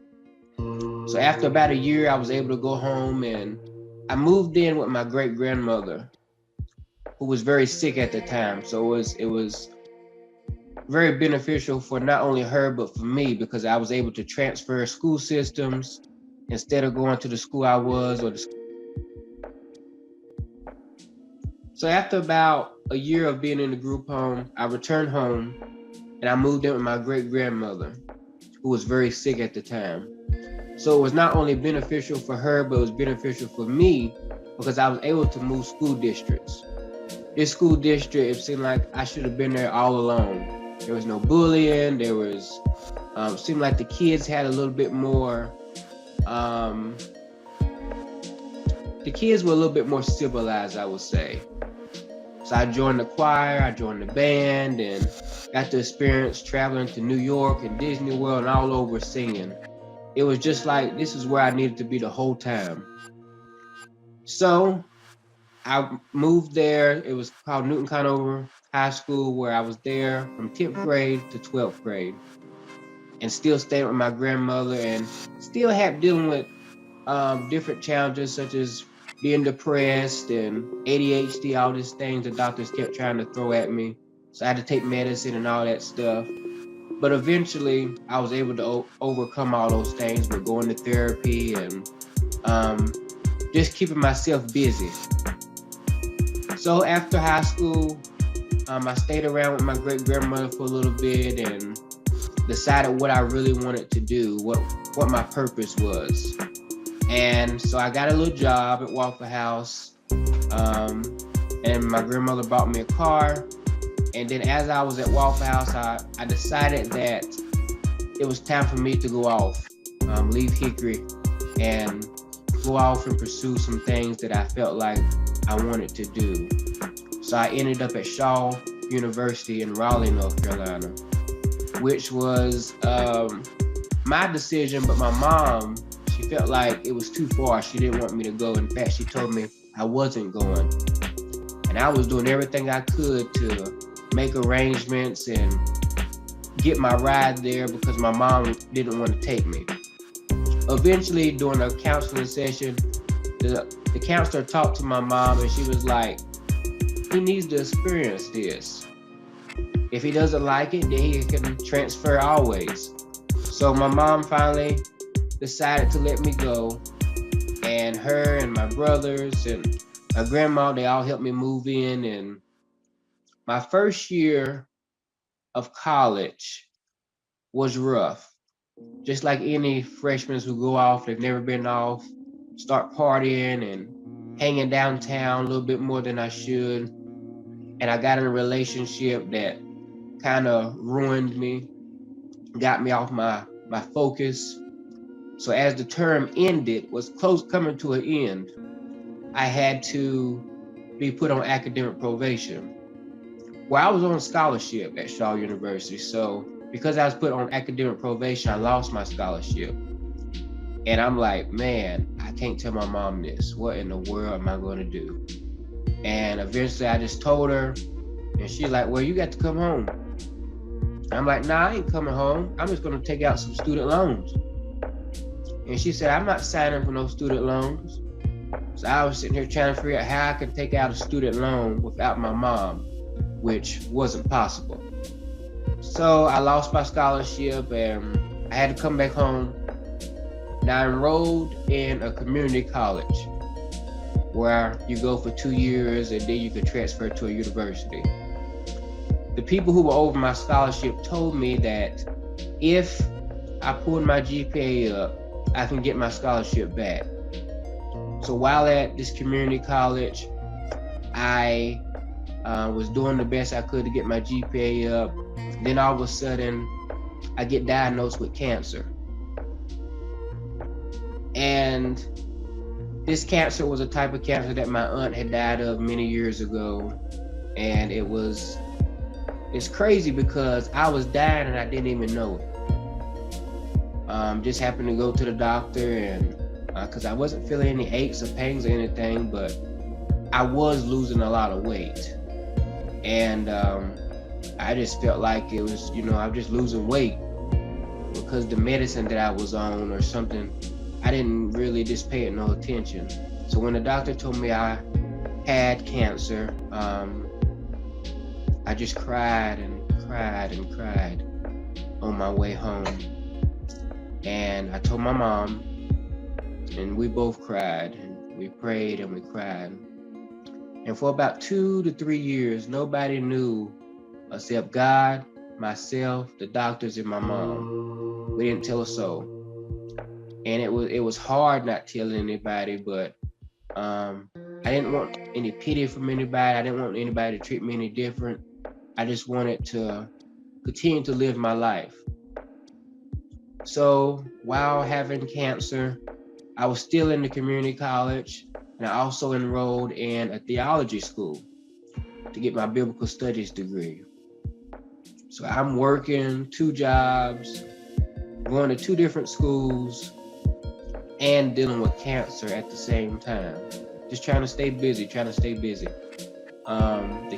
So after about a year, I was able to go home, and I moved in with my great-grandmother, who was very sick at the time. So it was very beneficial for not only her, but for me, because I was able to transfer school systems instead of going to the school I was. So after about a year of being in the group home, I returned home and I moved in with my great-grandmother, who was very sick at the time. So it was not only beneficial for her, but it was beneficial for me because I was able to move school districts. This school district, it seemed like I should have been there all along. There was no bullying. There was, seemed like the kids had a little bit more, the kids were a little bit more civilized, I would say. So I joined the choir, I joined the band, and got to experience traveling to New York and Disney World and all over singing. It was just like, this is where I needed to be the whole time. So I moved there. It was called Newton Conover High School, where I was there from 10th grade to 12th grade, and still stayed with my grandmother, and still had dealing with different challenges such as being depressed and ADHD, all these things the doctors kept trying to throw at me. So I had to take medicine and all that stuff. But eventually I was able to overcome all those things with going to therapy and just keeping myself busy. So after high school, I stayed around with my great-grandmother for a little bit and decided what I really wanted to do, what my purpose was. And so I got a little job at Waffle House, and my grandmother bought me a car. And then as I was at Waffle House, I decided that it was time for me to go off, leave Hickory and go off and pursue some things that I felt like I wanted to do. So I ended up at Shaw University in Raleigh, North Carolina, which was my decision, but my mom, she felt like it was too far. She didn't want me to go. In fact, she told me I wasn't going. And I was doing everything I could to make arrangements and get my ride there because my mom didn't want to take me. Eventually, during a counseling session, the counselor talked to my mom and she was like, he needs to experience this. If he doesn't like it, then he can transfer always. So my mom finally decided to let me go, and her and my brothers and my grandma, they all helped me move in. And my first year of college was rough. Just like any freshmen who go off, they've never been off, start partying and hanging downtown a little bit more than I should. And I got in a relationship that kind of ruined me, got me off my focus. So as the term ended, was close coming to an end, I had to be put on academic probation. Well, I was on scholarship at Shaw University. So because I was put on academic probation, I lost my scholarship. And I'm like, man, I can't tell my mom this. What in the world am I going to do? And eventually I just told her, and she's like, well, you got to come home. I'm like, nah, I ain't coming home. I'm just going to take out some student loans. And she said, I'm not signing for no student loans. So I was sitting here trying to figure out how I could take out a student loan without my mom, which wasn't possible. So I lost my scholarship and I had to come back home. And I enrolled in a community college where you go for 2 years and then you can transfer to a university. The people who were over my scholarship told me that if I pulled my GPA up, I can get my scholarship back. So while at this community college, I was doing the best I could to get my GPA up. Then all of a sudden, I get diagnosed with cancer. And this cancer was a type of cancer that my aunt had died of many years ago. And it was it's crazy because I was dying and I didn't even know it. Just happened to go to the doctor, and because I wasn't feeling any aches or pains or anything, but I was losing a lot of weight. And I just felt like it was, I'm just losing weight because the medicine that I was on or something, I didn't really just pay it no attention. So when the doctor told me I had cancer, I just cried and cried and cried on my way home. And I told my mom, and we both cried, and we prayed and we cried. And for about 2 to 3 years, nobody knew except God, myself, the doctors, and my mom. We didn't tell a soul. And it was hard not telling anybody, but I didn't want any pity from anybody. I didn't want anybody to treat me any different. I just wanted to continue to live my life. So while having cancer, I was still in the community college, and I also enrolled in a theology school to get my biblical studies degree. So I'm working 2 jobs, going to 2 different schools, and dealing with cancer at the same time. Just trying to stay busy, to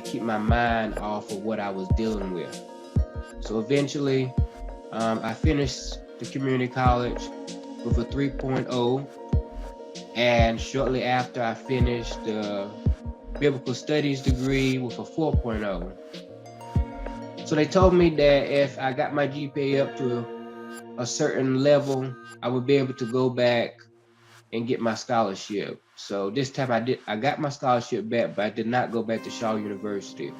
keep my mind off of what I was dealing with. So eventually, I finished the community college with a 3.0, and shortly after I finished the biblical studies degree with a 4.0. So they told me that if I got my GPA up to a certain level, I would be able to go back and get my scholarship. So this time I got my scholarship back, but I did not go back to Shaw University.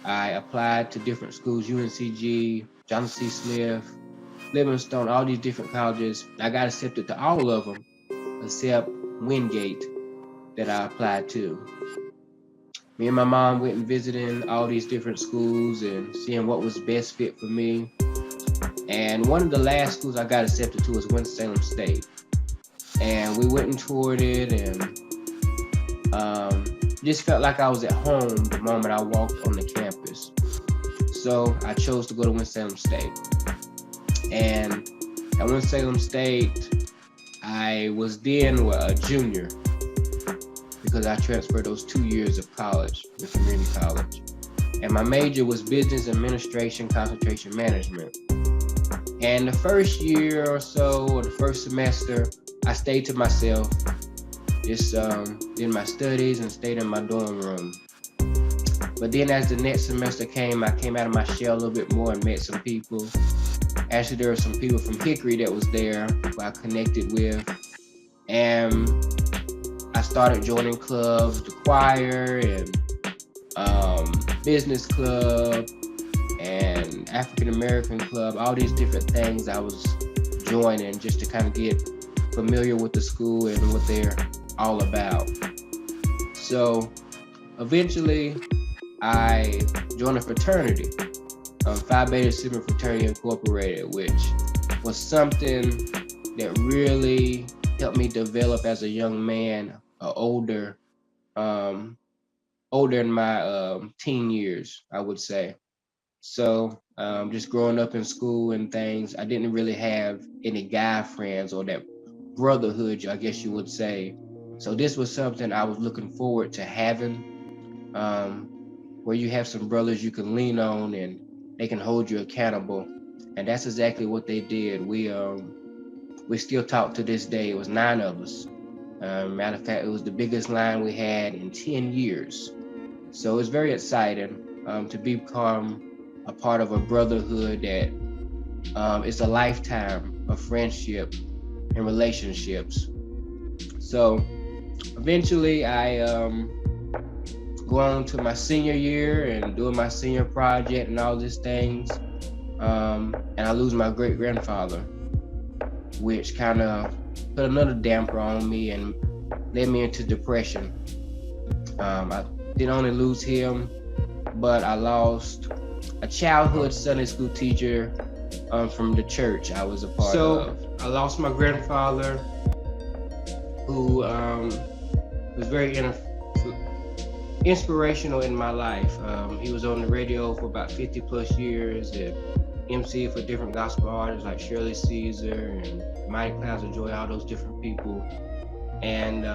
I applied to different schools, UNCG, Johnson C. Smith, Livingstone, all these different colleges. I got accepted to all of them, except Wingate that I applied to. Me and my mom went and visiting all these different schools and seeing what was best fit for me. And one of the last schools I got accepted to was Winston-Salem State. And we went and toured it, and just felt like I was at home the moment I walked on the campus. So I chose to go to Winston-Salem State. And at Winston-Salem State, I was then a junior because I transferred those 2 years of college, the community college. And my major was business administration, concentration management. And the first year or so, or the first semester, I stayed to myself, just did my studies and stayed in my dorm room. But then as the next semester came, I came out of my shell a little bit more and met some people. Actually, there were some people from Hickory that was there who I connected with. And I started joining clubs, the choir and business club and African American club, all these different things I was joining just to kind of get familiar with the school and what they're all about. So eventually I joined a fraternity, Phi Beta Sigma Fraternity Incorporated, which was something that really helped me develop as a young man, older in my teen years, I would say. So just growing up in school and things, I didn't really have any guy friends or that brotherhood, I guess you would say. So this was something I was looking forward to having, where you have some brothers you can lean on and they can hold you accountable. And that's exactly what they did. We still talk to this day. It was 9 of us. Matter of fact, it was the biggest line we had in 10 years. So it's very exciting to become a part of a brotherhood that is a lifetime of friendship and relationships. So eventually I go on to my senior year and doing my senior project and all these things. And I lose my great-grandfather, which kind of put another damper on me and led me into depression. I didn't only lose him, but I lost a childhood Sunday school teacher from the church I was a part of. I lost my grandfather, who was very inspirational in my life. He was on the radio for about 50 plus years and MC for different gospel artists like Shirley Caesar and Mighty Clouds of Joy, all those different people. And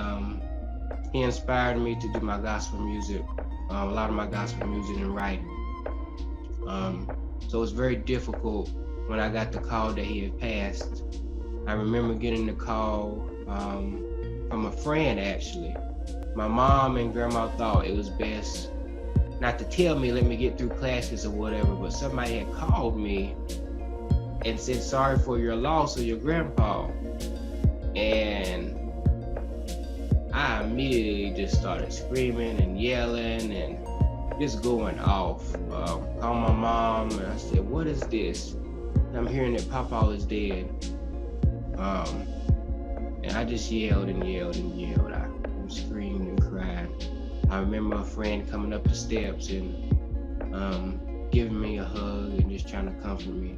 he inspired me to do my gospel music, a lot of my gospel music and writing. So it was very difficult when I got the call that he had passed. I remember getting the call from a friend, actually. My mom and grandma thought it was best not to tell me, let me get through classes or whatever, but somebody had called me and said, sorry for your loss of your grandpa. And I immediately just started screaming and yelling and just going off. Called my mom and I said, what is this? I'm hearing that Papa is dead. And I just yelled and yelled and yelled. I screamed and cried. I remember a friend coming up the steps and giving me a hug and just trying to comfort me.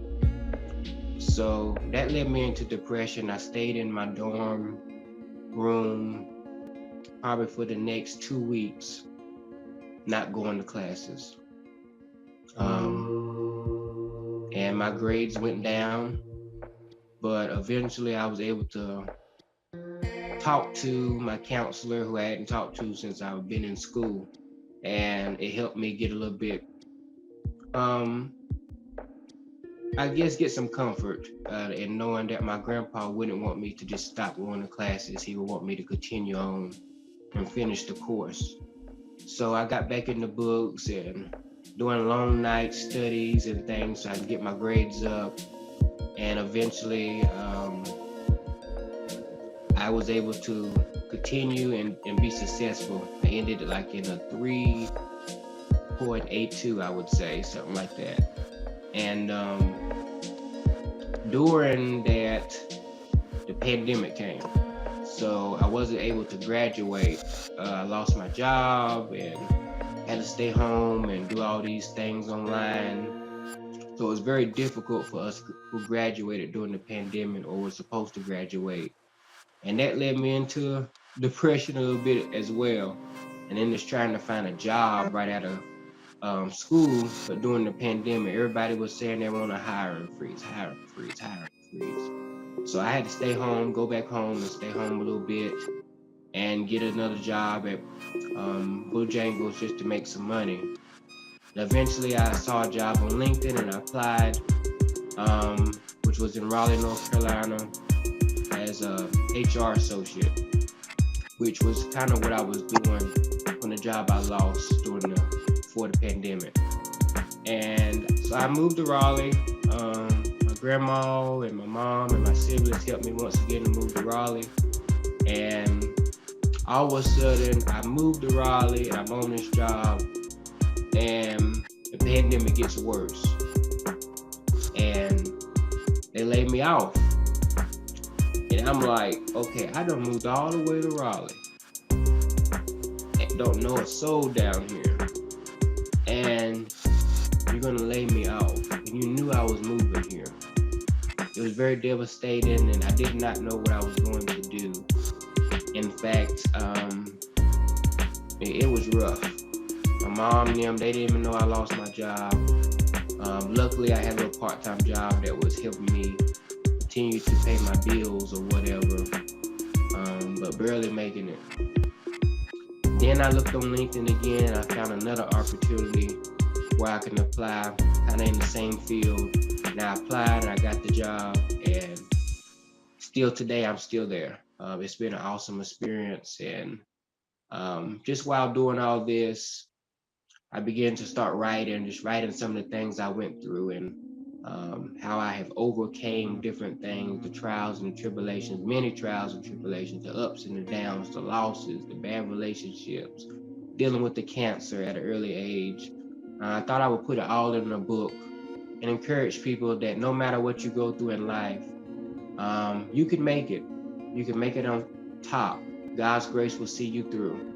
So that led me into depression. I stayed in my dorm room probably for the next 2 weeks, not going to classes. And my grades went down, but eventually I was able to talk to my counselor, who I hadn't talked to since I've been in school, and it helped me get a little bit, I guess, get some comfort in knowing that my grandpa wouldn't want me to just stop going to classes. He would want me to continue on and finish the course. So I got back in the books and doing long night studies and things so I could get my grades up. And eventually, I was able to continue and be successful. I ended like in a 3.82, I would say, something like that. And during that, the pandemic came. So I wasn't able to graduate. I lost my job and had to stay home and do all these things online. So it was very difficult for us who graduated during the pandemic or were supposed to graduate. And that led me into depression a little bit as well. And then just trying to find a job right out of school, but during the pandemic, everybody was saying they want a hiring freeze. So I had to stay home, go back home and stay home a little bit and get another job at Bojangles just to make some money. And eventually I saw a job on LinkedIn and I applied, which was in Raleigh, North Carolina, as a HR associate, which was kind of what I was doing on the job I lost before the pandemic. And so I moved to Raleigh. My grandma and my mom and my siblings helped me once again to move to Raleigh. And all of a sudden, I moved to Raleigh and I'm on this job and the pandemic gets worse. And they laid me off. And I'm like, okay, I done moved all the way to Raleigh. And don't know a soul down here. And you're gonna lay me off. And you knew I was moving here. It was very devastating and I did not know what I was going to do. In fact, it was rough. My mom and them, they didn't even know I lost my job. Luckily, I had a little part-time job that was helping me continue to pay my bills or whatever, but barely making it. Then I looked on LinkedIn again and I found another opportunity where I can apply kind of in the same field. And I applied and I got the job and still today I'm still there. It's been an awesome experience. And just while doing all this, I began to start writing some of the things I went through and how I have overcame different things, the trials and tribulations, many trials and tribulations, the ups and the downs, the losses, the bad relationships, dealing with the cancer at an early age. I thought I would put it all in a book and encourage people that no matter what you go through in life, you can make it. You can make it on top. God's grace will see you through.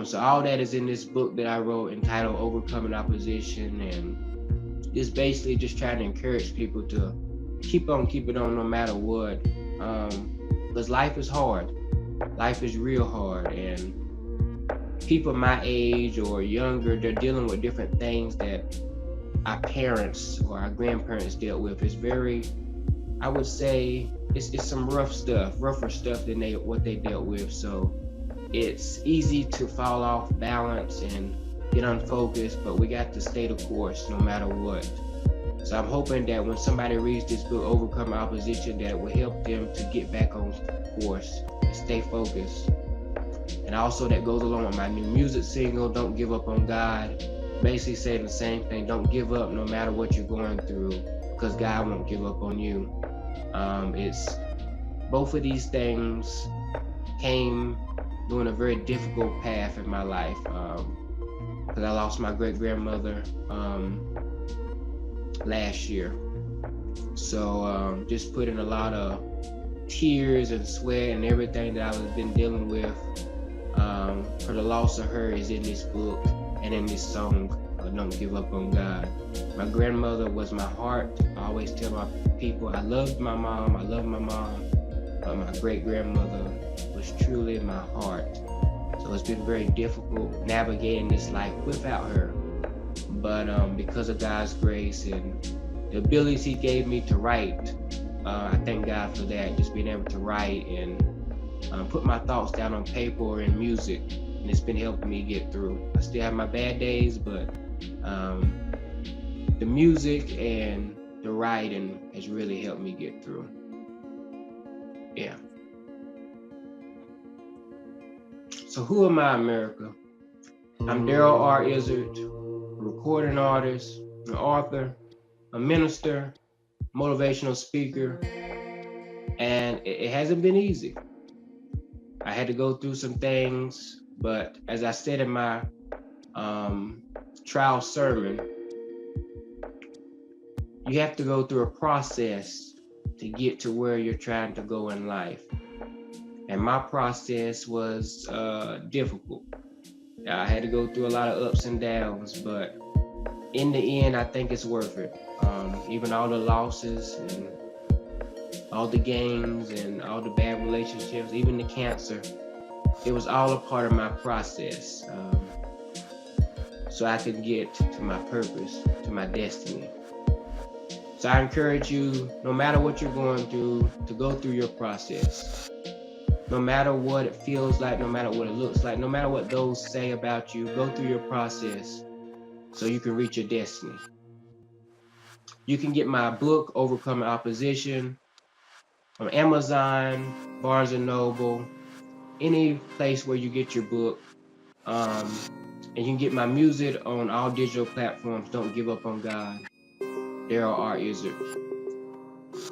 So all that is in this book that I wrote entitled Overcoming Opposition, and just basically just trying to encourage people to keep it on no matter what. Because life is hard. Life is real hard. And people my age or younger, they're dealing with different things that our parents or our grandparents dealt with. It's very, I would say, it's some rougher stuff than what they dealt with. So it's easy to fall off balance and get unfocused, but we got to stay the course no matter what. So I'm hoping that when somebody reads this book, Overcome Opposition, that it will help them to get back on course and stay focused. And also that goes along with my new music single, Don't Give Up on God. Basically saying the same thing, don't give up no matter what you're going through, because God won't give up on you. It's both of these things came during a very difficult path in my life, because I lost my great-grandmother last year. So just putting a lot of tears and sweat and everything that I've been dealing with for the loss of her is in this book and in this song, Don't Give Up on God. My grandmother was my heart. I always tell my people I loved my mom, but my great-grandmother was truly my heart. So it's been very difficult navigating this life without her. But because of God's grace and the abilities He gave me to write, I thank God for that, just being able to write and put my thoughts down on paper or in music, and it's been helping me get through. I still have my bad days, but the music and the writing has really helped me get through. Yeah. So who am I, America? I'm Daryl R. Izzard, a recording artist, an author, a minister, motivational speaker, and it hasn't been easy. I had to go through some things, but as I said in my trial sermon, you have to go through a process to get to where you're trying to go in life. And my process was difficult. I had to go through a lot of ups and downs, but in the end, I think it's worth it. Even all the losses and all the gains and all the bad relationships, even the cancer, it was all a part of my process. So I could get to my purpose, to my destiny. So I encourage you, no matter what you're going through, to go through your process. No matter what it feels like, no matter what it looks like, no matter what those say about you, go through your process so you can reach your destiny. You can get my book, Overcoming Opposition, on Amazon, Barnes & Noble, any place where you get your book. And you can get my music on all digital platforms, Don't Give Up on God, Daryl R. Izzard.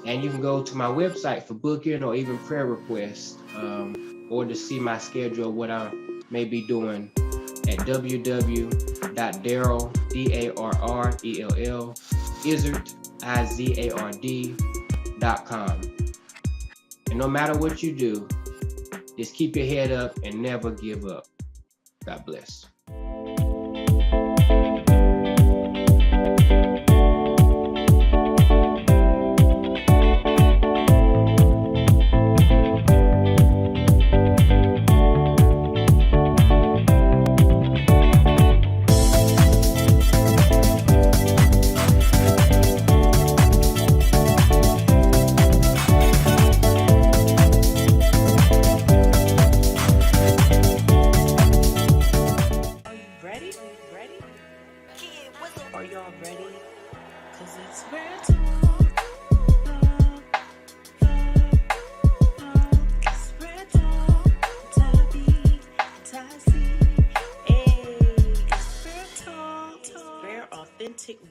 And you can go to my website for booking or even prayer requests, or to see my schedule of what I may be doing at www.darrell, D-A-R-R-E-L-L, Izzard, I-Z-A-R-D.com. And no matter what you do, just keep your head up and never give up. God bless.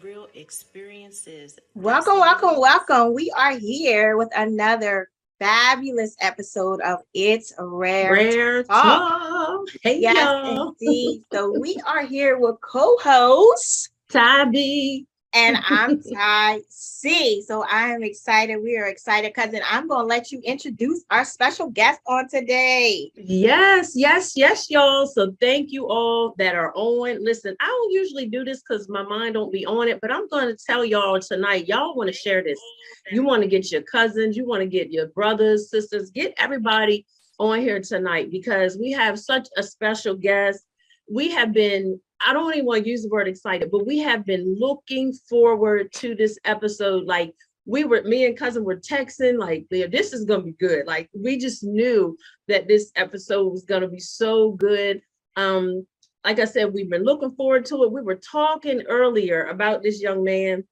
Real experiences. Welcome. We are here with another fabulous episode of It's Rare Talk. Hey, yes, y'all. Indeed. So we are here with co-host Ty B. And I'm Ty C. So I am excited. We are excited, cousin. I'm going to let you introduce our special guest on today. Yes, y'all. So thank you all that are on. Listen, I don't usually do this because my mind don't be on it, but I'm going to tell y'all tonight, y'all want to share this. You want to get your cousins, you want to get your brothers, sisters, get everybody on here tonight because we have such a special guest. we have been, I don't even want to use the word excited, but we have been looking forward to this episode. Like me and cousin were texting, like, this is going to be good. Like, we just knew that this episode was going to be so good. Like I said, we've been looking forward to it. We were talking earlier about this young man,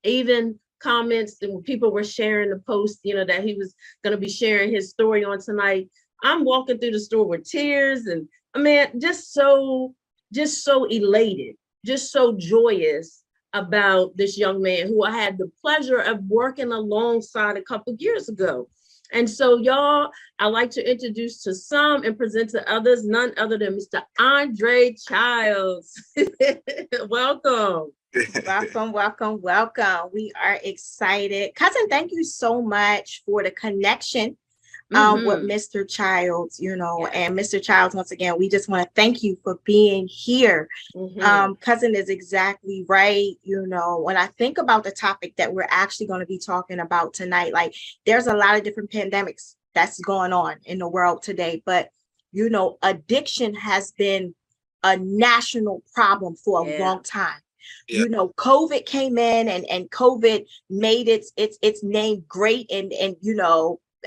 even comments and people were sharing the post, that he was going to be sharing his story on tonight. I'm walking through the store with tears, and I mean, just so elated, just so joyous about this young man who I had the pleasure of working alongside a couple of years ago. And so, y'all, I'd like to introduce to some and present to others, none other than Mr. Andre Childs. Welcome. Welcome. We are excited. Cousin, thank you so much for the connection with Mr. Childs, and Mr. Childs, once again, we just want to thank you for being here. Cousin is exactly right. When I think about the topic that we're actually going to be talking about tonight, like there's a lot of different pandemics that's going on in the world today, but addiction has been a national problem for a long time. Yeah. COVID came in and COVID made its name great and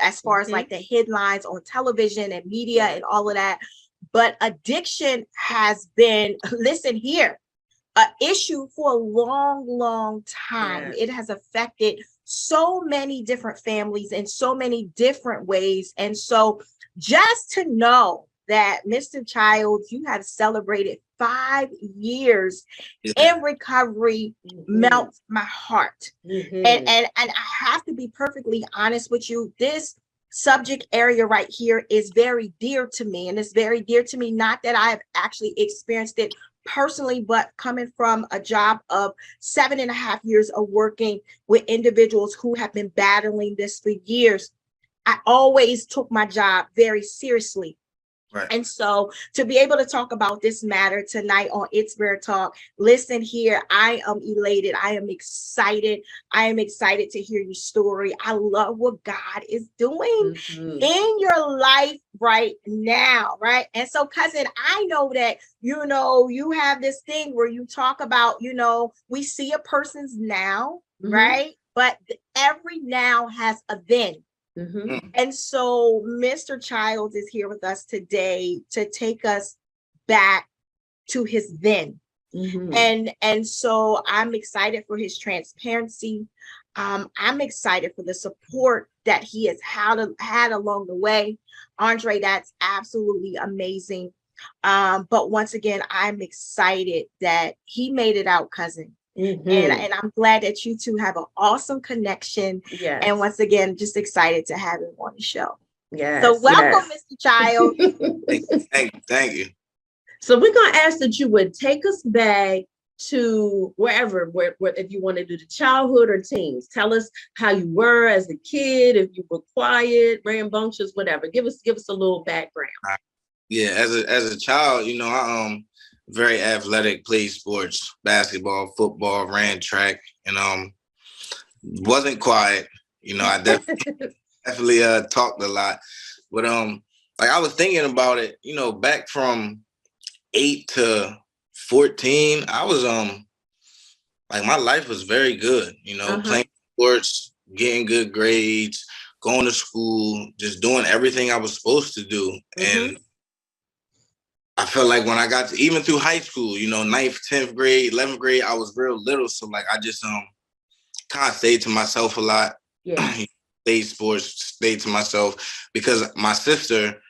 as far as like the headlines on television and media and all of that. But addiction has been, listen here, an issue for a long time. Yes. It has affected so many different families in so many different ways. And so just to know that Mr. Childs, you have celebrated 5 years in recovery melts my heart. And I have to be perfectly honest with you. This subject area right here is very dear to me. And it's very dear to me, not that I've actually experienced it personally, but coming from a job of 7.5 years of working with individuals who have been battling this for years, I always took my job very seriously. Right. And so to be able to talk about this matter tonight on It's Rare Talk, listen here, I am elated. I am excited. I am excited to hear your story. I love what God is doing in your life right now, right? And so, cousin, I know that, you have this thing where you talk about, we see a person's now, right? But every now has a then. And so Mr. Childs is here with us today to take us back to his then. And so I'm excited for his transparency. I'm excited for the support that he has had along the way. Andre, that's absolutely amazing. But once again, I'm excited that he made it out, cousin. And I'm glad that you two have an awesome connection. Yes. And once again, just excited to have him on the show. Yes. So welcome, Mr. Childs. Thank you. So we're going to ask that you would take us back to where if you want to do the childhood or teens. Tell us how you were as a kid, if you were quiet, rambunctious, whatever. Give us a little background. Yeah, as a child, I very athletic, played sports, basketball, football, ran track, and wasn't quiet. I definitely talked a lot. But like I was thinking about it, back from 8 to 14, I was like my life was very good, playing sports, getting good grades, going to school, just doing everything I was supposed to do. And I felt like when I got to, even through high school, 9th, 10th grade, 11th grade, I was real little. So like, I just kind of stayed to myself a lot. Yeah. Played sports, stayed to myself because my sister,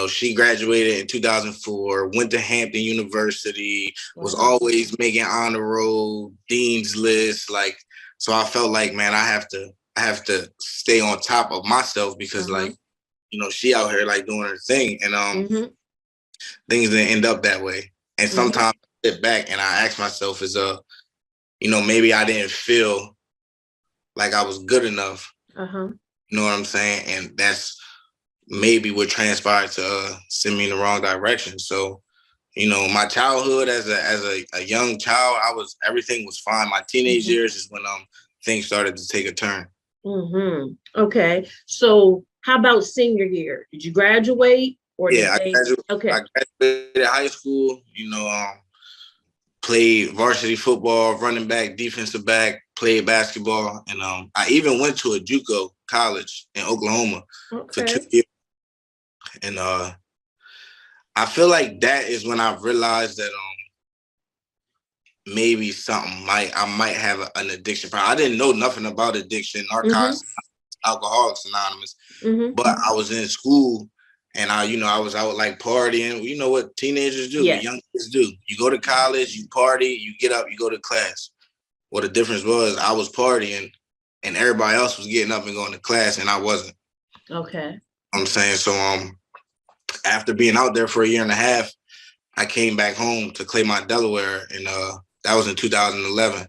she graduated in 2004, went to Hampton University, was always making honor roll, dean's list. Like, so I felt like, man, I have to stay on top of myself because like, she out here like doing her thing. And things didn't end up that way. And sometimes I sit back and I ask myself maybe I didn't feel like I was good enough. You know what I'm saying? And that's maybe what transpired to send me in the wrong direction. So, my childhood as a young child, everything was fine. My teenage years is when things started to take a turn. Okay. So how about senior year? Did you graduate? Or Yeah, did they? Okay. I graduated high school, played varsity football, running back, defensive back, played basketball. And I even went to a JUCO college in Oklahoma for 2 years. And I feel like that is when I realized that maybe I might have an addiction problem. I didn't know nothing about addiction, narcotics, Alcoholics Anonymous, but I was in school and I was out like partying. You know what teenagers do, what young kids do. You go to college, you party, you get up, you go to class. Well, the difference was I was partying and everybody else was getting up and going to class and I wasn't. Okay. I'm saying, so after being out there for a year and a half, I came back home to Claymont, Delaware, and that was in 2011.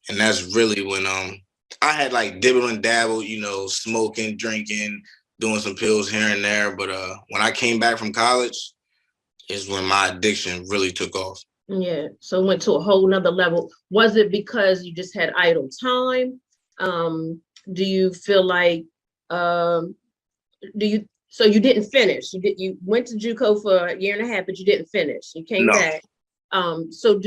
And that's really when I had like dibble and dabble, smoking, drinking, doing some pills here and there. But when I came back from college is when my addiction really took off. Yeah. So it went to a whole nother level. Was it because you just had idle time? Do you feel like so you didn't finish? You went to JUCO for a year and a half, but you didn't finish. You came back. So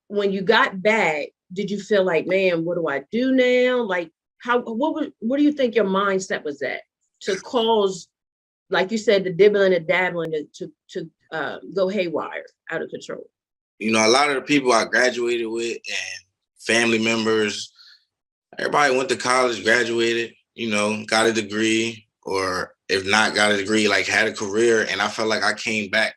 when you got back, did you feel like, man, what do I do now? Like, what do you think your mindset was at to cause, like you said, the dibbling and dabbling to go haywire, out of control? A lot of the people I graduated with and family members, everybody went to college, graduated, got a degree, or if not got a degree, like had a career. And I felt like I came back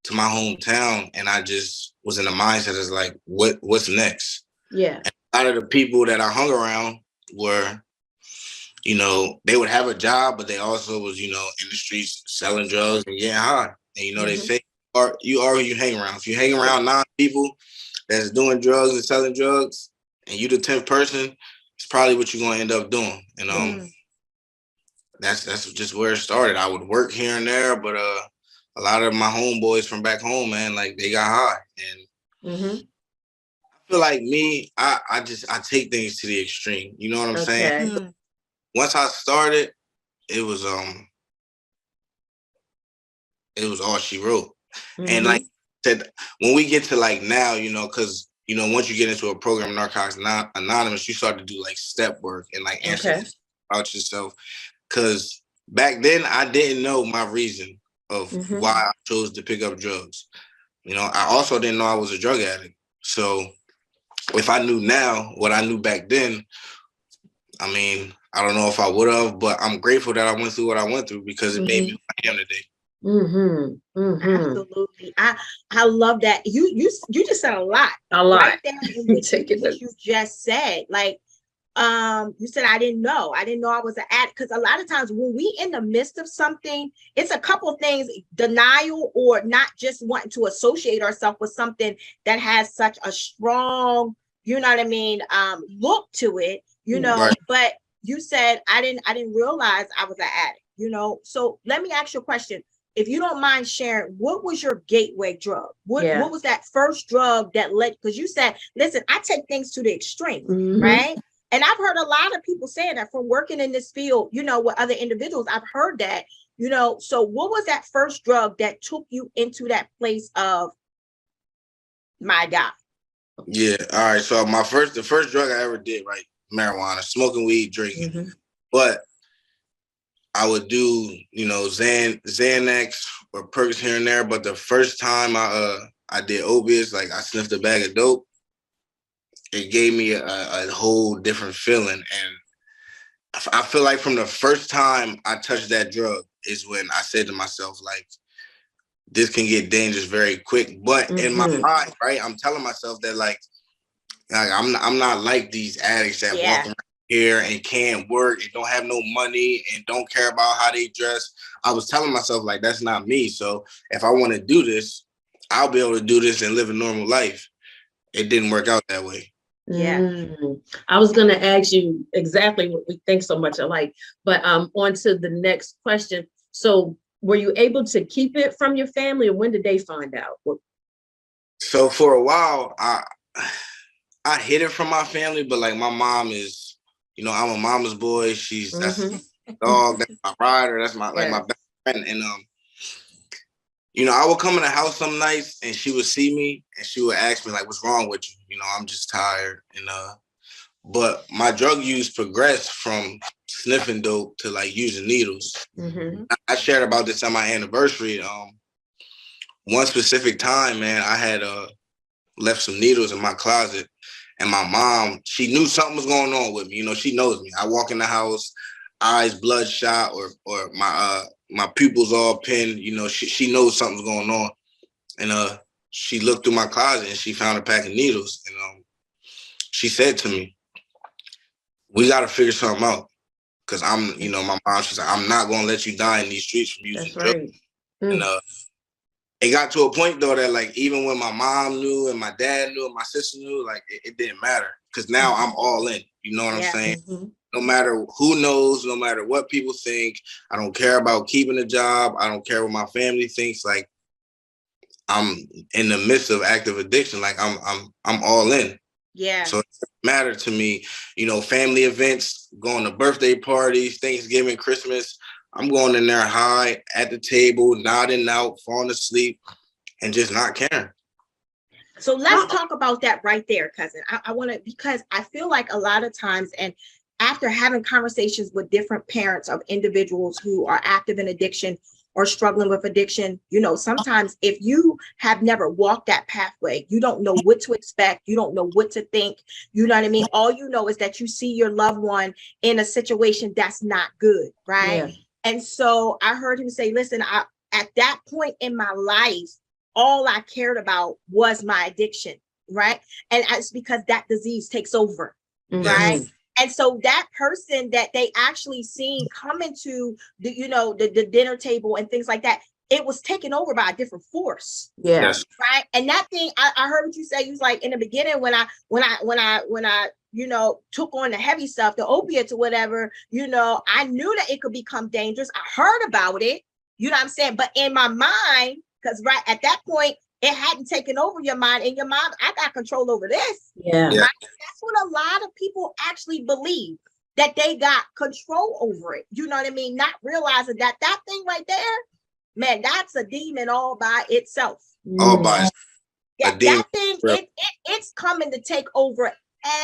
to my hometown and I just was in the mindset as like, what's next? Yeah. And a lot of the people that I hung around were, they would have a job, but they also was, in the streets selling drugs and getting high. And, they say, you are who you hang around. If you hang around 9 people that's doing drugs and selling drugs and you the 10th person, it's probably what you're going to end up doing. And that's just where it started. I would work here and there, but a lot of my homeboys from back home, man, like they got high. And I feel like me, I take things to the extreme. You know what I'm saying? Once I started, it was all she wrote. And like I said, when we get to like now, because once you get into a program, Narcotics Anonymous, you start to do like step work and like answer about yourself. Because back then I didn't know my reason of why I chose to pick up drugs. I also didn't know I was a drug addict. So if I knew now what I knew back then, I mean, I don't know if I would have, but I'm grateful that I went through what I went through because it made me who I am today. Absolutely. I love that. You just said a lot. Right there in what you just said. Like, you said, I didn't know I was an addict. Because a lot of times when we in the midst of something, it's a couple of things: denial, or not just wanting to associate ourselves with something that has such a strong, look to it, Right. But you said, I didn't realize I was an addict, So let me ask you a question. If you don't mind sharing, what was your gateway drug? What was that first drug that led? Because you said, listen, I take things to the extreme, right? And I've heard a lot of people saying that from working in this field, with other individuals. I've heard that, So what was that first drug that took you into that place of, my God? Yeah. All right. So the first drug I ever did, right? Marijuana, smoking weed, drinking. But I would do, Xanax or perks here and there. But the first time I did opiates, like I sniffed a bag of dope, it gave me a whole different feeling. And I feel like from the first time I touched that drug is when I said to myself, like, this can get dangerous very quick. But in my mind, right, I'm telling myself that like I'm not like these addicts that walk around here and can't work and don't have no money and don't care about how they dress. I was telling myself like, that's not me. So if I want to do this, I'll be able to do this and live a normal life. It didn't work out that way. Yeah. I was going to ask you exactly what we think so much alike, but on to the next question. So were you able to keep it from your family, or when did they find out? So for a while, I hid it from my family, but like my mom is, I'm a mama's boy. That's my dog, that's my rider, that's my like my best friend. And you know, I would come in the house some nights and she would see me and she would ask me like, what's wrong with you? You know, I'm just tired. And but my drug use progressed from sniffing dope to like using needles. Mm-hmm. I shared about this on my anniversary. One specific time, man, I had left some needles in my closet, and my mom, she knew something was going on with me. You know, she knows me. I walk in the house, eyes bloodshot, or my pupils all pinned. You know, she knows something's going on, and she looked through my closet and she found a pack of needles, and she said to me, "We got to figure something out." Because I'm, you know, my mom, she's like, "I'm not going to let you die in these streets from using drugs." Right. And it got to a point, though, that, like, even when my mom knew and my dad knew and my sister knew, like, it didn't matter. Because now I'm all in. You know what I'm saying? No matter who knows, no matter what people think, I don't care about keeping a job. I don't care what my family thinks. Like, I'm in the midst of active addiction. Like, I'm all in. Yeah. So it doesn't matter to me, you know, family events, going to birthday parties, Thanksgiving, Christmas. I'm going in there high at the table, nodding out, falling asleep, and just not caring. So let's talk about that right there, cousin. I want to, because I feel like a lot of times, and after having conversations with different parents of individuals who are active in addiction or struggling with addiction, you know, sometimes if you have never walked that pathway, you don't know what to expect. You don't know what to think. You know what I mean? All you know is that you see your loved one in a situation that's not good, right? Yeah. And so I heard him say, listen, at that point in my life, all I cared about was my addiction, right? And it's because that disease takes over, right? And so that person that they actually seen come into the, you know, the dinner table and things like that, it was taken over by a different force. Yeah. Yes. Right. And that thing, I heard what you say. You was like, in the beginning, when I, you know, took on the heavy stuff, the opiates or whatever, you know, I knew that it could become dangerous. I heard about it, you know what I'm saying? But in my mind, because right at that point, it hadn't taken over your mind. In your mind, I got control over this. Yeah. Right? That's what a lot of people actually believe, that they got control over it. You know what I mean? Not realizing that that thing right there, man, that's a demon all by itself. All by itself. Yeah, that thing, it's coming to take over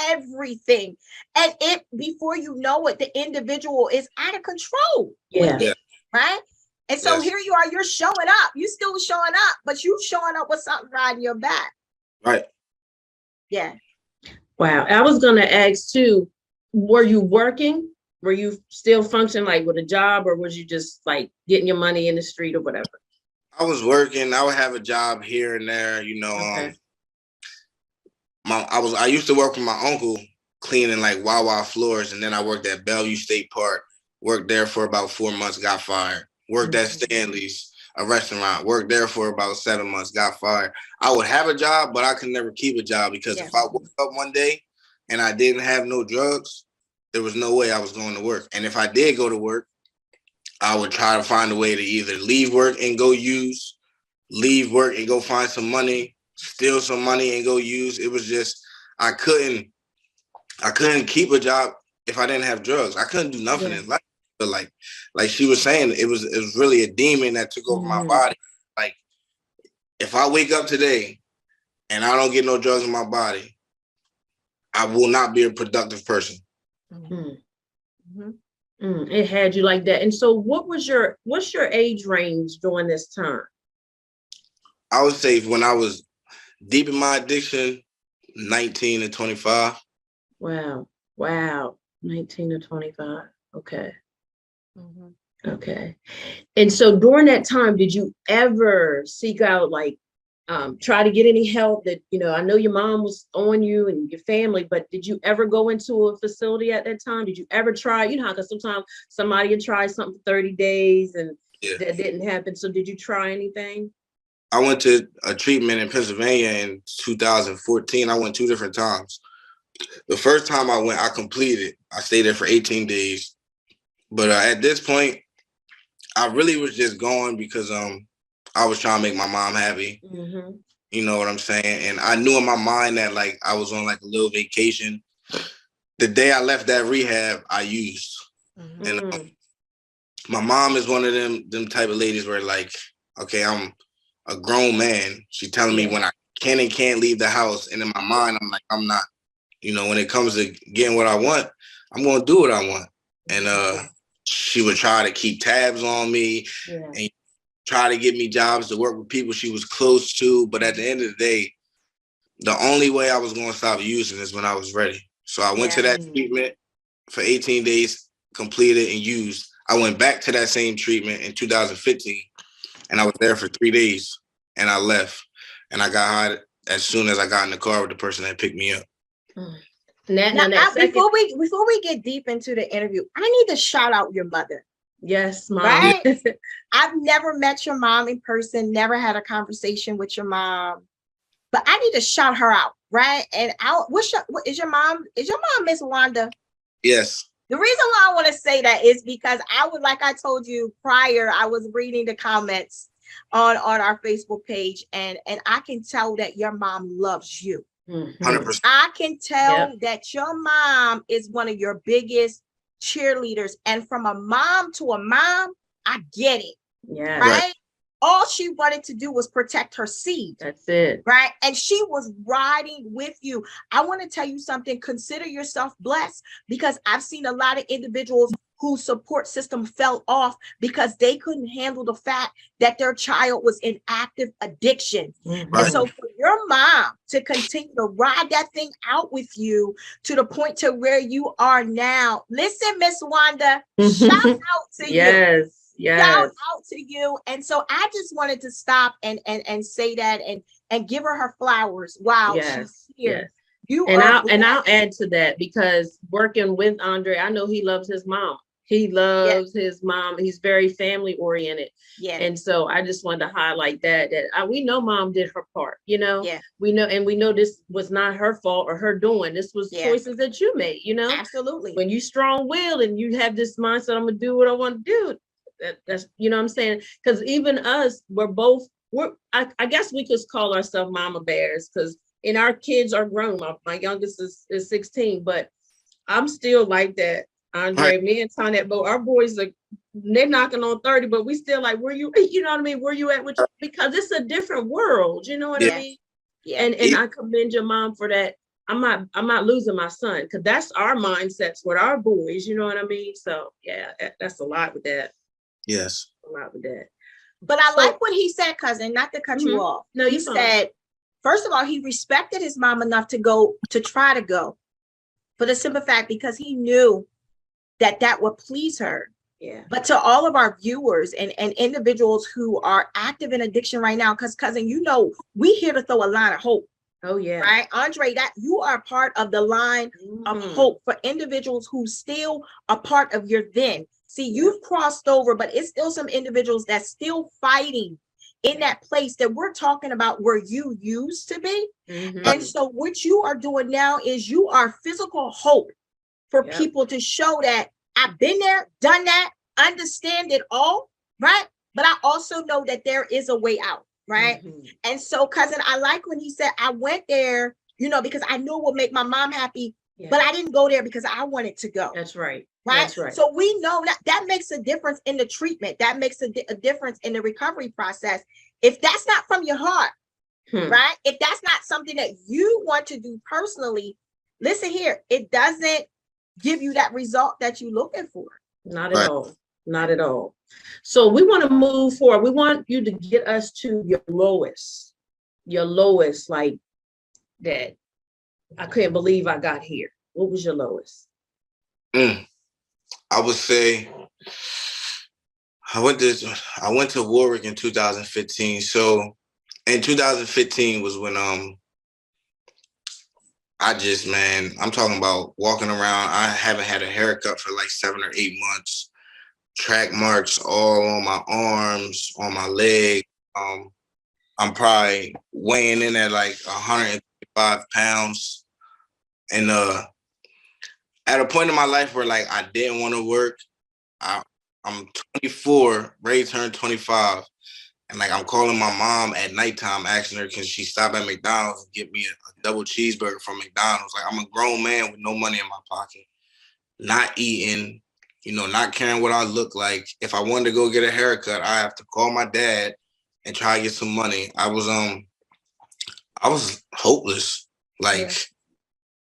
everything. And it, before you know it, the individual is out of control. Yeah. Right? And so here you are, you're showing up. You still showing up, but you showing up with something riding your back. Right. Yeah. Wow. I was going to ask too, were you working? Were you still functioning like with a job, or was you just like getting your money in the street or whatever? I was working. I would have a job here and there, you know. I used to work with my uncle cleaning like Wawa floors, and then I worked at Bellevue State Park, worked there for about 4 months, got fired. Worked at Stanley's, a restaurant, worked there for about 7 months, got fired. I would have a job, but I could never keep a job because if I woke up one day and I didn't have no drugs, there was no way I was going to work. And if I did go to work, I would try to find a way to either leave work and go use, leave work and go find some money, steal some money and go use. It was just, I couldn't keep a job if I didn't have drugs. I couldn't do nothing in life. But like she was saying, it was really a demon that took over my body. Like, if I wake up today and I don't get no drugs in my body, I will not be a productive person. It had you like that. And so what's your age range during this time? I would say when I was deep in my addiction, 19 to 25. Wow. 19 to 25. Okay. Okay. And so during that time, did you ever seek out, like, try to get any help? That, you know, I know your mom was on you and your family, but did you ever go into a facility at that time? Did you ever try, you know, because sometimes somebody would try something for 30 days and that didn't happen. So did you try anything? I went to a treatment in Pennsylvania in 2014. I went 2 different times. The first time I went, I completed. I stayed there for 18 days. But at this point, I really was just going because I was trying to make my mom happy. You know what I'm saying? And I knew in my mind that, like, I was on like a little vacation. The day I left that rehab, I used. And my mom is one of them type of ladies where, like, okay, I'm a grown man. She telling me when I can and can't leave the house. And in my mind, I'm like, I'm not. You know, when it comes to getting what I want, I'm going to do what I want. And she would try to keep tabs on me and try to get me jobs to work with people she was close to. But at the end of the day, the only way I was going to stop using is when I was ready. So I went to that treatment for 18 days, completed and used. I went back to that same treatment in 2015, and I was there for 3 days, and I left. And I got high as soon as I got in the car with the person that picked me up. Before we get deep into the interview, I need to shout out your mother. Yes, Mom. Right? I've never met your mom in person, never had a conversation with your mom, but I need to shout her out, right? And is your mom Miss Wanda? Yes. The reason why I want to say that is because like I told you prior, I was reading the comments on our Facebook page, and I can tell that your mom loves you. 100%. I can tell that your mom is one of your biggest cheerleaders, and from a mom to a mom, I get it. Yeah. Right? All she wanted to do was protect her seed. That's it. Right? And she was riding with you. I want to tell you something. Consider yourself blessed, because I've seen a lot of individuals whose support system fell off because they couldn't handle the fact that their child was in active addiction. And so for your mom to continue to ride that thing out with you to the point to where you are now, listen, Miss Wanda, shout out to you. Shout out to you. And so I just wanted to stop and say that and give her flowers. Wow, she's here. I'll add to that, because working with Andre, I know he loves his mom. He loves his mom. He's very family oriented. Yeah. And so I just wanted to highlight that we know Mom did her part, you know. Yeah. We know this was not her fault or her doing. This was choices that you made, you know. Absolutely. When you strong-willed and you have this mindset, I'm gonna do what I want to do. That's you know what I'm saying? Because even us, I guess we could call ourselves mama bears, because our kids are grown. My youngest is 16, but I'm still like that. Andre, me and Tonette, but our boys they're knocking on 30, but we still like, where you know what I mean? Where you at? Because it's a different world, you know what I mean? Yeah. And I commend your mom for that. I'm not losing my son, because that's our mindsets with our boys, you know what I mean? So yeah, that's a lot with that. Yes. A lot with that. But I like what he said, cousin, not to cut you off. No, he said, first of all, he respected his mom enough to try to go, for the simple fact because he knew that would please her. Yeah. But to all of our viewers and individuals who are active in addiction right now, because cousin, you know, we here to throw a line of hope. Oh yeah. Right, Andre, that you are part of the line of hope for individuals who still are part of your then. See, you've crossed over, but it's still some individuals that's still fighting in that place that we're talking about where you used to be. And so what you are doing now is you are physical hope for people to show that I've been there, done that, understand it all, right? But I also know that there is a way out, right? And so, cousin, I like when he said, I went there, you know, because I knew it would make my mom happy, but I didn't go there because I wanted to go. That's right. Right. That's right. So we know that makes a difference in the treatment. That makes a difference in the recovery process. If that's not from your heart, right? If that's not something that you want to do personally, listen here, it doesn't give you that result that you're looking for. Not at all. Not at all. So we want to move forward. We want you to get us to your lowest, like that. I couldn't believe I got here. What was your lowest? I would say I went to Warwick in 2015. So in 2015 was when I'm talking about walking around. I haven't had a haircut for like 7 or 8 months. Track marks all on my arms, on my leg. I'm probably weighing in at like 105 pounds. And at a point in my life where like I didn't want to work, I'm 24, ready to turn 25. And like I'm calling my mom at nighttime, asking her, can she stop at McDonald's and get me a double cheeseburger from McDonald's? Like I'm a grown man with no money in my pocket, not eating, you know, not caring what I look like. If I wanted to go get a haircut, I have to call my dad. and try to get some money. I was hopeless. Like,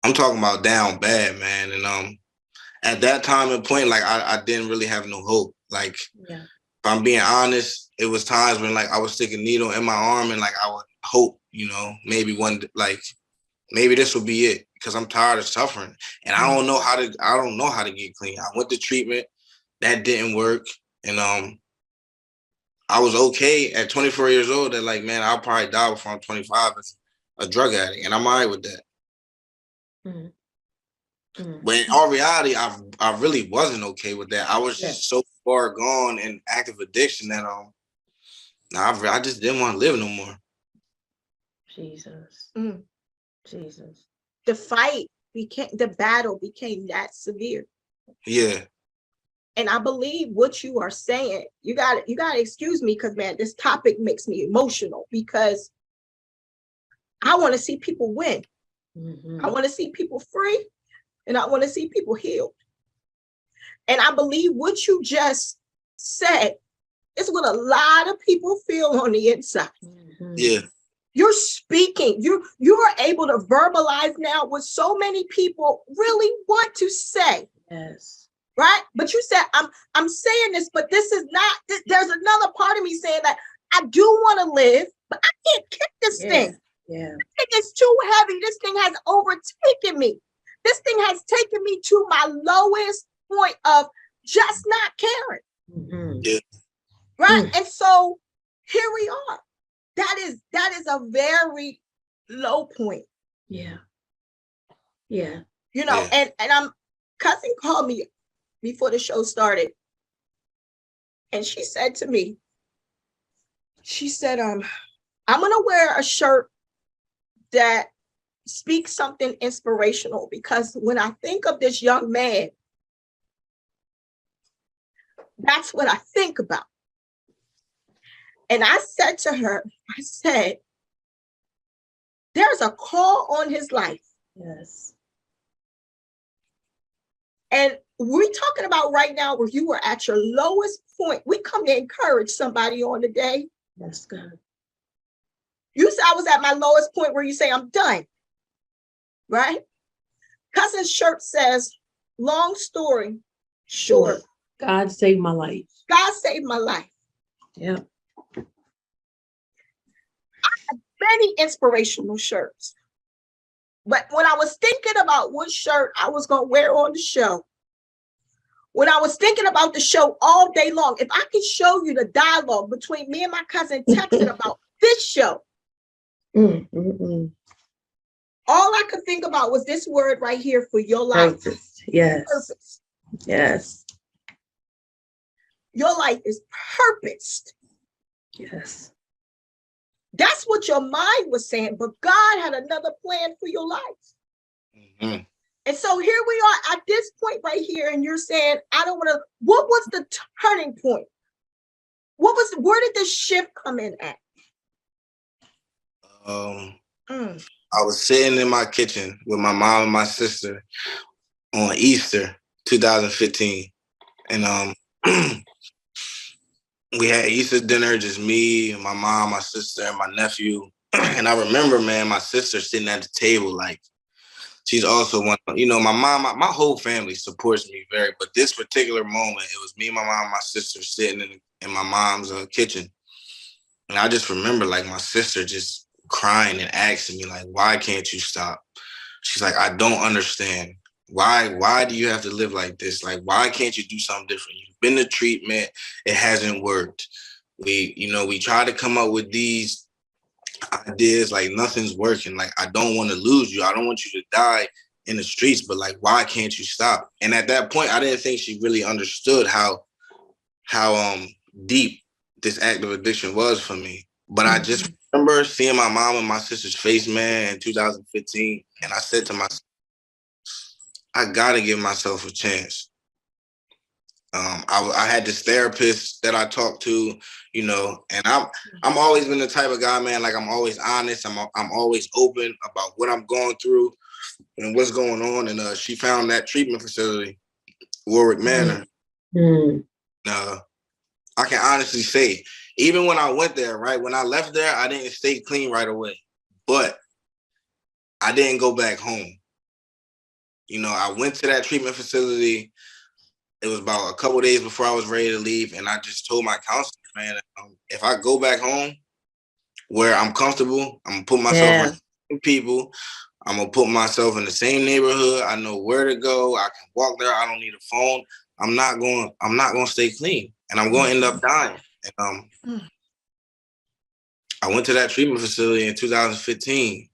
I'm talking about down bad, man. And at that time and point, like I didn't really have no hope. Like, if I'm being honest, it was times when like I would stick a needle in my arm and like I would hope, maybe maybe this will be it, because I'm tired of suffering and I don't know how to get clean. I went to treatment, that didn't work, and I was okay at 24 years old that like, man, I'll probably die before I'm 25 as a drug addict, and I'm all right with that. But in all reality, I really wasn't okay with that. I was just so far gone in active addiction that I just didn't want to live no more. Jesus. Jesus. The battle became that severe. Yeah. And I believe what you are saying, you gotta excuse me, because man, this topic makes me emotional, because I want to see people win. I want to see people free, and I want to see people healed. And I believe what you just said is what a lot of people feel on the inside. Yeah. You're speaking, you are able to verbalize now what so many people really want to say. Yes. Right? But you said, I'm saying this, but this is not, there's another part of me saying that I do want to live, but I can't kick this thing. Yeah. I think it's too heavy. This thing has overtaken me. This thing has taken me to my lowest point of just not caring. Yeah. Right? And so here we are. That is a very low point. Yeah. Yeah. And cousin called me before the show started. And she said to me, I'm gonna wear a shirt that speaks something inspirational, because when I think of this young man, that's what I think about. And I said to her, there's a call on his life. Yes. And we're talking about right now where you were at your lowest point. We come to encourage somebody on the day. That's good. You said I was at my lowest point where you say I'm done. Right? Cousin's shirt says, long story short. God saved my life. God saved my life. Yeah. Many inspirational shirts. But when I was thinking about what shirt I was going to wear on the show, when I was thinking about the show all day long, if I could show you the dialogue between me and my cousin texting about this show, all I could think about was this word right here for your life. Purpose. Yes. Purpose. Yes. Your life is purposed. Yes. That's what your mind was saying, but God had another plan for your life. And so here we are at this point right here, and you're saying, I don't want to. What was the turning point? Where did the shift come in at? I was sitting in my kitchen with my mom and my sister on Easter 2015, and we had Easter dinner, just me, my mom, my sister, and my nephew. And I remember, man, my sister sitting at the table, like, she's also one, my mom, my whole family supports me but this particular moment, it was me, my mom, and my sister sitting in my mom's kitchen. And I just remember, like, my sister just crying and asking me, like, why can't you stop? She's like, I don't understand. Why do you have to live like this? Like, why can't you do something different? You've been to treatment. It hasn't worked. We try to come up with these ideas, like nothing's working. Like, I don't want to lose you. I don't want you to die in the streets, but like, why can't you stop? And at that point, I didn't think she really understood how deep this active addiction was for me. But I just remember seeing my mom and my sister's face, man, in 2015. And I said to myself, I gotta give myself a chance. I had this therapist that I talked to, and I'm always been the type of guy, man, like, I'm always honest. I'm always open about what I'm going through and what's going on. And she found that treatment facility, Warwick Manor. I can honestly say even when I went there, right? When I left there, I didn't stay clean right away, but I didn't go back home. You know, I went to that treatment facility. It was about a couple days before I was ready to leave, and I just told my counselor, man, if I go back home where I'm comfortable, I'm gonna put myself with people. I'm gonna put myself in the same neighborhood. I know where to go. I can walk there. I don't need a phone. I'm not gonna stay clean, and I'm gonna end up dying. And I went to that treatment facility in 2015,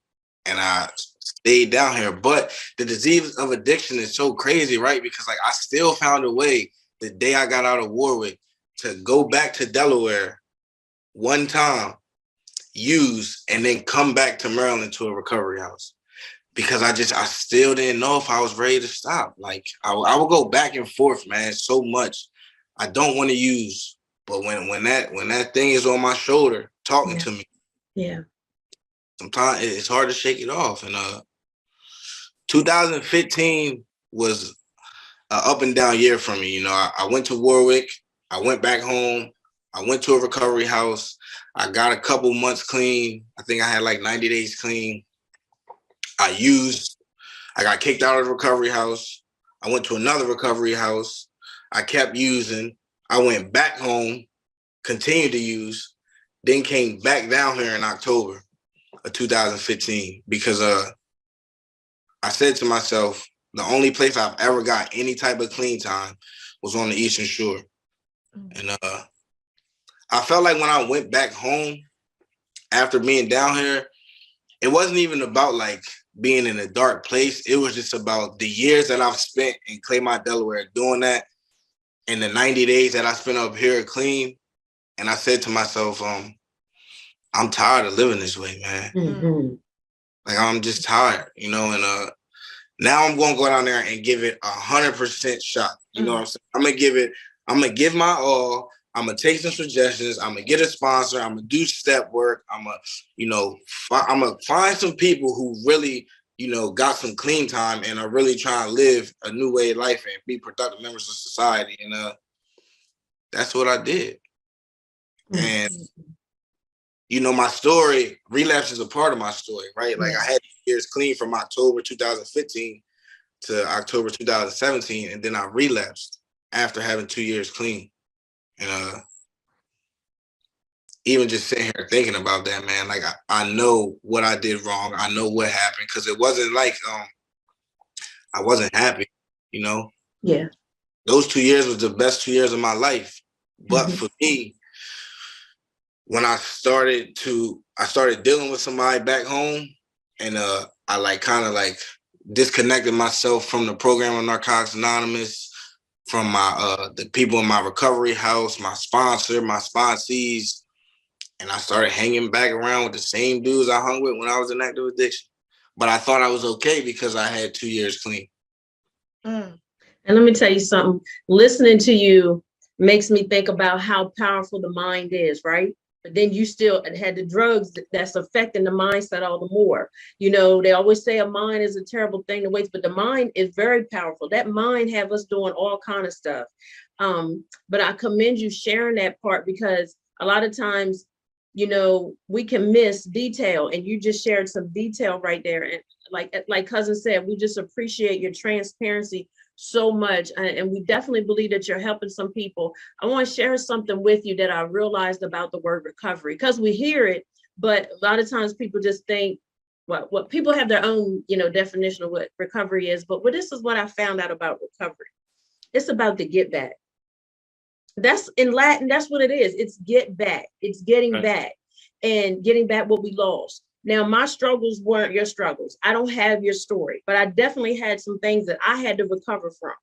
and I stayed down here. But the disease of addiction is so crazy, right? Because like I still found a way the day I got out of Warwick to go back to Delaware one time, use, and then come back to Maryland to a recovery house. Because I still didn't know if I was ready to stop. Like I would go back and forth, man, so much. I don't want to use, but when that thing is on my shoulder talking to me, sometimes it's hard to shake it off. And 2015 was an up and down year for me. You know, I went to Warwick, I went back home, I went to a recovery house, I got a couple months clean. I think I had like 90 days clean. I got kicked out of the recovery house. I went to another recovery house. I kept using. I went back home, continued to use, then came back down here in October of 2015 because I said to myself, the only place I've ever got any type of clean time was on the Eastern Shore. And I felt like when I went back home after being down here, it wasn't even about like being in a dark place. It was just about the years that I've spent in Claymont, Delaware doing that, and the 90 days that I spent up here clean. And I said to myself, I'm tired of living this way, man. Like I'm just tired, you know, and now I'm gonna go down there and give it 100% shot. You know what I'm saying? I'm gonna give my all. I'm gonna take some suggestions. I'm gonna get a sponsor. I'm gonna do step work. I'm gonna find some people who really, you know, got some clean time and are really trying to live a new way of life and be productive members of society. And that's what I did. And you know, my story, relapse is a part of my story, right? Like I had years clean from October 2015 to October 2017, and then I relapsed after having 2 years clean. And even just sitting here thinking about that, man, like I know what I did wrong. I know what happened, because it wasn't like I wasn't happy, you know? Yeah. Those 2 years was the best 2 years of my life. But for me, when I started dealing with somebody back home, and I like kind of like disconnected myself from the program of Narcotics Anonymous, from my the people in my recovery house, my sponsor, my sponsees, and I started hanging back around with the same dudes I hung with when I was in active addiction. But I thought I was okay because I had 2 years clean. And let me tell you something. Listening to you makes me think about how powerful the mind is, right? But then you still had the drugs that's affecting the mindset all the more. You know, they always say a mind is a terrible thing to waste, but the mind is very powerful. That mind have us doing all kind of stuff. But I commend you sharing that part, because a lot of times, you know, we can miss detail, and you just shared some detail right there. And like cousin said, we just appreciate your transparency so much, and we definitely believe that you're helping some people. I want to share something with you that I realized about the word recovery, because we hear it, but a lot of times people just think what people have their own, you know, definition of what recovery is. But this is what I found out about recovery. It's about the get back. That's in Latin. That's what it is. It's get back. It's getting back, and getting back what we lost. Now, my struggles weren't your struggles. I don't have your story, but I definitely had some things that I had to recover from.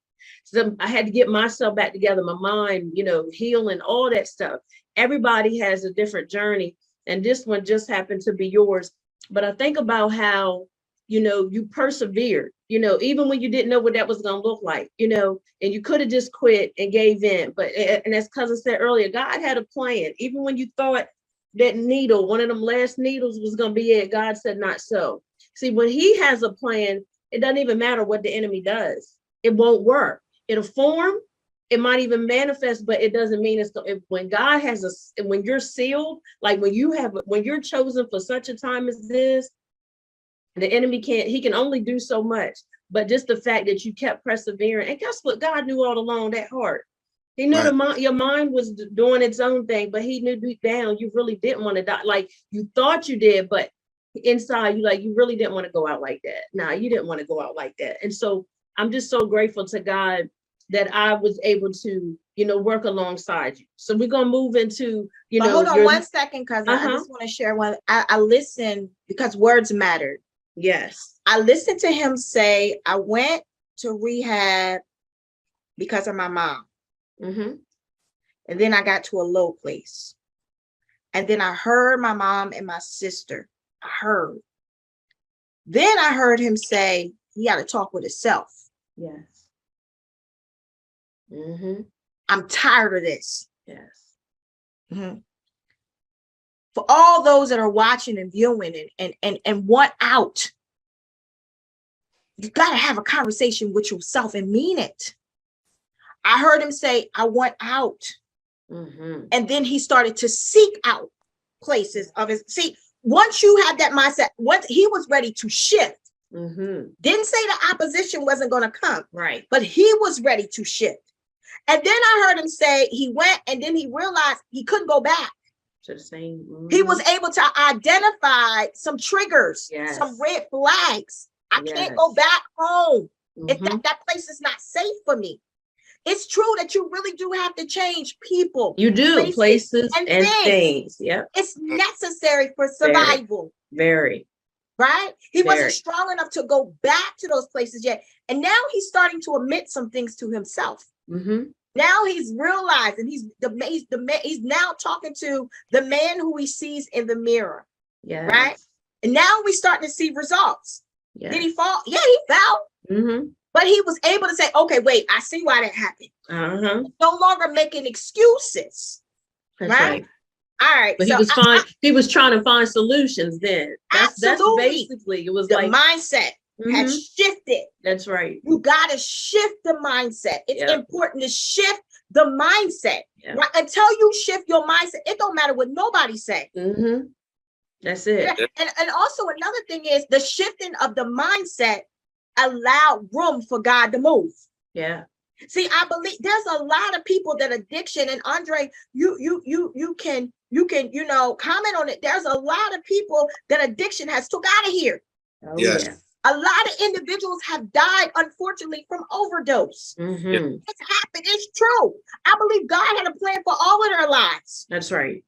So I had to get myself back together, my mind, you know, healing, all that stuff. Everybody has a different journey, and this one just happened to be yours. But I think about how, you know, you persevered, you know, even when you didn't know what that was going to look like, you know, and you could have just quit and gave in. But, and as cousin said earlier, God had a plan. Even when you thought that needle, one of them last needles was going to be it, God said not so. See, when he has a plan, it doesn't even matter what the enemy does. It won't work. It'll form, it might even manifest, but it doesn't mean it's when God has when you're sealed, like when you're chosen for such a time as this, the enemy he can only do so much. But just the fact that you kept persevering, and guess what? God knew all along that heart. He knew your mind was doing its own thing, but he knew deep down you really didn't want to die. Like you thought you did, but inside you really didn't want to go out like that. Nah, you didn't want to go out like that. And so I'm just so grateful to God that I was able to, work alongside you. So we're gonna move into, But hold on 1 second, because I just want to share one. I listened because words mattered. Yes. I listened to him say, I went to rehab because of my mom. Mm-hmm. And then I got to a low place. And then I heard my mom and my sister. I heard. Then I heard him say, he got to talk with himself. Yes. Mm-hmm. I'm tired of this. Yes. Mm-hmm. For all those that are watching and viewing and want out, you got to have a conversation with yourself and mean it. I heard him say, I want out. Mm-hmm. And then he started to seek out places of his. See, once you have that mindset, once he was ready to shift, didn't say the opposition wasn't going to come, right? But he was ready to shift. And then I heard him say he went, and then he realized he couldn't go back. To the same. Mm-hmm. He was able to identify some triggers, yes. some red flags. I can't go back home. If that place is not safe for me. It's true that you really do have to change people. You do, places and things. Yep. It's necessary for survival. Very. Right? He wasn't strong enough to go back to those places yet. And now he's starting to admit some things to himself. Mm-hmm. Now he's realizing he's now talking to the man who he sees in the mirror. Yeah. Right? And now we're starting to see results. Yes. Did he fall? Yeah, he fell. Mm-hmm. But he was able to say, okay, wait, I see why that happened. Uh-huh. No longer making excuses. That's right. All right. But so he was trying to find solutions then. That's basically, it was the like mindset had shifted. That's right. You got to shift the mindset. It's important to shift the mindset. Right? Until you shift your mindset, it don't matter what nobody say. Mm-hmm. That's it. Yeah. And also another thing is the shifting of the mindset allowed room for God to move. Yeah. See, I believe there's a lot of people that addiction, and Andre, you can comment on it. There's a lot of people that addiction has took out of here. Oh, yes. Yeah. A lot of individuals have died, unfortunately, from overdose. Mm-hmm. It's happened. It's true. I believe God had a plan for all of their lives. That's right.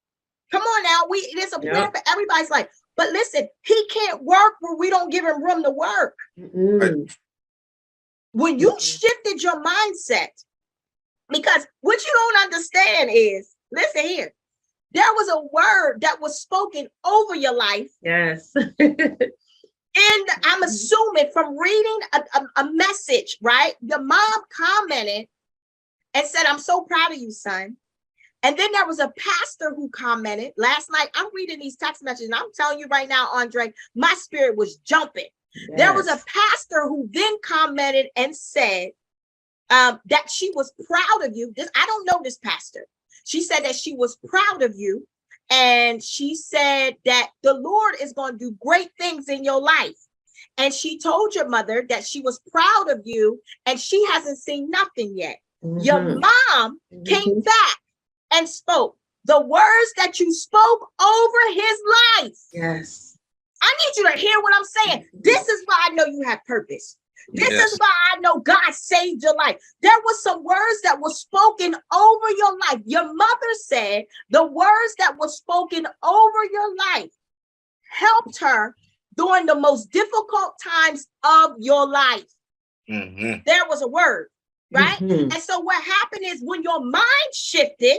Come on now. There's a plan for everybody's life. But listen, he can't work where we don't give him room to work. Mm-hmm. When you shifted your mindset, because what you don't understand is, listen here, there was a word that was spoken over your life. Yes. And I'm assuming from reading a message, right? Your mom commented and said, I'm so proud of you, son. And then there was a pastor who commented last night. I'm reading these text messages, and I'm telling you right now, Andre, my spirit was jumping. Yes. There was a pastor who then commented and said that she was proud of you. I don't know this pastor. She said that she was proud of you. And she said that the Lord is going to do great things in your life. And she told your mother that she was proud of you and she hasn't seen nothing yet. Mm-hmm. Your mom came back and spoke the words that you spoke over his life. Yes. I need you to hear what I'm saying. This is why I know you have purpose. This is why I know God saved your life. There was some words that were spoken over your life. Your mother said the words that were spoken over your life helped her during the most difficult times of your life. Mm-hmm. There was a word, right? Mm-hmm. And so what happened is when your mind shifted,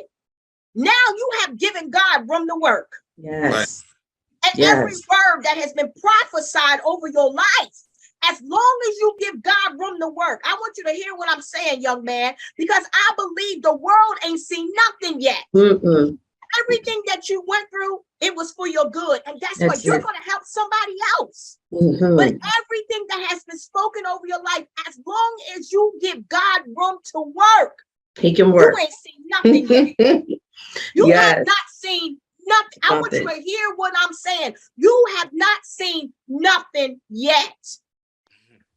now you have given God room to work. Yes. Right. And every word that has been prophesied over your life, as long as you give God room to work, I want you to hear what I'm saying, young man, because I believe the world ain't seen nothing yet. Mm-mm. Everything that you went through, it was for your good. And that's what you're going to help somebody else. Mm-hmm. But everything that has been spoken over your life, as long as you give God room to work, He can You work. ain't seen nothing yet. You Yes. have not seen nothing. I want you to hear what I'm saying. You have not seen nothing yet.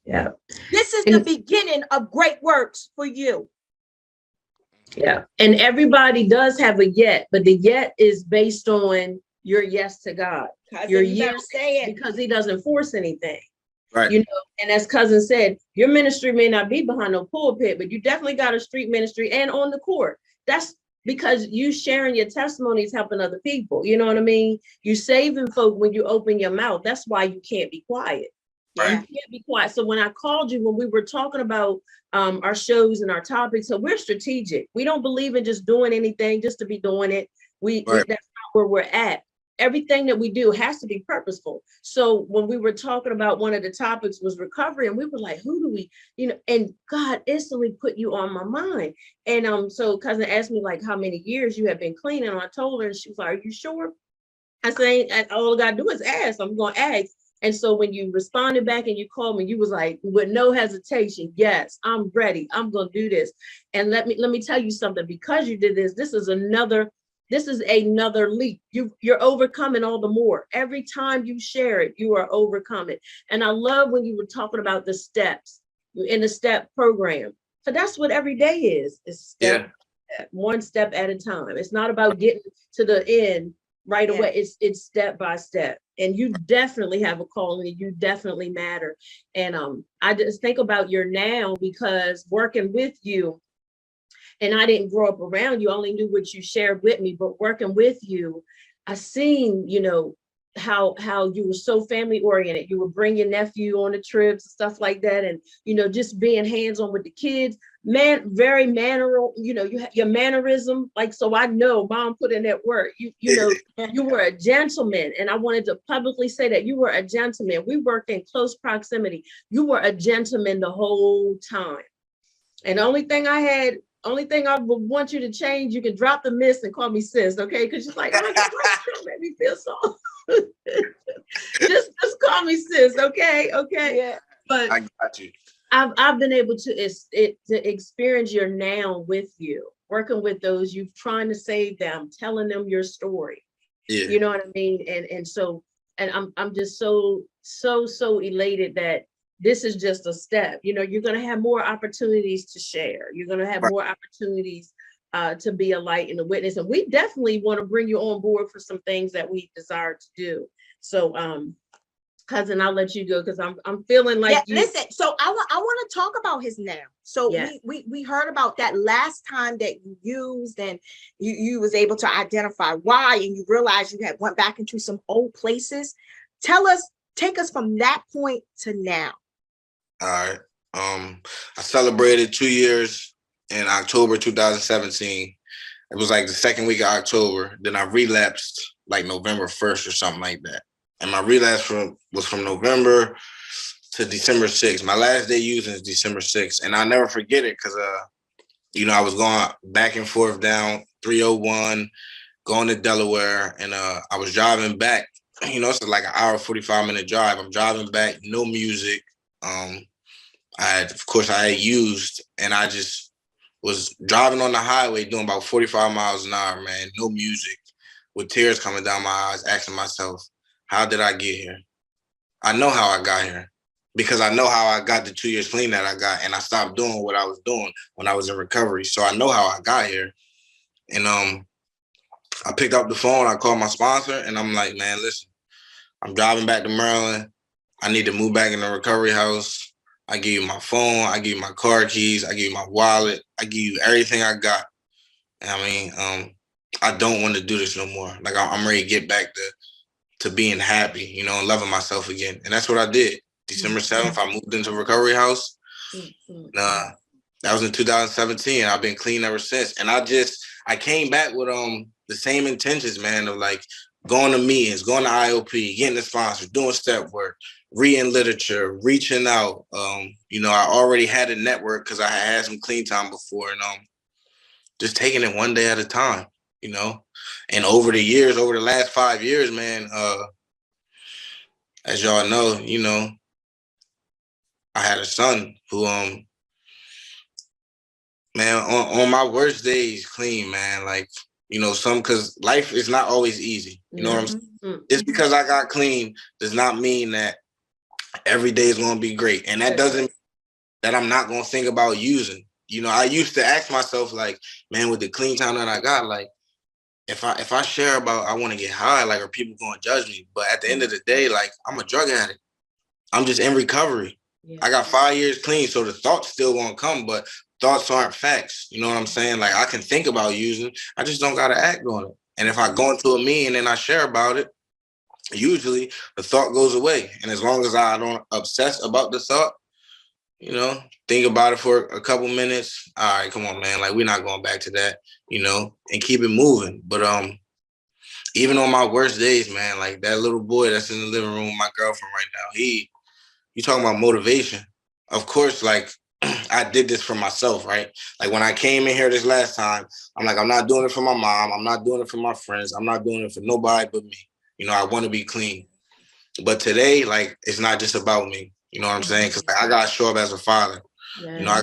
Yeah. This is the beginning of great works for you. Yeah. And everybody does have a yet, but the yet is based on your yes to God. Your yes, because he doesn't force anything. Right. You know, and as cousin said, your ministry may not be behind no pulpit, but you definitely got a street ministry and on the court. That's because you sharing your testimonies, helping other people. You know what I mean? You saving folk when you open your mouth. That's why you can't be quiet. Right. You can't be quiet. So when I called you, when we were talking about our shows and our topics, so we're strategic. We don't believe in just doing anything just to be doing it. We that's not where we're at. Everything that we do has to be purposeful. So when we were talking about one of the topics was recovery, and we were like, who do we, you know, and God instantly put you on my mind. And so cousin asked me like how many years you have been clean, and I told her, and she was like, are you sure? I said, all I gotta do is ask. I'm gonna ask. And so when you responded back and you called me, you was like, with no hesitation, yes, I'm ready. I'm gonna do this. And let me tell you something. Because you did this, this is another leap. You're overcoming all the more. Every time you share it, you are overcoming. And I love when you were talking about the steps in the step program. So that's what every day is. It's step, one step at a time. It's not about getting to the end right away. It's step by step. And you definitely have a calling. You definitely matter. And I just think about your now, because working with you, and I didn't grow up around you, I only knew what you shared with me, but working with you, I seen, you know, how you were so family oriented. You would bring your nephew on the trips and stuff like that. And, you know, just being hands-on with the kids, very manneral, you know, you have your mannerism. Like, so I know mom put in that work. You know, you were a gentleman. And I wanted to publicly say that you were a gentleman. We worked in close proximity. You were a gentleman the whole time. And the only thing I would want you to change, you can drop the miss and call me sis, okay? Because she's like, oh, don't make me feel so. just call me sis, okay? Okay. Yeah. But I got you. I've been able to experience your now with you, working with those you trying to save them, telling them your story. Yeah. You know what I mean? And so I'm just so elated that this is just a step. You know, you're going to have more opportunities to share. You're going to have more opportunities to be a light and a witness. And we definitely want to bring you on board for some things that we desire to do. So, cousin, I'll let you go because I'm feeling like listen, so I want to talk about his now. So we heard about that last time that you used, and you was able to identify why, and you realized you had went back into some old places. Take us from that point to now. All right. I celebrated 2 years in October 2017. It was like the second week of October. Then I relapsed like November 1st or something like that. And my relapse was from November to December 6th. My last day using is December 6th. And I'll never forget it because, you know, I was going back and forth down 301, going to Delaware. And I was driving back. You know, it's like an hour, 45-minute drive. I'm driving back, no music. I had used, and I just was driving on the highway doing about 45 miles an hour, man, no music, with tears coming down my eyes, asking myself, how did I get here? I know how I got here because I know how I got the 2 years clean that I got, and I stopped doing what I was doing when I was in recovery. So I know how I got here. And I picked up the phone, I called my sponsor, and I'm like, man, listen, I'm driving back to Maryland. I need to move back in the recovery house. I give you my phone. I give you my car keys. I give you my wallet. I give you everything I got. And I mean, I don't want to do this no more. Like I'm ready to get back to being happy, you know, and loving myself again. And that's what I did. December 7th, I moved into recovery house. That was in 2017. I've been clean ever since. And I came back with the same intentions, man, of like going to meetings, going to IOP, getting a sponsor, doing step work, reading literature, reaching out. You know, I already had a network because I had some clean time before, and just taking it one day at a time, you know. And over the last 5 years, man, as y'all know, you know, I had a son who Man, on my worst days, clean, man. Like, you know, because life is not always easy. You know what I'm saying? Just because I got clean does not mean that every day is going to be great. And that doesn't mean that I'm not going to think about using. You know, I used to ask myself, like, man, with the clean time that I got, like, if I share about I want to get high, like, are people going to judge me? But at the end of the day, like, I'm a drug addict. I'm just in recovery. I got 5 years clean, so the thoughts still gonna come, but thoughts aren't facts. You know what I'm saying? Like, I can think about using, I just don't gotta act on it. And if I go into a meeting and I share about it, usually the thought goes away. And as long as I don't obsess about the thought, you know, think about it for a couple minutes. All right, come on, man. Like, we're not going back to that, you know, and keep it moving. But even on my worst days, man, like that little boy that's in the living room with my girlfriend right now, you talking about motivation. Of course, like, I did this for myself, right? Like, when I came in here this last time, I'm like, I'm not doing it for my mom. I'm not doing it for my friends. I'm not doing it for nobody but me. You know, I want to be clean. But today, like, it's not just about me. You know what I'm saying? Because like, I got to show up as a father, you know,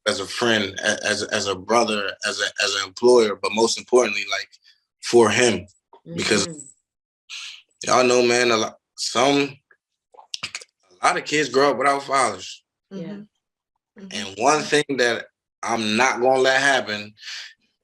as a friend, as a brother, as an employer, but most importantly, like, for him. Because y'all know, man, a lot of kids grow up without fathers. Yeah. And one thing that I'm not gonna let happen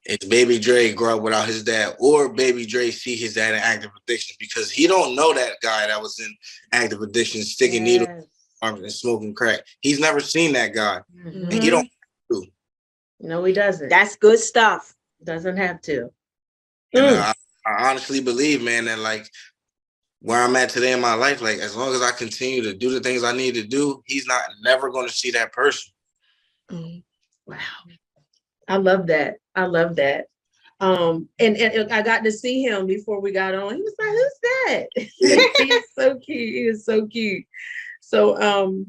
is Baby Dre grow up without his dad, or Baby Dre see his dad in active addiction, because he don't know that guy that was in active addiction, sticking needles in his arms and smoking crack. He's never seen that guy, and he don't have to. No, he doesn't. That's good stuff. Doesn't have to. And I honestly believe, man, that like where I'm at today in my life, like, as long as I continue to do the things I need to do, he's never going to see that person. Wow. I love that. I love that. And I got to see him before we got on. He was like, who's that? He's so cute. He is so cute. So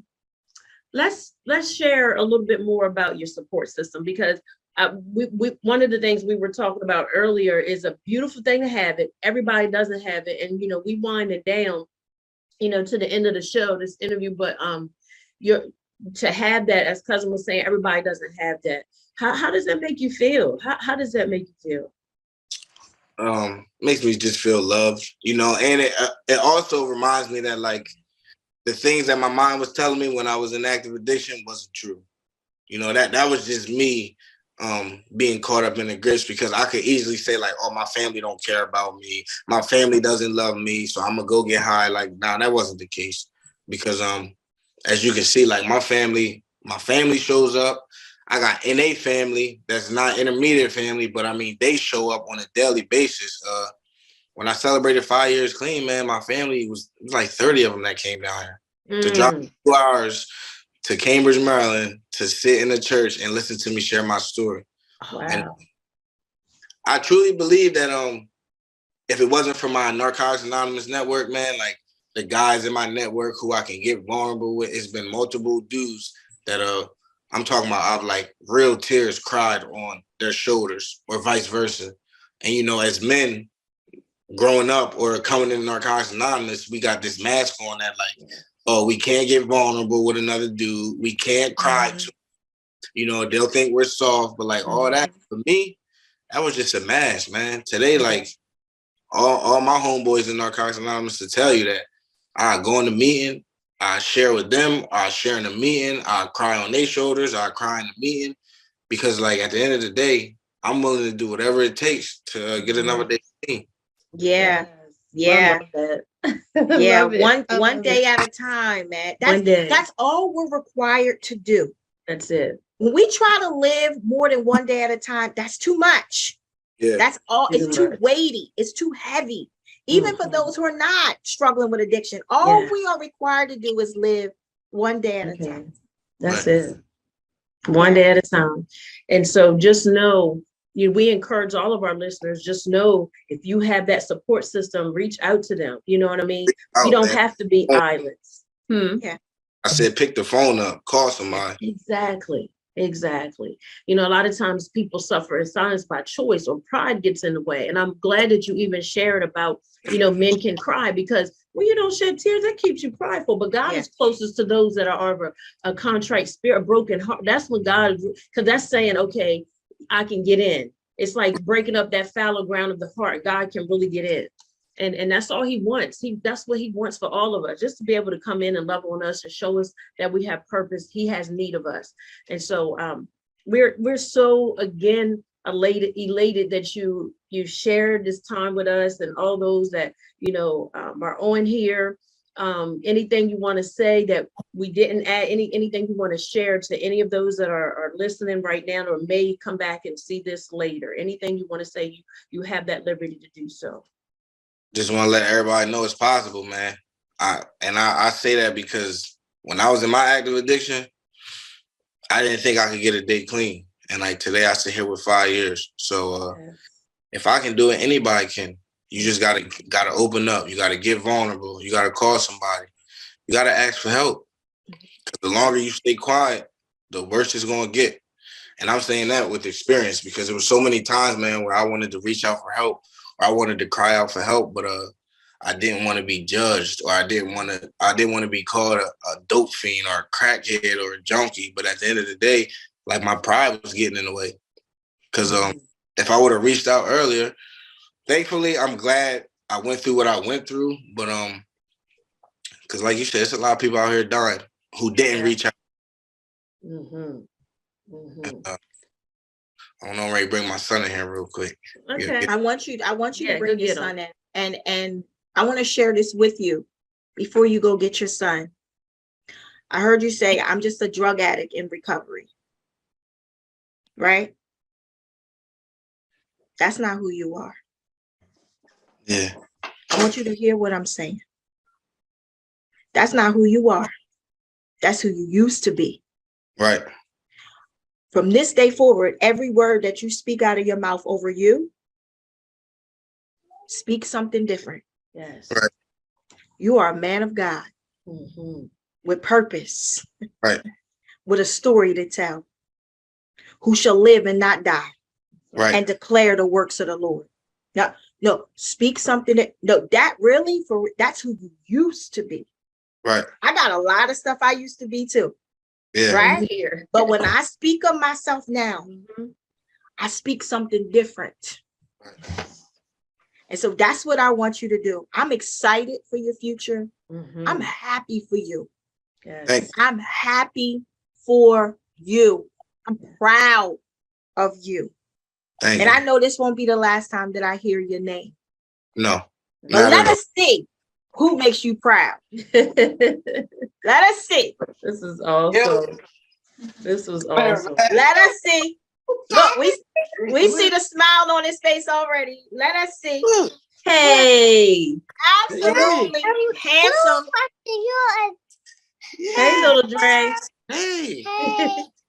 let's share a little bit more about your support system, because we one of the things we were talking about earlier is a beautiful thing to have it. Everybody doesn't have it. And, you know, we wind it down, you know, to the end of the show, this interview, but to have that, as Cousin was saying, everybody doesn't have that. How does that make you feel? How does that make you feel? Makes me just feel loved, you know, and it also reminds me that, like, the things that my mind was telling me when I was in active addiction wasn't true. You know, that was just me being caught up in the grips, because I could easily say, like, oh, my family don't care about me. My family doesn't love me, so I'm gonna go get high. Like, nah, that wasn't the case, because as you can see, like, my family shows up. I got NA family that's not intermediate family, but I mean, they show up on a daily basis. When I celebrated 5 years clean, man, my family it was like 30 of them that came down here to drive 2 hours to Cambridge, Maryland, to sit in the church and listen to me share my story. Wow. And I truly believe that if it wasn't for my Narcotics Anonymous network, man, like, the guys in my network who I can get vulnerable with, it's been multiple dudes that I'm talking about, I've like real tears cried on their shoulders, or vice versa. And, you know, as men growing up or coming in Narcotics Anonymous, we got this mask on that, like, oh, we can't get vulnerable with another dude. We can't cry to, you know, they'll think we're soft, but like all that, for me, that was just a mask, man. Today, like, all my homeboys in Narcotics Anonymous to tell you that I go in the meeting, I share with them, I share in the meeting, I cry on their shoulders, I cry in the meeting, because, like, at the end of the day, I'm willing to do whatever it takes to get another day clean. Yeah. Yeah. Yeah. One day at a time, man. That's all we're required to do. That's it. When we try to live more than one day at a time, that's too much. Yeah. That's all. It's too weighty. It's too heavy. Even for those who are not struggling with addiction, all we are required to do is live one day at a time. That's it. One day at a time. And so just know, we encourage all of our listeners, just know if you have that support system, reach out to them. You know what I mean? You don't have to be islands. Yeah. I said, pick the phone up, call somebody. Exactly. You know, a lot of times people suffer in silence by choice, or pride gets in the way. And I'm glad that you even shared about, you know, men can cry, because when you don't shed tears, that keeps you prideful. But God is closest to those that are of a contrite spirit, a broken heart. That's when God, because that's saying, okay, I can get in. It's like breaking up that fallow ground of the heart. God can really get in. And that's all he wants. That's what he wants for all of us, just to be able to come in and love on us and show us that we have purpose. He has need of us. And so we're so, again, elated that you shared this time with us, and all those that are on here. Anything you want to say that we didn't add, anything you want to share to any of those that are listening right now or may come back and see this later, anything you want to say, you have that liberty to do so. Just want to let everybody know it's possible, man. I say that because when I was in my active addiction, I didn't think I could get a day clean. And like today I sit here with 5 years. So if I can do it, anybody can. You just gotta open up. You gotta get vulnerable. You gotta call somebody. You gotta ask for help. Because the longer you stay quiet, the worse it's gonna get. And I'm saying that with experience, because there were so many times, man, where I wanted to reach out for help, or I wanted to cry out for help, but I didn't want to be judged, or I didn't want to be called a dope fiend or a crackhead or a junkie. But at the end of the day, like, my pride was getting in the way. Because if I would have reached out earlier, thankfully, I'm glad I went through what I went through. But because like you said, there's a lot of people out here dying who didn't reach out. I don't know, I'm ready to bring my son in here real quick. Okay. I want you to bring your son in, and I want to share this with you before you go get your son. I heard you say, I'm just a drug addict in recovery. Right? That's not who you are. Yeah. I want you to hear what I'm saying. That's not who you are. That's who you used to be. Right. From this day forward, every word that you speak out of your mouth over you, speak something different. Yes. Right. You are a man of God with purpose. Right. With a story to tell. Who shall live and not die. Right. And declare the works of the Lord. Now, no, speak something that's who you used to be. Right. I got a lot of stuff I used to be too. Yeah. Right here. But when I speak of myself now, I speak something different. And so that's what I want you to do. I'm excited for your future. I'm happy for you. Yes. I'm happy for you. I'm proud of you. Thank and you. I know this won't be the last time that I hear your name. No. But let us see who makes you proud. Let us see. This is awesome. This was awesome. Let us see. Look, we see the smile on his face already. Let us see. Hey. Absolutely handsome. Hey, little Dre. Hey.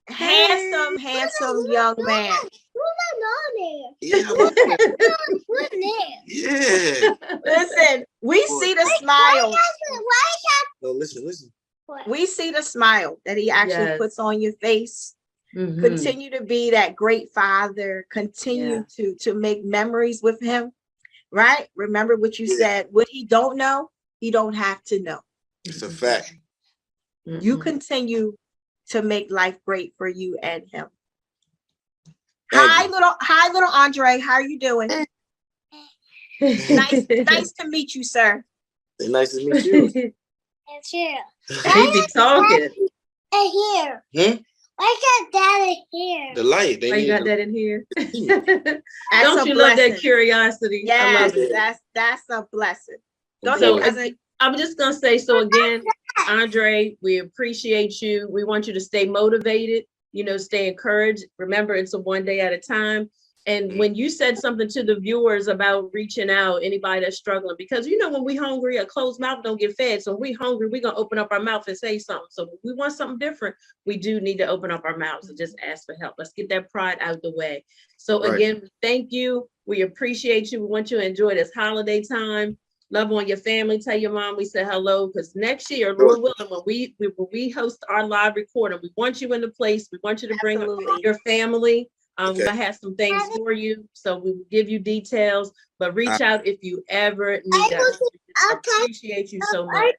Handsome young man. Yeah. Yeah. Listen, we see the smile. No, listen. We see the smile that he actually puts on your face. Continue to be that great father. Continue to make memories with him. Right? Remember what you said. What he don't know, he don't have to know. It's a fact. You continue to make life great for you and him. Hi, little Andre. How are you doing? Nice to meet you, sir. Nice to meet you. It's here. He be talking. Here. Why got that in here? The light. Why you got that in here? That's Don't you love that curiosity? Yes, I love it. that's a blessing. Go So ahead. I'm just gonna say, so again, Andre, we appreciate you. We want you to stay motivated, stay encouraged. Remember, it's a one day at a time. And when you said something to the viewers about reaching out, anybody that's struggling, because when we hungry, a closed mouth don't get fed. So when we hungry, we're gonna open up our mouth and say something. So if we want something different, we do need to open up our mouths and just ask for help. Let's get that pride out the way. So again, thank you. We appreciate you. We want you to enjoy this holiday time. Love on your family. Tell your mom we said hello, because next year, Lord willing, when we host our live recording, we want you in the place. We want you to bring your family. We're gonna have some things for you, so we will give you details. But reach out if you ever need us. Appreciate you so much.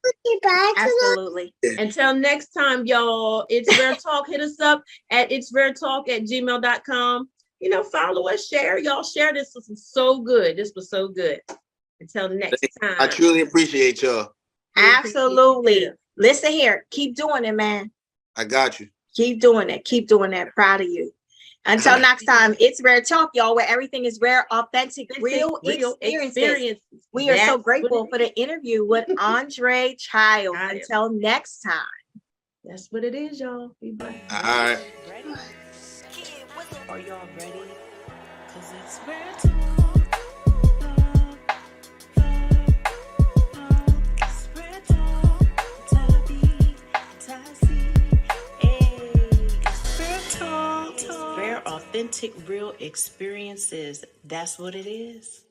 Absolutely. Until next time, y'all, it's Rare Talk. Hit us up at itsraretalk@gmail.com. You know, follow us, share. Y'all share this. This was so good. This was so good. Until next time. I truly appreciate y'all. Absolutely. Listen here. Keep doing it, man. I got you. Keep doing it. Keep doing that. Proud of you. Until next time, it's Rare Talk, y'all, where everything is rare, authentic, real experiences. We are so grateful for the interview with Andre Childs. Until next time. That's what it is, y'all. Be blessed. All right. Ready? Are y'all ready? Because it's Rare Talk. It's Rare Talk. It's Rare Talk. Rare, authentic, real experiences. That's what it is.